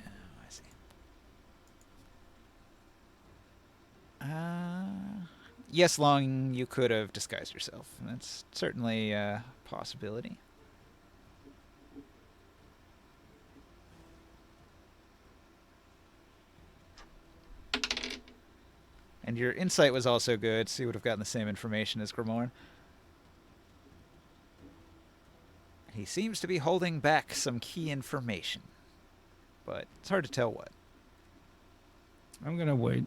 see. Yes, Long, you could have disguised yourself. That's certainly a possibility. And your insight was also good, so you would have gotten the same information as Grimoire. He seems to be holding back some key information. but it's hard to tell what. I'm gonna wait.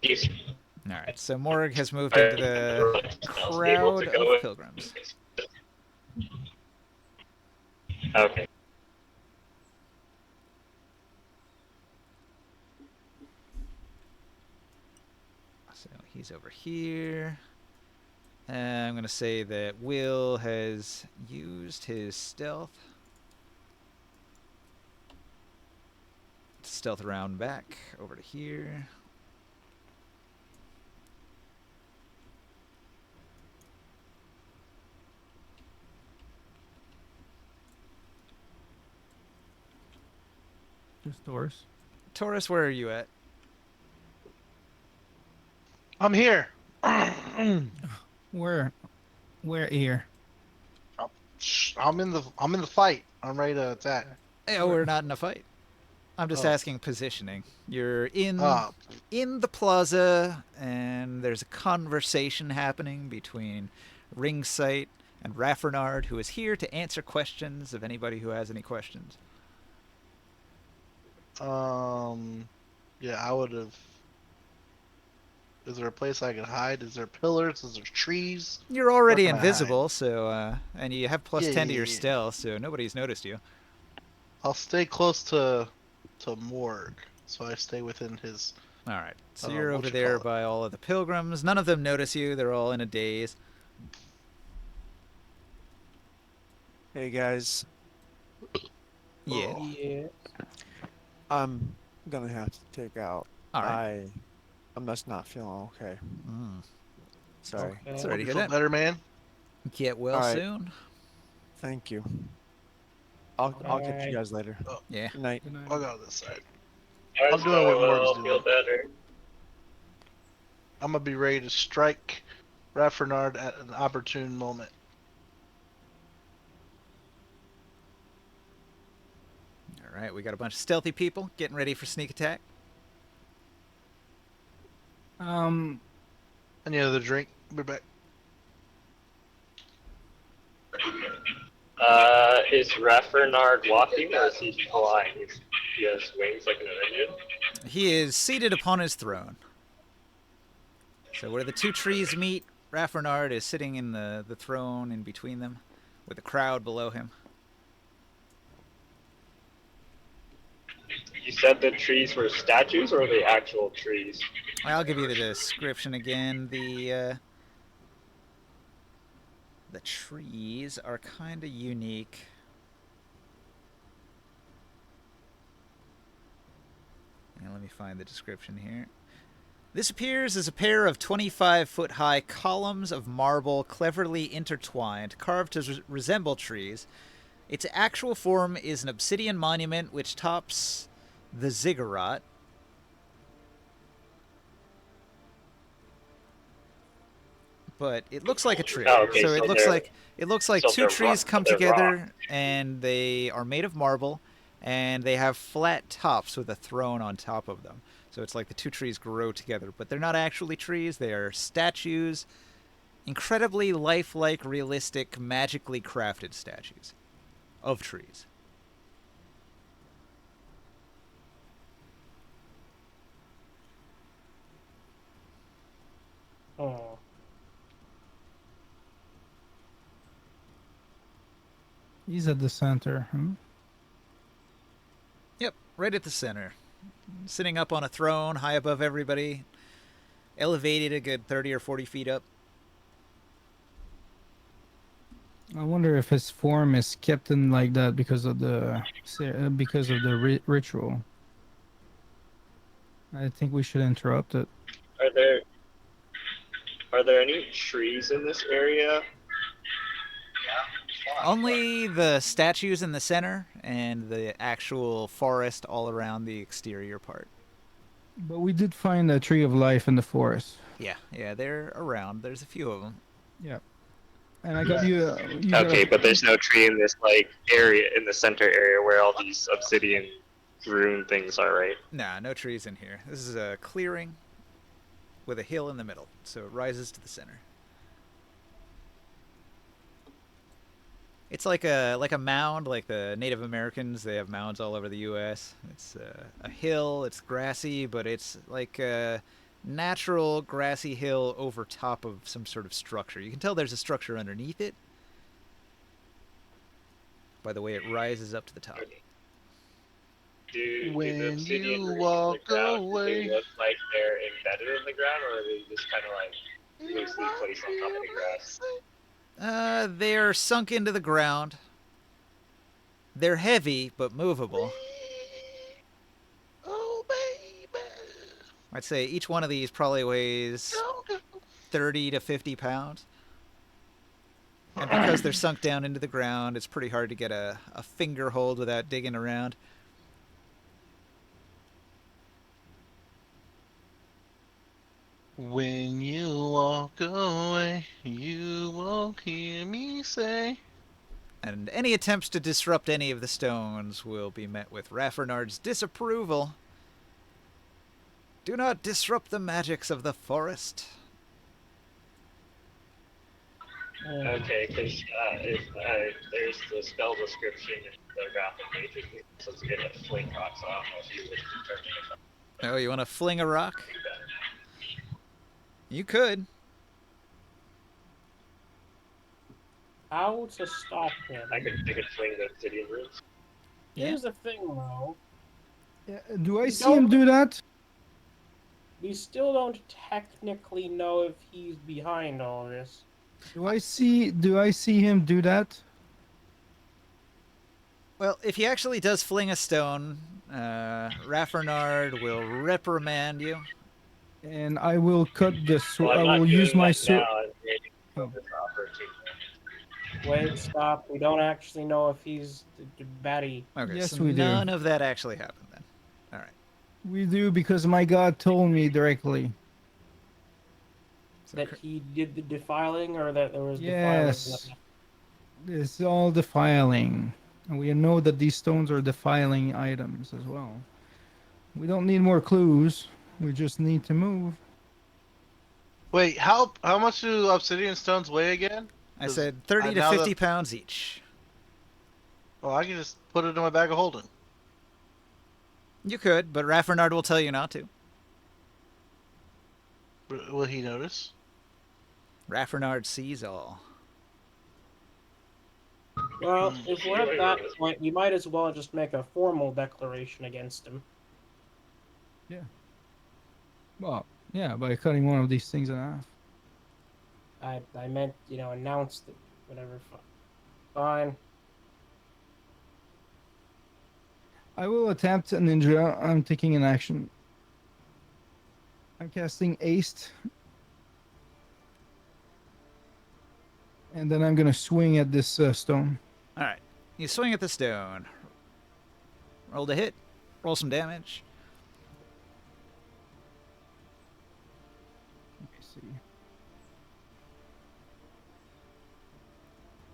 He's- All right, so Morg has moved into the crowd of pilgrims. Okay. So he's over here. I'm going to say that Will has used his stealth. Stealth around back over to here. Just Taurus. Taurus, where are you at? I'm here. Where here? I'm in the fight. I'm ready to attack. Hey, oh, we're not in a fight. I'm just Oh. asking positioning. You're in Ah, the plaza, and there's a conversation happening between Ringsight and Raffernard, who is here to answer questions of anybody who has any questions. yeah, I would have. Is there a place I could hide? Is there pillars? Is there trees? You're already Where can I hide? invisible, so and you have plus Yeah, 10 to yeah, your yeah. stealth, so nobody's noticed you. I'll stay close to Morg, so I stay within his. All right, so Oh, you're over what you there call it? by all of the pilgrims. None of them notice you. They're all in a daze. Hey guys, Yeah. Oh. Yeah. I'm gonna have to take out. All right. I'm just not feeling okay. Mm. Sorry. Okay. Sorry to You hear feel that. better, man? Get well All right. soon. Thank you. I'll catch Alright. you guys later. Yeah. Good night. Good night. I'll go this side. I'm doing what Morg's feel doing. better. I'm gonna be ready to strike Raffernard at an opportune moment. All right, we got a bunch of stealthy people getting ready for sneak attack. Any other drink? Be back. Is Raffernard walking or is he flying? He has wings like an engine. He is seated upon his throne. So where the two trees meet, Raffernard is sitting in the throne in between them, with the crowd below him. You said the trees were statues or were they actual trees? I'll give you the description again. The trees are kind of unique. And let me find the description here. This appears as a pair of 25-foot-high columns of marble cleverly intertwined, carved to resemble trees. Its actual form is an obsidian monument which tops the ziggurat. But it looks like a tree. Oh, okay, so so it looks like so two they're trees rock- come they're together, rock. and they are made of marble, and they have flat tops with a throne on top of them. So it's like the two trees grow together, but they're not actually trees. They are statues, incredibly lifelike, realistic, magically crafted statues of trees. Oh. He's at the center. Yep, right at the center. Sitting up on a throne high above everybody, elevated a good 30 or 40 feet up. I wonder if his form is kept in like that because of the ritual. I think we should interrupt it. Are there any trees in this area? Only the statues in the center and the actual forest all around the exterior part. But we did find a tree of life in the forest. Yeah, they're around. There's a few of them. Yeah. And I got you. Okay, but there's no tree in this like area in the center area where all these obsidian rune things are, right? Nah, no trees in here. This is a clearing with a hill in the middle, so it rises to the center. It's like a mound, like the Native Americans. They have mounds all over the U.S. It's a hill. It's grassy, but it's like a natural grassy hill over top of some sort of structure. You can tell there's a structure underneath it by the way it rises up to the top. Do the When obsidian you rings in walk the ground, do away. they look like they're embedded in the ground, or are they just kind of like loosely placed on top of the grass? They're sunk into the ground. They're heavy but movable. Oh, baby. I'd say each one of these probably weighs 30 to 50 pounds. And because they're sunk down into the ground, it's pretty hard to get a finger hold without digging around. When you walk away, you won't hear me say. And any attempts to disrupt any of the stones will be met with Raffernard's disapproval. Do not disrupt the magics of the forest. Okay, because there's the spell description in the graphic pages. So it's good at fling rocks. So I don't know if you would determine if Oh, you want to fling a rock? I do that. You could. How to stop him? I could fling the obsidian roots. Here's the thing, though. Do I see him do that? We still don't technically know if he's behind all this. Do I see him do that? Well, if he actually does fling a stone, Raffernard will reprimand you. And I will cut the sword. Well, I'm I not will use doing my that sword. now. I'm waiting for Oh. this opportunity. Wait, stop. We don't actually know if he's the baddie. Okay, Yes, so we do. none of that actually happened then. All right. We do because my God told me directly. So That he did the defiling, or that there was Yes. defiling? It's all defiling. And we know that these stones are defiling items as well. We don't need more clues. We just need to move. Wait, how much do obsidian stones weigh again? I said 30 to now 50 that- pounds each. Oh, I can just put it in my bag of holding. You could, but Raffernard will tell you not to. Will he notice? Raffernard sees all. Well, if we're at that point, we might as well just make a formal declaration against him. Well, yeah, by cutting one of these things in half. I meant, announce that whatever. Fine. I will attempt a ninja. I'm taking an action. I'm casting Haste. And then I'm going to swing at this stone. All right. You swing at the stone. Roll to hit. Roll some damage. Let me see.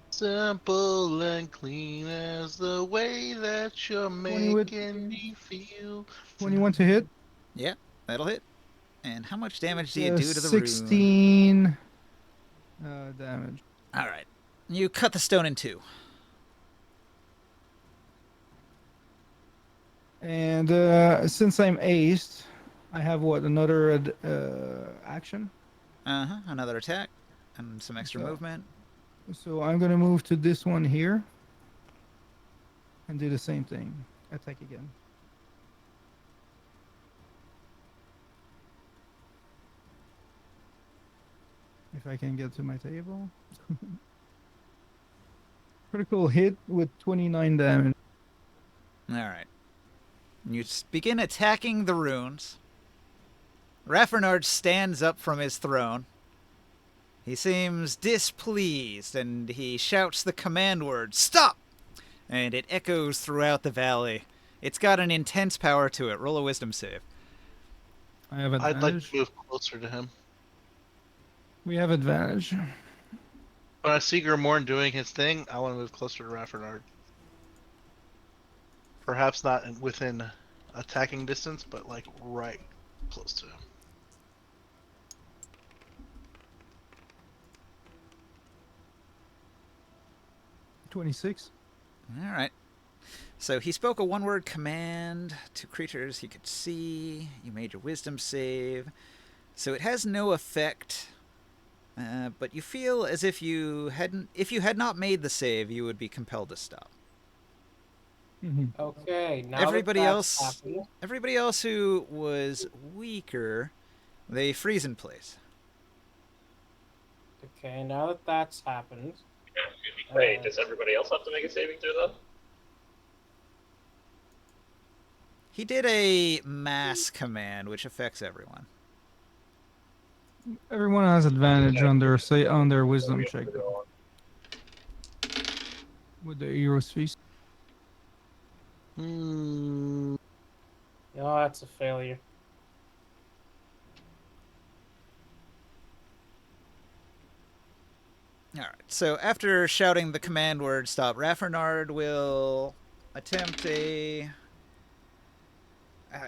Simple and clean as the way that you're 20 with- making me feel. 21 to hit. Yeah, that'll hit. And how much damage do you do to the 16 damage. rune? All right. You cut the stone in two. And since I'm aced, I have what, another action? Uh-huh. Another attack. And some extra So- movement. So I'm going to move to this one here. And do the same thing. Attack again. If I can get to my table. Critical hit with 29 damage. All right. You begin attacking the runes. Raffernard stands up from his throne. He seems displeased, and he shouts the command word, "Stop!" And it echoes throughout the valley. It's got an intense power to it. Roll a wisdom save. I have I'd advantage. like to move closer to him. We have advantage. When I see Grimorn doing his thing, I want to move closer to Raffernard. Perhaps not within attacking distance, but like right close to him. 26. All right. So he spoke a one-word command to creatures he could see. You made your wisdom save. So it has no effect, but you feel as if you had not made the save, you would be compelled to stop. Okay, now Everybody that else, that's happened, everybody else who was weaker, they freeze in place. okay, now that that's happened. Wait, does everybody else have to make a saving throw though? He did a mass command, which affects everyone. Everyone has advantage on their wisdom check though. With the hero's feast. Hmm. No, that's a failure. All right. So after shouting the command word "stop," Raffernard will attempt a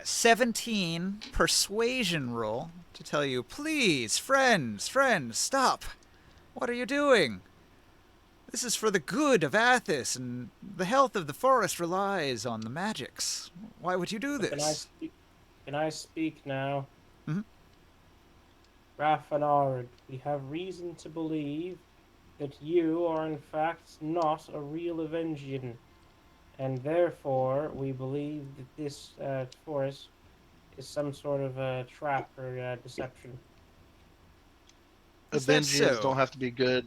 17 persuasion roll to tell you, please, friends, stop. What are you doing? This is for the good of Athos, and the health of the forest relies on the magics. Why would you do this? Can I speak now? Mhm. Raffinard, we have reason to believe that you are in fact not a real Avengian, and therefore we believe that this forest is some sort of a trap or deception. Is that Avengians so? don't have to be good.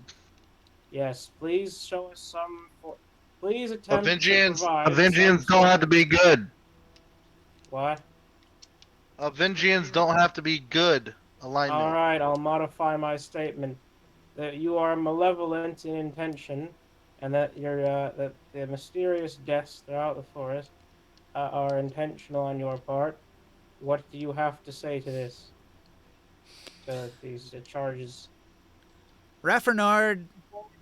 Yes, please show us some. Please attempt to Avengians provide Avengians some don't sort have to of- be good. What? Avengians don't have to be good. Alignment. All right, I'll modify my statement that you are malevolent in intention, and that that the mysterious deaths throughout the forest are intentional on your part. What do you have to say to this? To these charges? Raffernard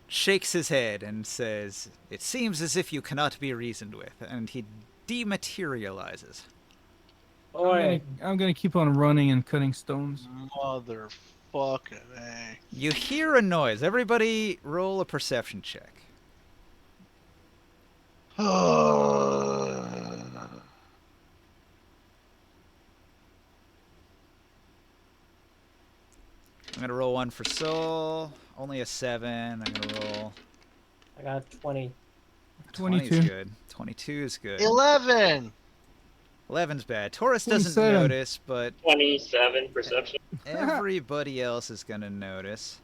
shakes his head and says, "It seems as if you cannot be reasoned with," and he dematerializes. Boy, I'm gonna keep on running and cutting stones. Motherfucking A. You hear a noise. Everybody roll a perception check. I'm going to roll one for Soul. Only a 7. I'm going to roll... I got 20. 20 is 22. good. 22 is good. 11. 11's bad. Taurus doesn't 27. notice, but 27 perception. everybody else is going to notice.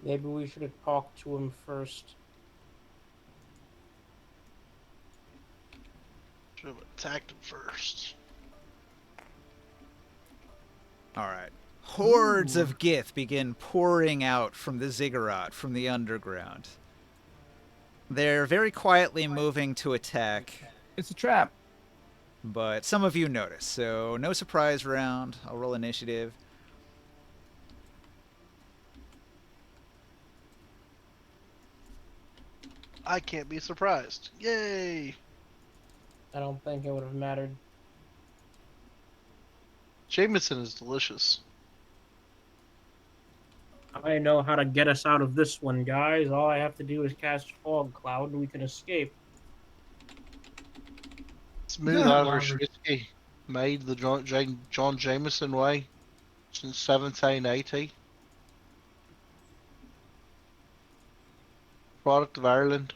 Maybe we should have talked to him first. Should have attacked him first. All right. Hordes of Gith begin pouring out from the ziggurat, from the underground. They're very quietly moving to attack, It's a trap. but some of you notice, so no surprise round. I'll roll initiative. I can't be surprised. Yay! I don't think it would have mattered. Jameson is delicious. I know how to get us out of this one, guys. All I have to do is cast Fog Cloud and we can escape. Smooth Yeah. Irish whiskey, made the John Jameson way since 1780. Product of Ireland.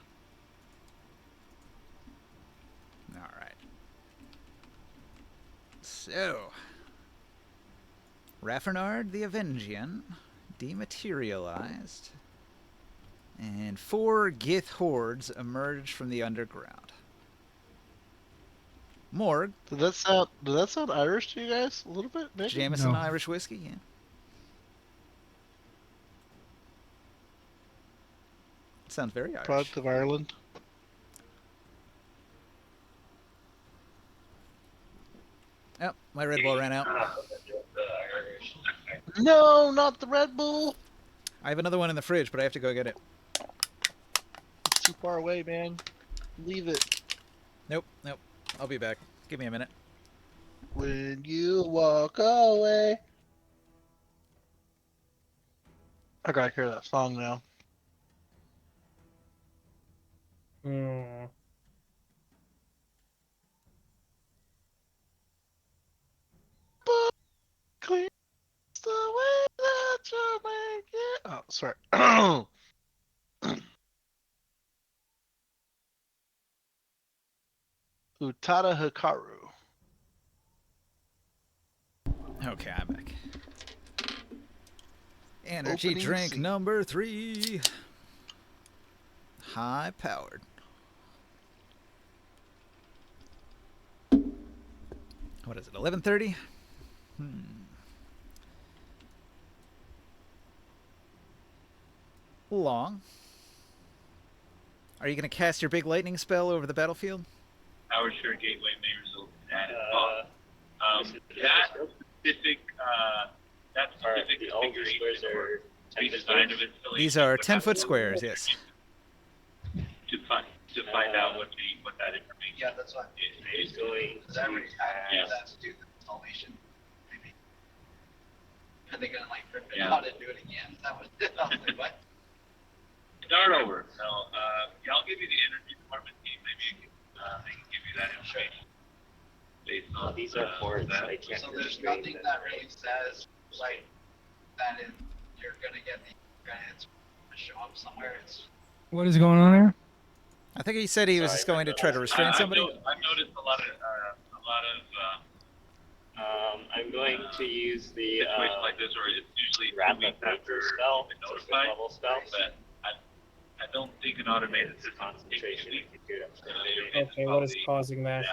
All right. So, Raffernard the Avengian dematerialized, and 4 Gith hordes emerged from the underground. Morg, Did that sound Irish to you guys? A little bit, maybe? Jameson No. Irish whiskey, yeah. Sounds very Irish. Product of Ireland. Oh, my Red Bull ran out. No, not the Red Bull. I have another one in the fridge, but I have to go get it. It's too far away, man. Leave it. Nope. I'll be back. Give me a minute. When you walk away. I gotta hear that song now. Hmm. Clear the way that you make it. Oh, sorry. Utada Hikaru. Okay, I'm back. Energy Opening drink scene. number 3. High powered. What is it? 11:30. Long. Are you going to cast your big lightning spell over the battlefield? Power Share Gateway may result in added cost. That specific configuration or design of installation. These are would have 10-foot to squares, yes. To find out what that information. Yeah, that's what is going. to Every time yeah. that's to do the installation, maybe. Are they gonna like rip it Yeah. out and do it again? That was I was like, what? Start over. No, yeah, I'll give you the energy department team. Maybe they can give you that information. Based on These are ports. that. I can't. So there's nothing that really says like that is you're gonna get the it's gonna show up somewhere. It's What is going on there? I think he said he was just going to try to restrain somebody. I've noticed a lot of I'm going to use the situations like this, or it's usually 2 wrap weeks up after spell, they've been so it's notified. level spell. But I don't think an automated system is Concentration. Okay, what is causing that?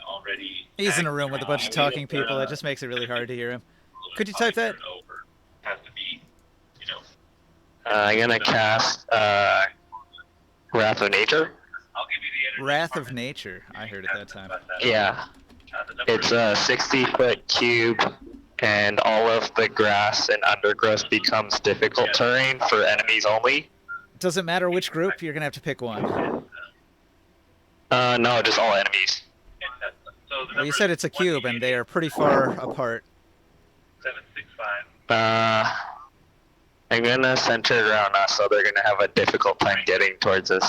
already. He's in a room with a bunch of talking people. It just makes it really hard to hear him. Could you type that? Over. Has to be, you know. I'm gonna cast Wrath of Nature. I'll give you the energy Wrath of department. Nature. I heard it that time. Yeah, The number it's a 60-foot cube, and all of the grass and undergrowth becomes difficult terrain for enemies only. Doesn't matter which group, you're going to have to pick one. No, just all enemies. So the Well, you number said is it's a cube, and they are pretty far apart. 765. I'm gonna center it around us, so they're gonna have a difficult time getting towards us.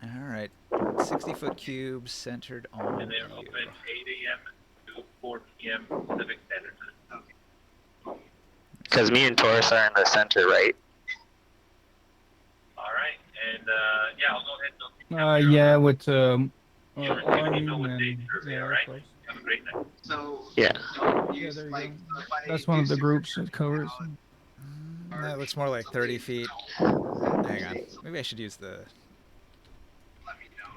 All right. 60-foot cube centered on And they're you. open 8 a.m. to 4 p.m. Pacific Standard Time. Cause me and Taurus are in the center, right? All right, and yeah, I'll go ahead and Yeah, with Sure, Armin you know what and dates are yeah, there, of right? course. Have a great night. So yeah. Yeah, there you go. That's one of the groups it covers. That looks more like 30 feet. Hang on. Maybe I should use the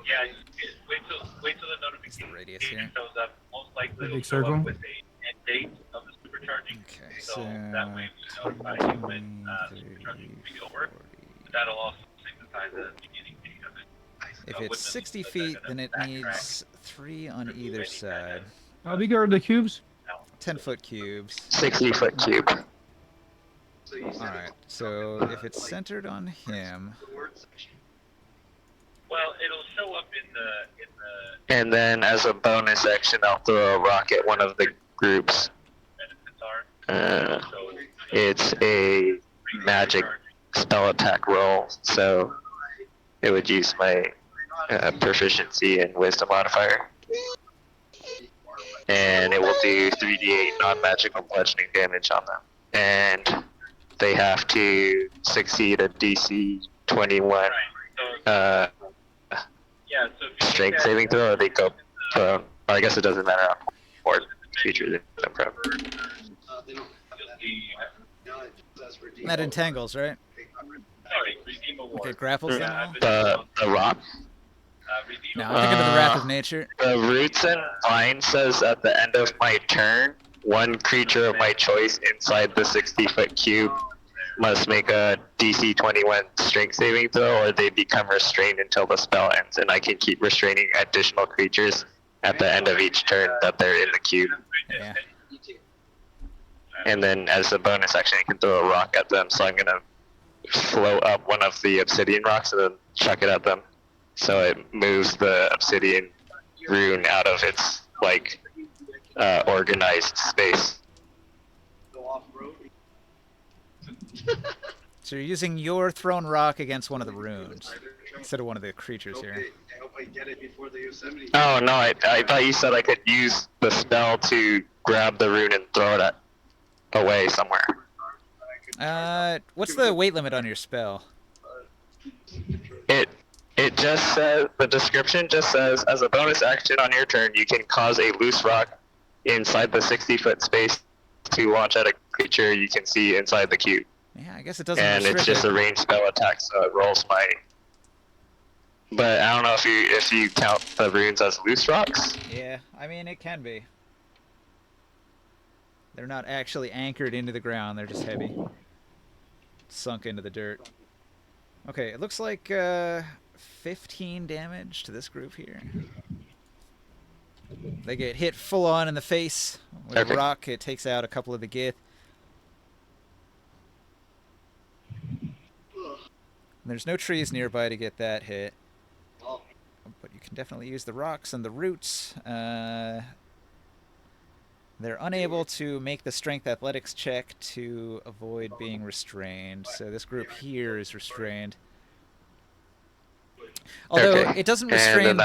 Yeah, wait till the notification radius here. shows up. Most likely The it'll big show circle? up with a end date of the supercharging. Okay, so so that way we notify you when the supercharging will be over. That'll also signify the beginning date of it. If it's 60 feet, then it needs 3 on either side. How big are the cubes? 10-foot cubes. 60-foot cube. Alright, so if it's centered on him... Well, it'll show up in the And then as a bonus action, I'll throw a rock at one of the groups. benefits are. So It's a magic spell attack roll, so it would use my proficiency and wisdom modifier. And it will do 3d8 non-magical bludgeoning damage on them. And they have to succeed a DC 21 yeah, so if you strength look at, saving throw, or they go prone. Well, I guess it doesn't matter how more features they go prone. you'll see, That entangles, right? sorry, redeem award. Okay, grapples them all? The rock. Redeem No, I'm thinking of the Wrath of Uh, Nature. The Roots and Vine says at the end of my turn, one creature of my choice inside the 60-foot cube must make a DC 21 strength saving throw, or they become restrained until the spell ends, and I can keep restraining additional creatures at the end of each turn that they're in the cube. Yeah. And then as a bonus action, I can throw a rock at them, so I'm gonna float up one of the obsidian rocks and then chuck it at them. So it moves the obsidian rune out of its, like, organized space. So you're using your thrown rock against one of the runes instead of one of the creatures here. Oh no, I thought you said I could use the spell to grab the rune and throw it away somewhere. What's the weight limit on your spell? It just says, the description just says, as a bonus action on your turn, you can cause a loose rock inside the 60-foot space to launch at a creature you can see inside the cube. Yeah, I guess it doesn't And restrict it's just it. a ranged spell attack, so it rolls my. But I don't know if you count the runes as loose rocks. Yeah, I mean, it can be. They're not actually anchored into the ground, they're just heavy. Sunk into the dirt. Okay, it looks like 15 damage to this group here. They get hit full on in the face with a rock. It takes out a couple of the Gith. There's no trees nearby to get that hit. But you can definitely use the rocks and the roots. They're unable to make the strength athletics check to avoid being restrained. So this group here is restrained. Although it doesn't restrain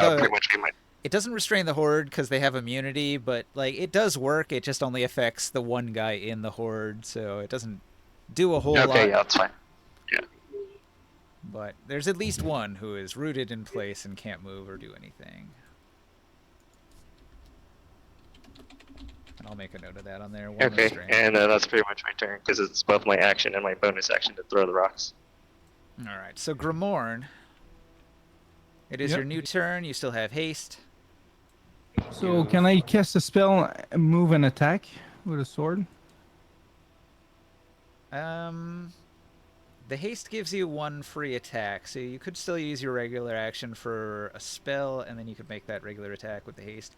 it doesn't restrain the horde because they have immunity, but like it does work. It just only affects the one guy in the horde, so it doesn't do a whole lot. Okay, yeah, that's fine. Yeah. But there's at least one who is rooted in place and can't move or do anything. And I'll make a note of that on there. One Okay, restraint. and that's pretty much my turn because it's both my action and my bonus action to throw the rocks. All right, so Grimorn, it is your new turn. You still have haste. So can I cast a spell, move, and attack with a sword? The haste gives you one free attack, so you could still use your regular action for a spell, and then you could make that regular attack with the haste.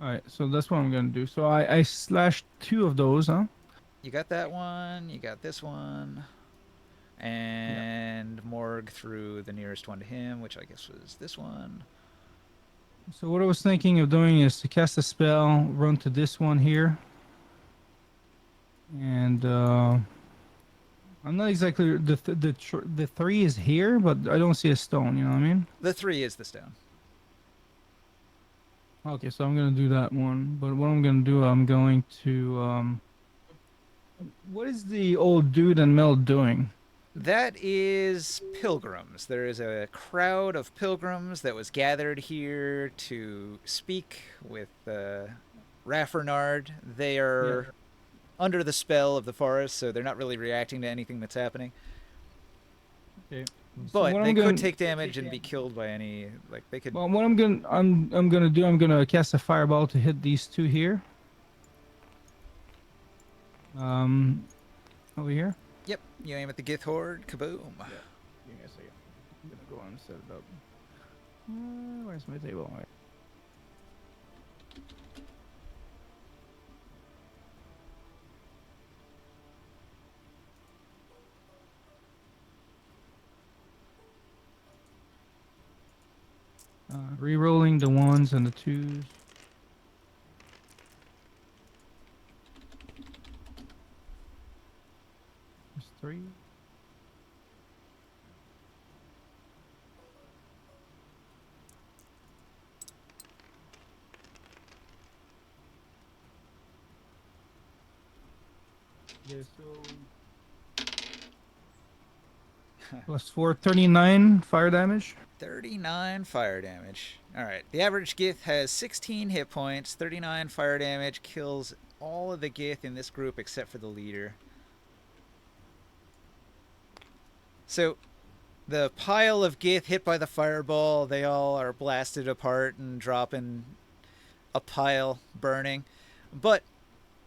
Alright, so that's what I'm gonna do. So I slashed 2 of those, huh? You got that one, you got this one, and Morg threw the nearest one to him, which I guess was this one. So what I was thinking of doing is to cast a spell, run to this one here. And I'm not exactly the 3 is here, but I don't see a stone. You know what I mean? The 3 is the stone. Okay, so I'm gonna do that one. But what I'm gonna do, I'm going to what is the old dude and Mel doing? That is pilgrims. There is a crowd of pilgrims that was gathered here to speak with Raffernard. They are under the spell of the forest, so they're not really reacting to anything that's happening. Okay. But So they could take damage and be killed by any. Like they could. Well, what I'm gonna do, I'm gonna cast a fireball to hit these 2 here. Over here. Yep, you aim at the Gith Horde, kaboom. Yeah. Give me a second. I'm gonna go and set it up. Where's my table? All right. Re-rolling the 1s and the 2s. There's 3. Yeah, so plus 4, 39 fire damage. 39 fire damage. Alright, the average Gith has 16 hit points, 39 fire damage, kills all of the Gith in this group except for the leader. So, the pile of Gith hit by the fireball, they all are blasted apart and drop in a pile, burning. But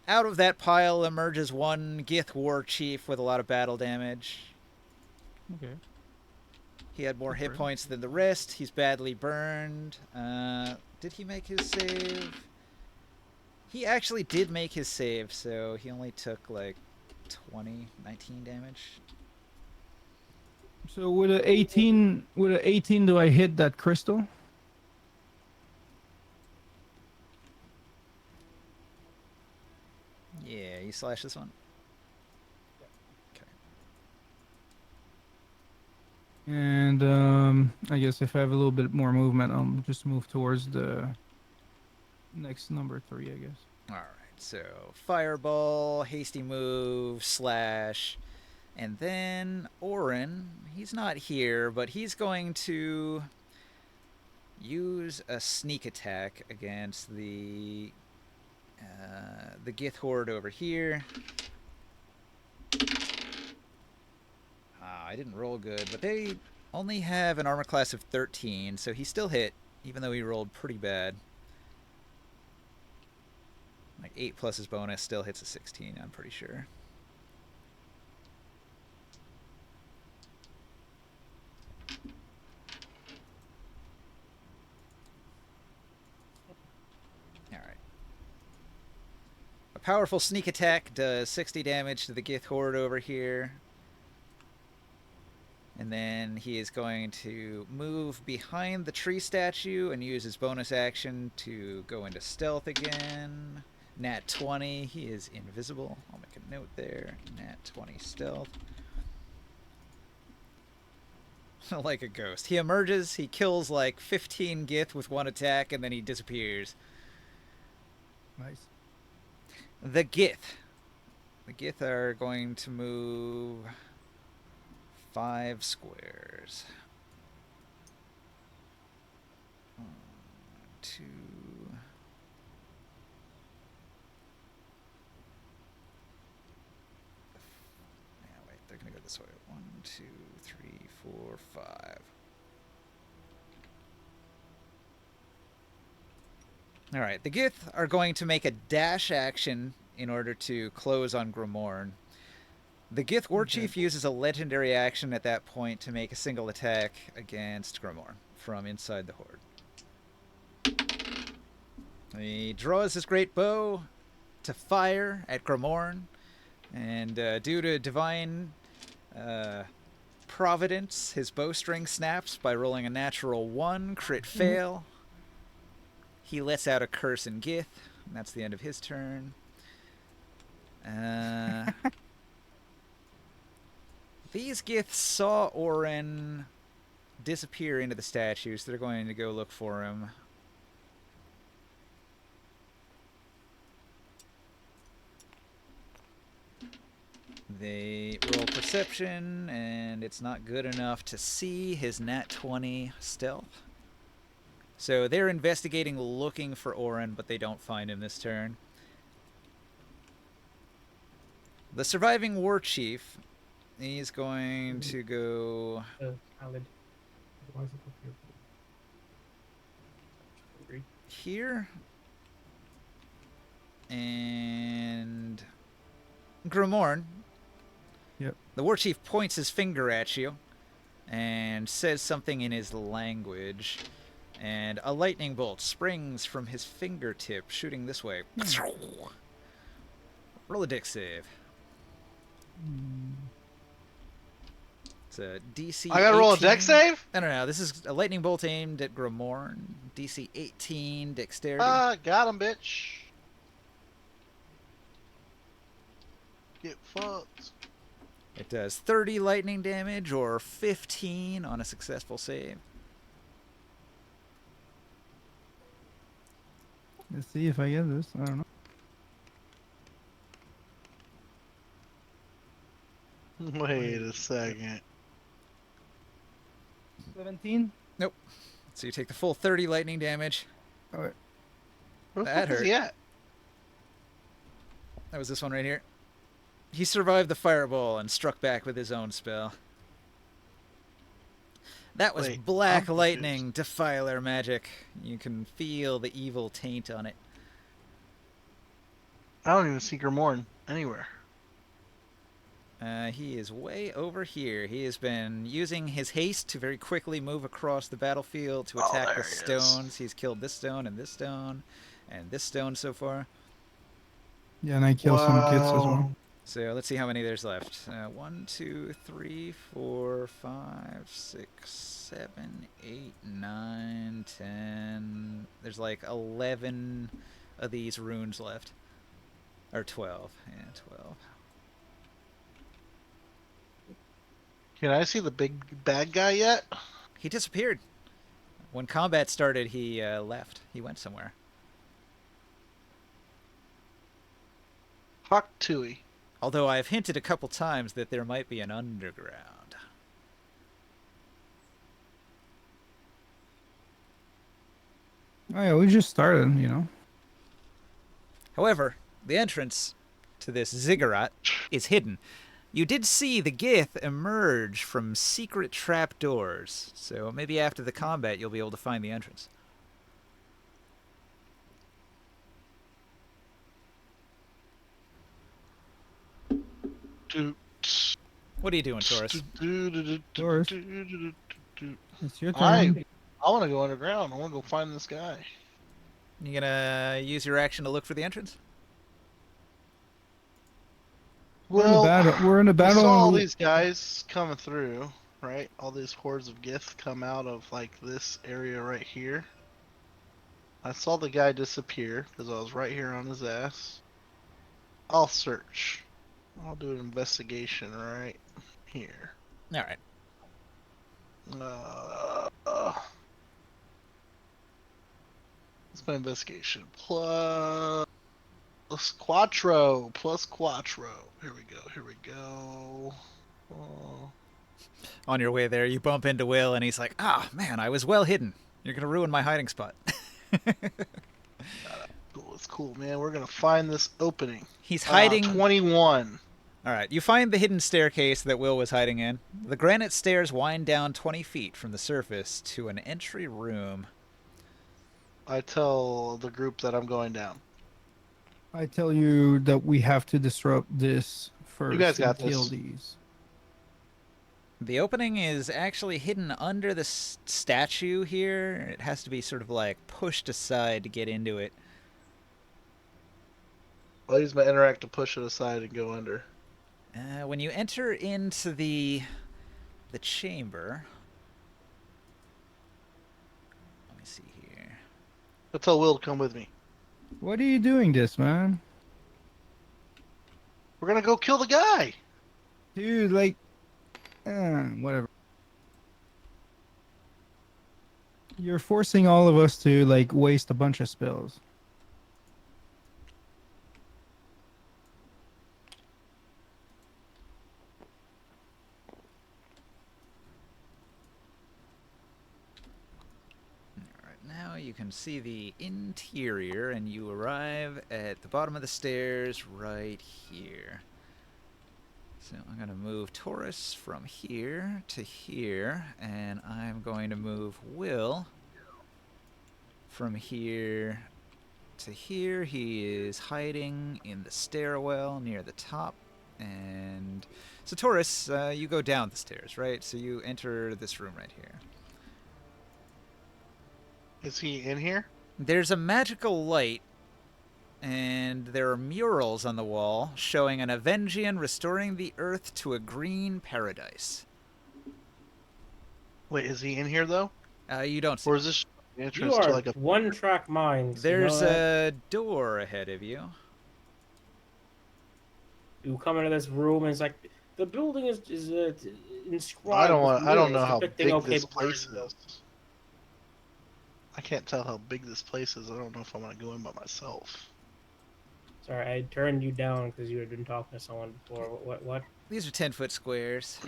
out of that pile emerges one Gith war chief with a lot of battle damage. Okay. He had more hit points than the rest. He's badly burned. Did he make his save? He actually did make his save, so he only took like 19 damage. So with a 18, do I hit that crystal? Yeah, you slash this one. Okay. And I guess if I have a little bit more movement, I'll just move towards the next number 3, I guess. All right, so fireball, hasty move, slash, and then Orin. He's not here, but he's going to use a sneak attack against the Gith Horde over here. I didn't roll good, but they only have an armor class of 13, so he still hit, even though he rolled pretty bad. Like 8 plus his bonus still hits a 16, I'm pretty sure. Alright. A powerful sneak attack does 60 damage to the Gith Horde over here. And then he is going to move behind the tree statue and use his bonus action to go into stealth again. Nat 20, he is invisible. I'll make a note there. Nat 20 stealth. Like a ghost. He emerges, he kills like 15 Gith with one attack, and then he disappears. Nice. The Gith. The Gith are going to move 5 squares. 1, 2. Wait, they're gonna go this way. 1, 2, 3, 4, 5. All right, the Gith are going to make a dash action in order to close on Grimorn. The Gith Warchief uses a legendary action at that point to make a single attack against Grimorn from inside the Horde. He draws his great bow to fire at Grimorn, and due to divine providence, his bowstring snaps by rolling a natural 1, crit fail. He lets out a curse in Gith, and that's the end of his turn. These Giths saw Orin disappear into the statue, so they're going to go look for him. They roll perception, and it's not good enough to see his nat 20 stealth. So they're investigating, looking for Orin, but they don't find him this turn. The surviving war chief, he's going to go here, and Grimorn. Yep. The war chief points his finger at you and says something in his language, and a lightning bolt springs from his fingertip, shooting this way. Roll a dex save. It's a DC. I gotta roll a 18. dex save? No. This is a lightning bolt aimed at Grimorn. DC 18 dexterity. Got him, bitch. Get fucked. It does 30 lightning damage or 15 on a successful save. Let's see if I get this. I don't know. Wait a second. 17? Nope. So you take the full 30 lightning damage. Alright. Where the That fuck is he hurt. at? That was this one right here. He survived the fireball and struck back with his own spell. That was Wait, black I'm lightning, defiler magic. You can feel the evil taint on it. I don't even see Grimorn anywhere. He is way over here. He has been using his haste to very quickly move across the battlefield to attack there the he is. stones. He's killed this stone and this stone and this stone so far. Yeah, and I kill some kids as well. So let's see how many there's left. 1, 2, 3, 4, 5, 6, 7, 8, 9, 10. There's like 11 of these runes left. Or 12. Yeah, 12. Can I see the big bad guy yet? He disappeared. When combat started, he left. He went somewhere. Hawk Tui. Although I've hinted a couple times that there might be an underground. Oh yeah, we just started, you know. However, the entrance to this ziggurat is hidden. You did see the Gith emerge from secret trapdoors, so maybe after the combat you'll be able to find the entrance. What are you doing, Taurus? Taurus. It's your turn. I want to go underground. I want to go find this guy. You gonna use your action to look for the entrance? Well, we're in a I battle. saw all these guys coming through, right? All these hordes of Gith come out of like this area right here. I saw the guy disappear because I was right here on his ass. I'll search. I'll do an investigation right here. All right. What's my investigation? Plus Quattro. Plus Quattro. Here we go. Here we go. Oh. On your way there, you bump into Will, and he's like, "Ah, man, I was well hidden. You're gonna ruin my hiding spot." Cool. It's cool, man. We're gonna find this opening. He's hiding. 21. All right, you find the hidden staircase that Will was hiding in. The granite stairs wind down 20 feet from the surface to an entry room. I tell the group that I'm going down. I tell you that we have to disrupt this first. You guys got and kill this. these. The opening is actually hidden under the statue here. It has to be sort of like pushed aside to get into it. I'll use my interact to push it aside and go under. When you enter into the chamber, let me see here. I'll tell Will to come with me. What are you doing this, man? We're gonna go kill the guy. Dude, like, whatever. You're forcing all of us to, like, waste a bunch of spells. Now you can see the interior, and you arrive at the bottom of the stairs right here. So I'm going to move Taurus from here to here, and I'm going to move Will from here to here. He is hiding in the stairwell near the top. And so Taurus, you go down the stairs, right? So you enter this room right here. Is he in here? There's a magical light, and there are murals on the wall showing an Avengian restoring the earth to a green paradise. Wait, is he in here though? You don't see. Or is this the You entrance are to like a? one-track minds. There's you know that? a door ahead of you. You come into this room and it's like the building is inscribed. I don't with want. I don't murals know how depicting big okay this parts place is. I can't tell how big this place is. I don't know if I'm gonna go in by myself. Sorry, I turned you down because you had been talking to someone before. What? These are 10-foot squares.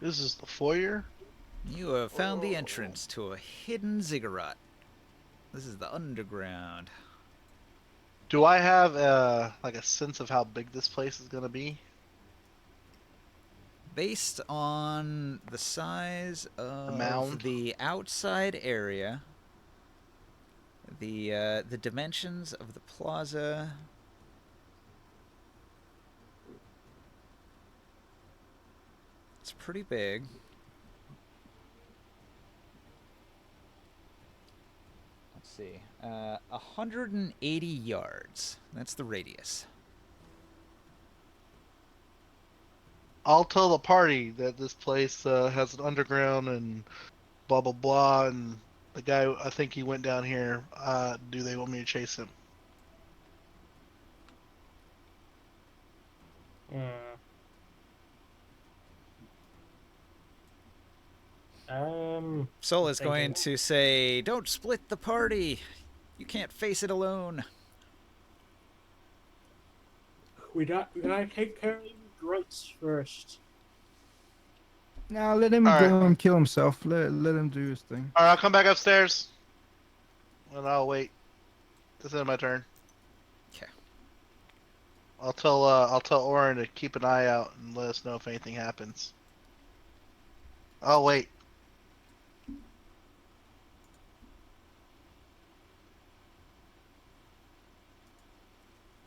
This is the foyer. You have found the entrance to a hidden ziggurat. This is the underground. Do I have like a sense of how big this place is gonna be? Based on the size of mound? the outside area, the dimensions of the plaza, it's pretty big. Let's see, 180 yards. That's the radius. I'll tell the party that this place has an underground and blah blah blah, and the guy, I think he went down here. Do they want me to chase him? Soul is thinking. going to say, "Don't split the party. You can't face it alone." We gotta take care of the grunts first. Now let him All go right. and kill himself. Let him do his thing. All right, I'll come back upstairs, and I'll wait. This is my turn. Okay. I'll tell Orin to keep an eye out and let us know if anything happens. I'll wait.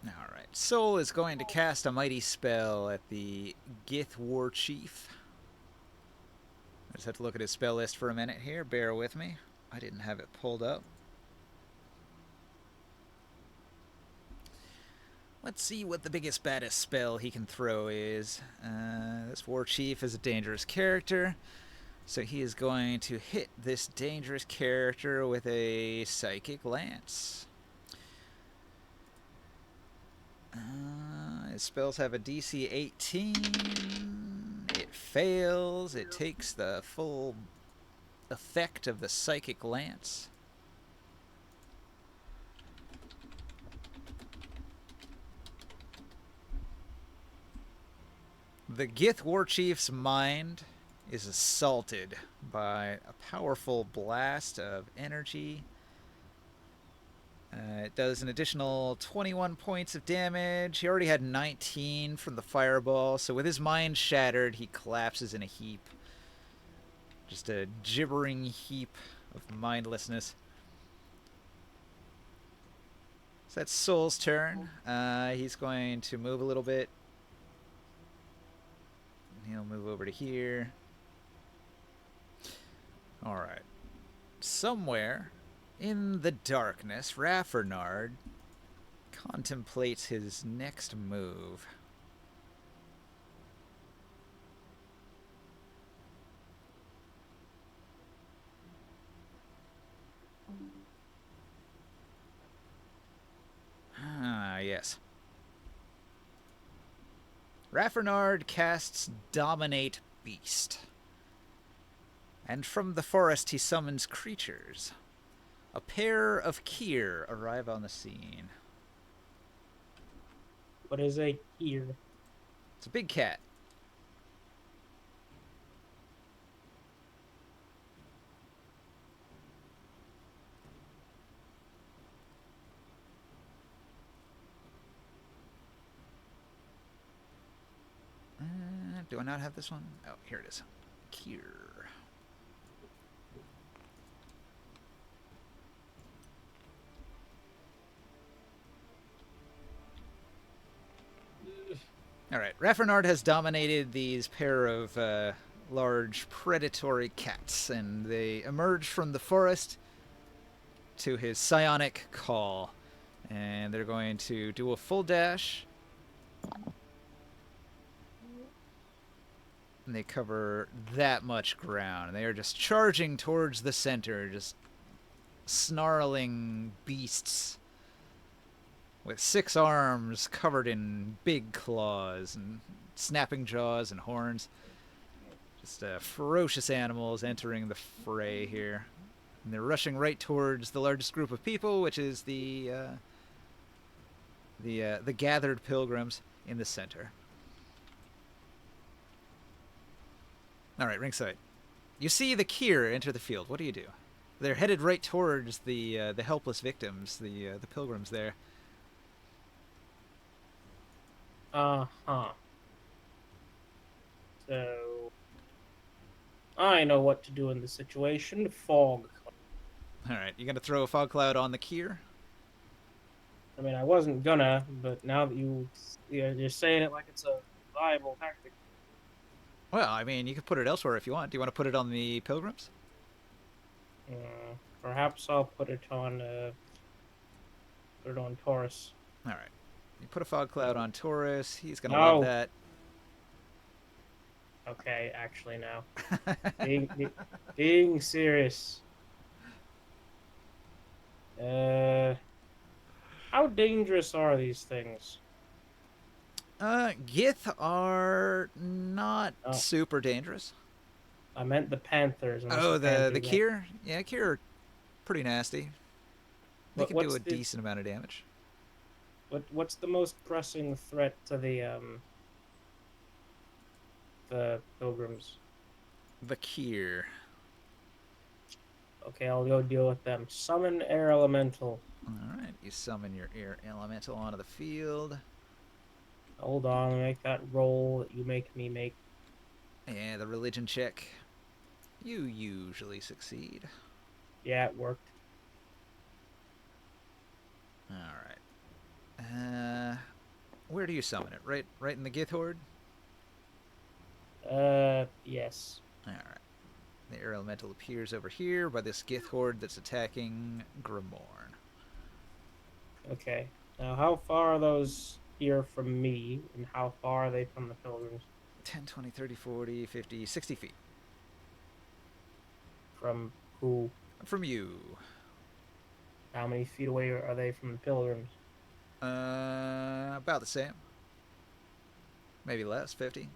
All right. Soul is going to cast a mighty spell at the Gith War Chief. I just have to look at his spell list for a minute here. Bear with me. I didn't have it pulled up. Let's see what the biggest, baddest spell he can throw is. This War Chief is a dangerous character, so he is going to hit this dangerous character with a Psychic Lance. His spells have a DC 18. It fails. It takes the full effect of the Psychic Lance. The Gith War Chief's mind is assaulted by a powerful blast of energy. It does an additional 21 points of damage. He already had 19 from the fireball, so with his mind shattered, he collapses in a heap. Just a gibbering heap of mindlessness. So that's Soul's turn. He's going to move a little bit. He'll move over to here. Alright. Somewhere in the darkness, Raffinard contemplates his next move. Ah, yes. Raffinard casts Dominate Beast. And from the forest he summons creatures. A pair of Kier arrive on the scene. What is a Kier? It's a big cat. Do I not have this one? Oh, here it is. Kier. Alright, Raffinard has dominated these pair of large predatory cats, and they emerge from the forest to his psionic call. And they're going to do a full dash. And they cover that much ground. They are just charging towards the center, just snarling beasts with 6 arms covered in big claws and snapping jaws and horns. Just ferocious animals entering the fray here. And they're rushing right towards the largest group of people, which is the gathered pilgrims in the center. All right, ringside. You see the Kier enter the field. What do you do? They're headed right towards the helpless victims, the pilgrims there. Uh-huh. So I know what to do in this situation. Fog. All right, you gonna throw a fog cloud on the Kier? I mean, I wasn't gonna, but now that you're saying it like it's a viable tactic. Well, I mean, you could put it elsewhere if you want. Do you want to put it on the pilgrims? Perhaps I'll put it on Taurus. All right. You put a fog cloud on Taurus. He's gonna No. love that. Okay, actually now. being serious. How dangerous are these things? Gith are not super dangerous. I meant the Panthers. unless Oh, the Panthers ain't- Kier? Yeah, Kier are pretty nasty. They can do what's a the- decent amount of damage. What's the most pressing threat to the pilgrims? The Kier. Okay, I'll go deal with them. Summon air elemental. Alright, you summon your air elemental onto the field. Hold on, make that roll that you make me make. Yeah, the religion check. You usually succeed. Yeah, it worked. Alright. Where do you summon it? Right in the Gith Horde? Yes. Alright. The air elemental appears over here by this Gith Horde that's attacking Grimorn. Okay. Now, how far are those here from me, and how far are they from the pilgrims? 10, 20, 30, 40, 50, 60 feet. From who? From you. How many feet away are they from the pilgrims? About the same. Maybe less, 50.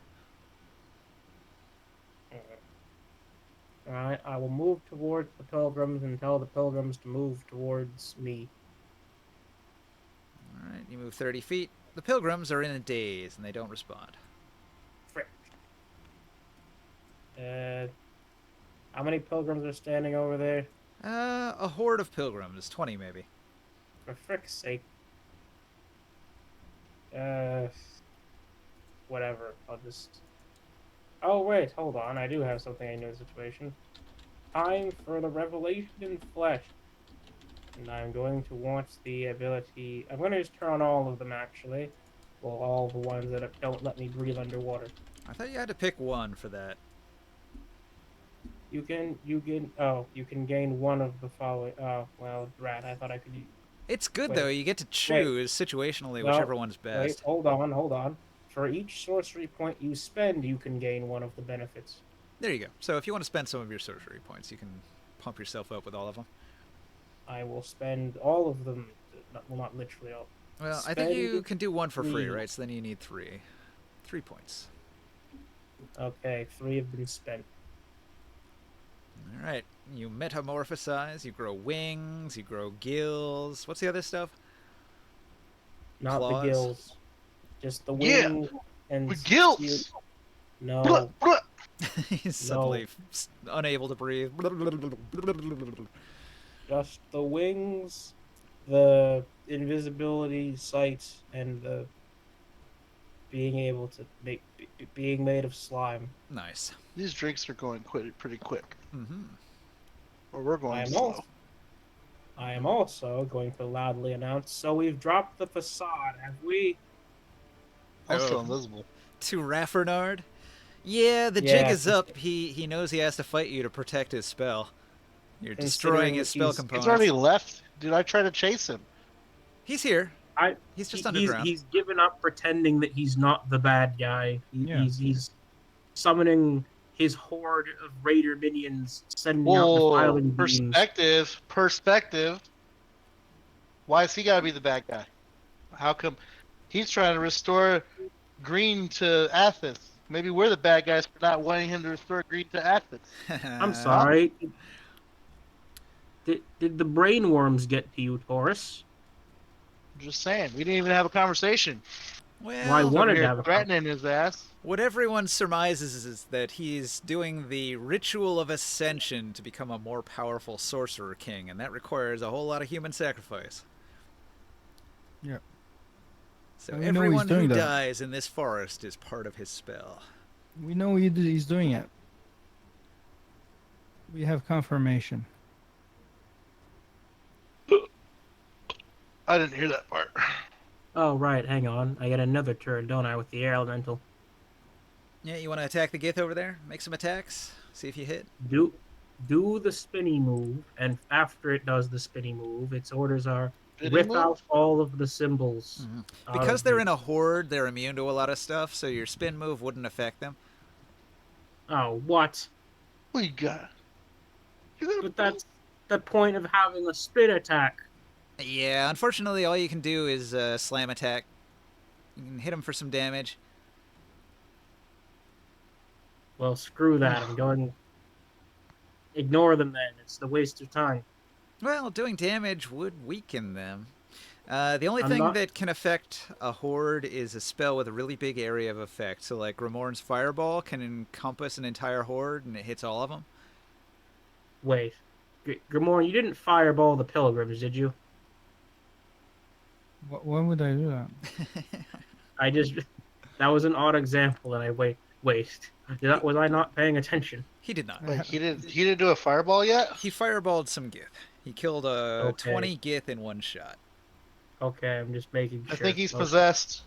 Alright, I will move towards the pilgrims and tell the pilgrims to move towards me. Alright, you move 30 feet. The pilgrims are in a daze and they don't respond. Frick. How many pilgrims are standing over there? A horde of pilgrims, 20 maybe. For frick's sake. Whatever. I'll just... Oh, wait, hold on. I do have something I know the situation. Time for the revelation in flesh. And I'm going to want the ability... I'm going to just turn on all of them, actually. Well, all the ones that don't let me breathe underwater. I thought you had to pick one for that. You can gain one of the following... Oh, well, rat, I thought I could... It's good, Wait. though. You get to choose situationally whichever one's Wait, best. hold on. For each sorcery point you spend, you can gain one of the benefits. There you go. So if you want to spend some of your sorcery points, you can pump yourself up with all of them. I will spend all of them. Not literally all. Well, I think you Spend can do one for free, 3. right? So then you need 3. 3 points. Okay, 3 have been spent. Alright. You metamorphosize, you grow wings, you grow gills. What's the other stuff? Not Claws? the gills. Just the Yeah, wing and with gills. No. Blah, blah. He's suddenly unable to breathe. Just the wings, the invisibility, sight, and the being able to being made of slime. Nice. These drinks are going pretty quick. Mm-hmm. Or we're going I am slow. also going to loudly announce. So we've dropped the facade, have we? I'm still Oh. invisible. To Raffernard? Yeah, the jig is up. He knows he has to fight you to protect his spell. You're destroying his spell He's components. already left. Dude, I tried to chase him. He's here. He's just underground. He's given up pretending that he's not the bad guy. He's summoning his horde of raider minions, sending out Whoa, defiling beams. perspective. Why has he got to be the bad guy? How come he's trying to restore green to Athens? Maybe we're the bad guys for not wanting him to restore green to Athens. I'm sorry. Did the brain worms get to you, Taurus? I'm just saying, we didn't even have a conversation. Well, I wanted to Here have a threatening his ass. what everyone surmises is that he's doing the ritual of ascension to become a more powerful sorcerer king, and that requires a whole lot of human sacrifice. Yeah. So And we know he's everyone who doing that. dies in this forest is part of his spell. We know he's doing it. We have confirmation. I didn't hear that part. Oh, right. Hang on. I get another turn, don't I, with the air elemental? Yeah, you want to attack the Gith over there? Make some attacks? See if you hit? Do the spinny move, and after it does the spinny move, its orders are Spinny rip move? out all of the symbols. out Because of they're the- in a horde, they're immune to a lot of stuff, so your spin move wouldn't affect them. Oh, what? What you got? But that's the point of having a spin attack. Yeah, unfortunately, all you can do is slam attack. You can hit him for some damage. Well, screw that. I'm going ignore them then. It's the waste of time. Well, doing damage would weaken them. The only I'm thing not- that can affect a horde is a spell with a really big area of effect. So, like, Grimorn's Fireball can encompass an entire horde, and it hits all of them. Wait. Grimorn, you didn't fireball the pilgrims, did you? Why would I do that? I just... That was an odd example, and I waste. Was I not paying attention? He did not. Wait, he didn't do a fireball yet? He fireballed some Gith. He killed Okay. 20 Gith in one shot. Okay, I'm just making sure. I think he's Okay. possessed.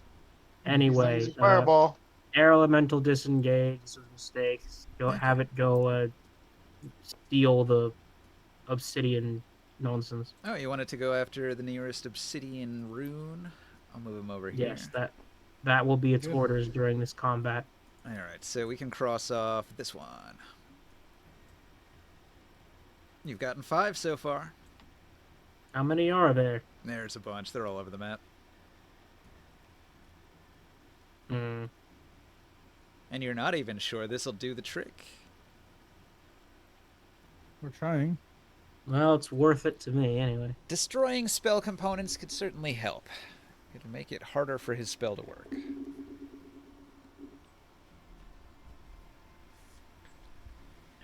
Anyway, He's a fireball. Air Elemental disengage. This was a mistake. Have it go steal the obsidian nonsense. Oh, you wanted to go after the nearest obsidian rune? I'll move him over here. Yes, that will be its Good. orders during this combat. Alright, so we can cross off this one. You've gotten 5 so far. How many are there? There's a bunch. They're all over the map. Hmm. And you're not even sure this'll do the trick. We're trying. Well, it's worth it to me anyway. Destroying spell components could certainly help. It'll make it harder for his spell to work.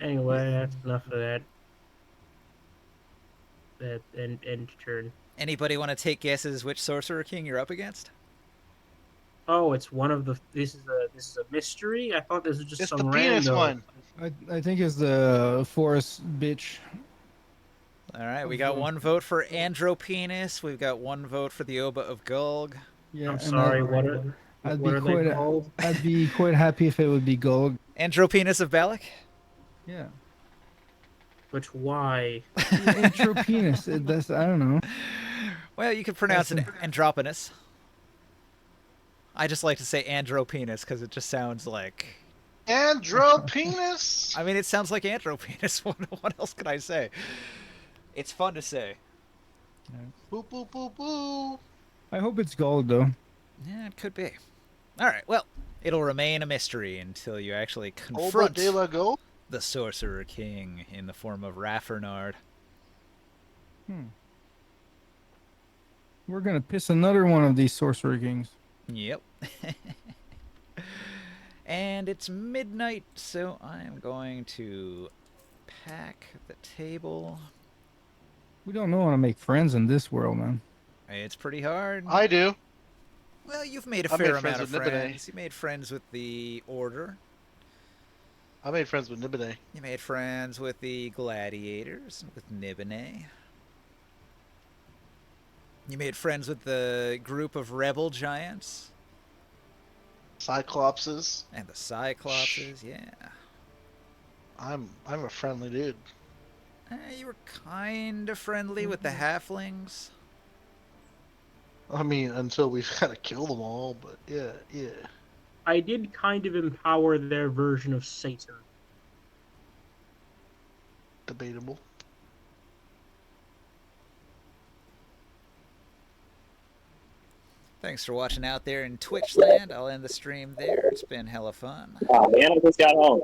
Anyway, that's enough of that. End turn. Anybody want to take guesses which Sorcerer King you're up against? Oh, it's one of the. This is a mystery. I thought this was just It's some the penis random one. I think it's the forest bitch. Alright, we got 1 vote for Andropenis. We've got 1 vote for the Oba of Gulg. Yeah, I'm and sorry. What are I'd they called? I'd be quite happy if it would be gold. Andropenis of Balak? Yeah. But why? Intro penis. That's I don't know. Well, you could pronounce it Andropenis. I just like to say Andropenis because it just sounds like... Andropenis. I mean, it sounds like Andropenis. What else can I say? It's fun to say. Boo boo boo boo. I hope it's gold though. Yeah, it could be. Alright, well, it'll remain a mystery until you actually Oba confront de la Go. the Sorcerer King in the form of Raffernard. We're gonna piss another one of these sorcerer kings. Yep. And it's midnight, so I'm going to pack the table. We don't know how to make friends in this world, man. It's pretty hard. I do. Well, you've made a I fair made friends amount of with Nibene. friends. You made friends with the Order. I made friends with Nibene. You made friends with the Gladiators, with Nibene. You made friends with the group of rebel giants. Cyclopses. And the Cyclopses, yeah. I'm a friendly dude. You were kind of friendly with the halflings. I mean, until we kind of kill them all, but yeah. I did kind of empower their version of Satan. Debatable. Thanks for watching out there in Twitch land. I'll end the stream there. It's been hella fun. Oh man, I just got home.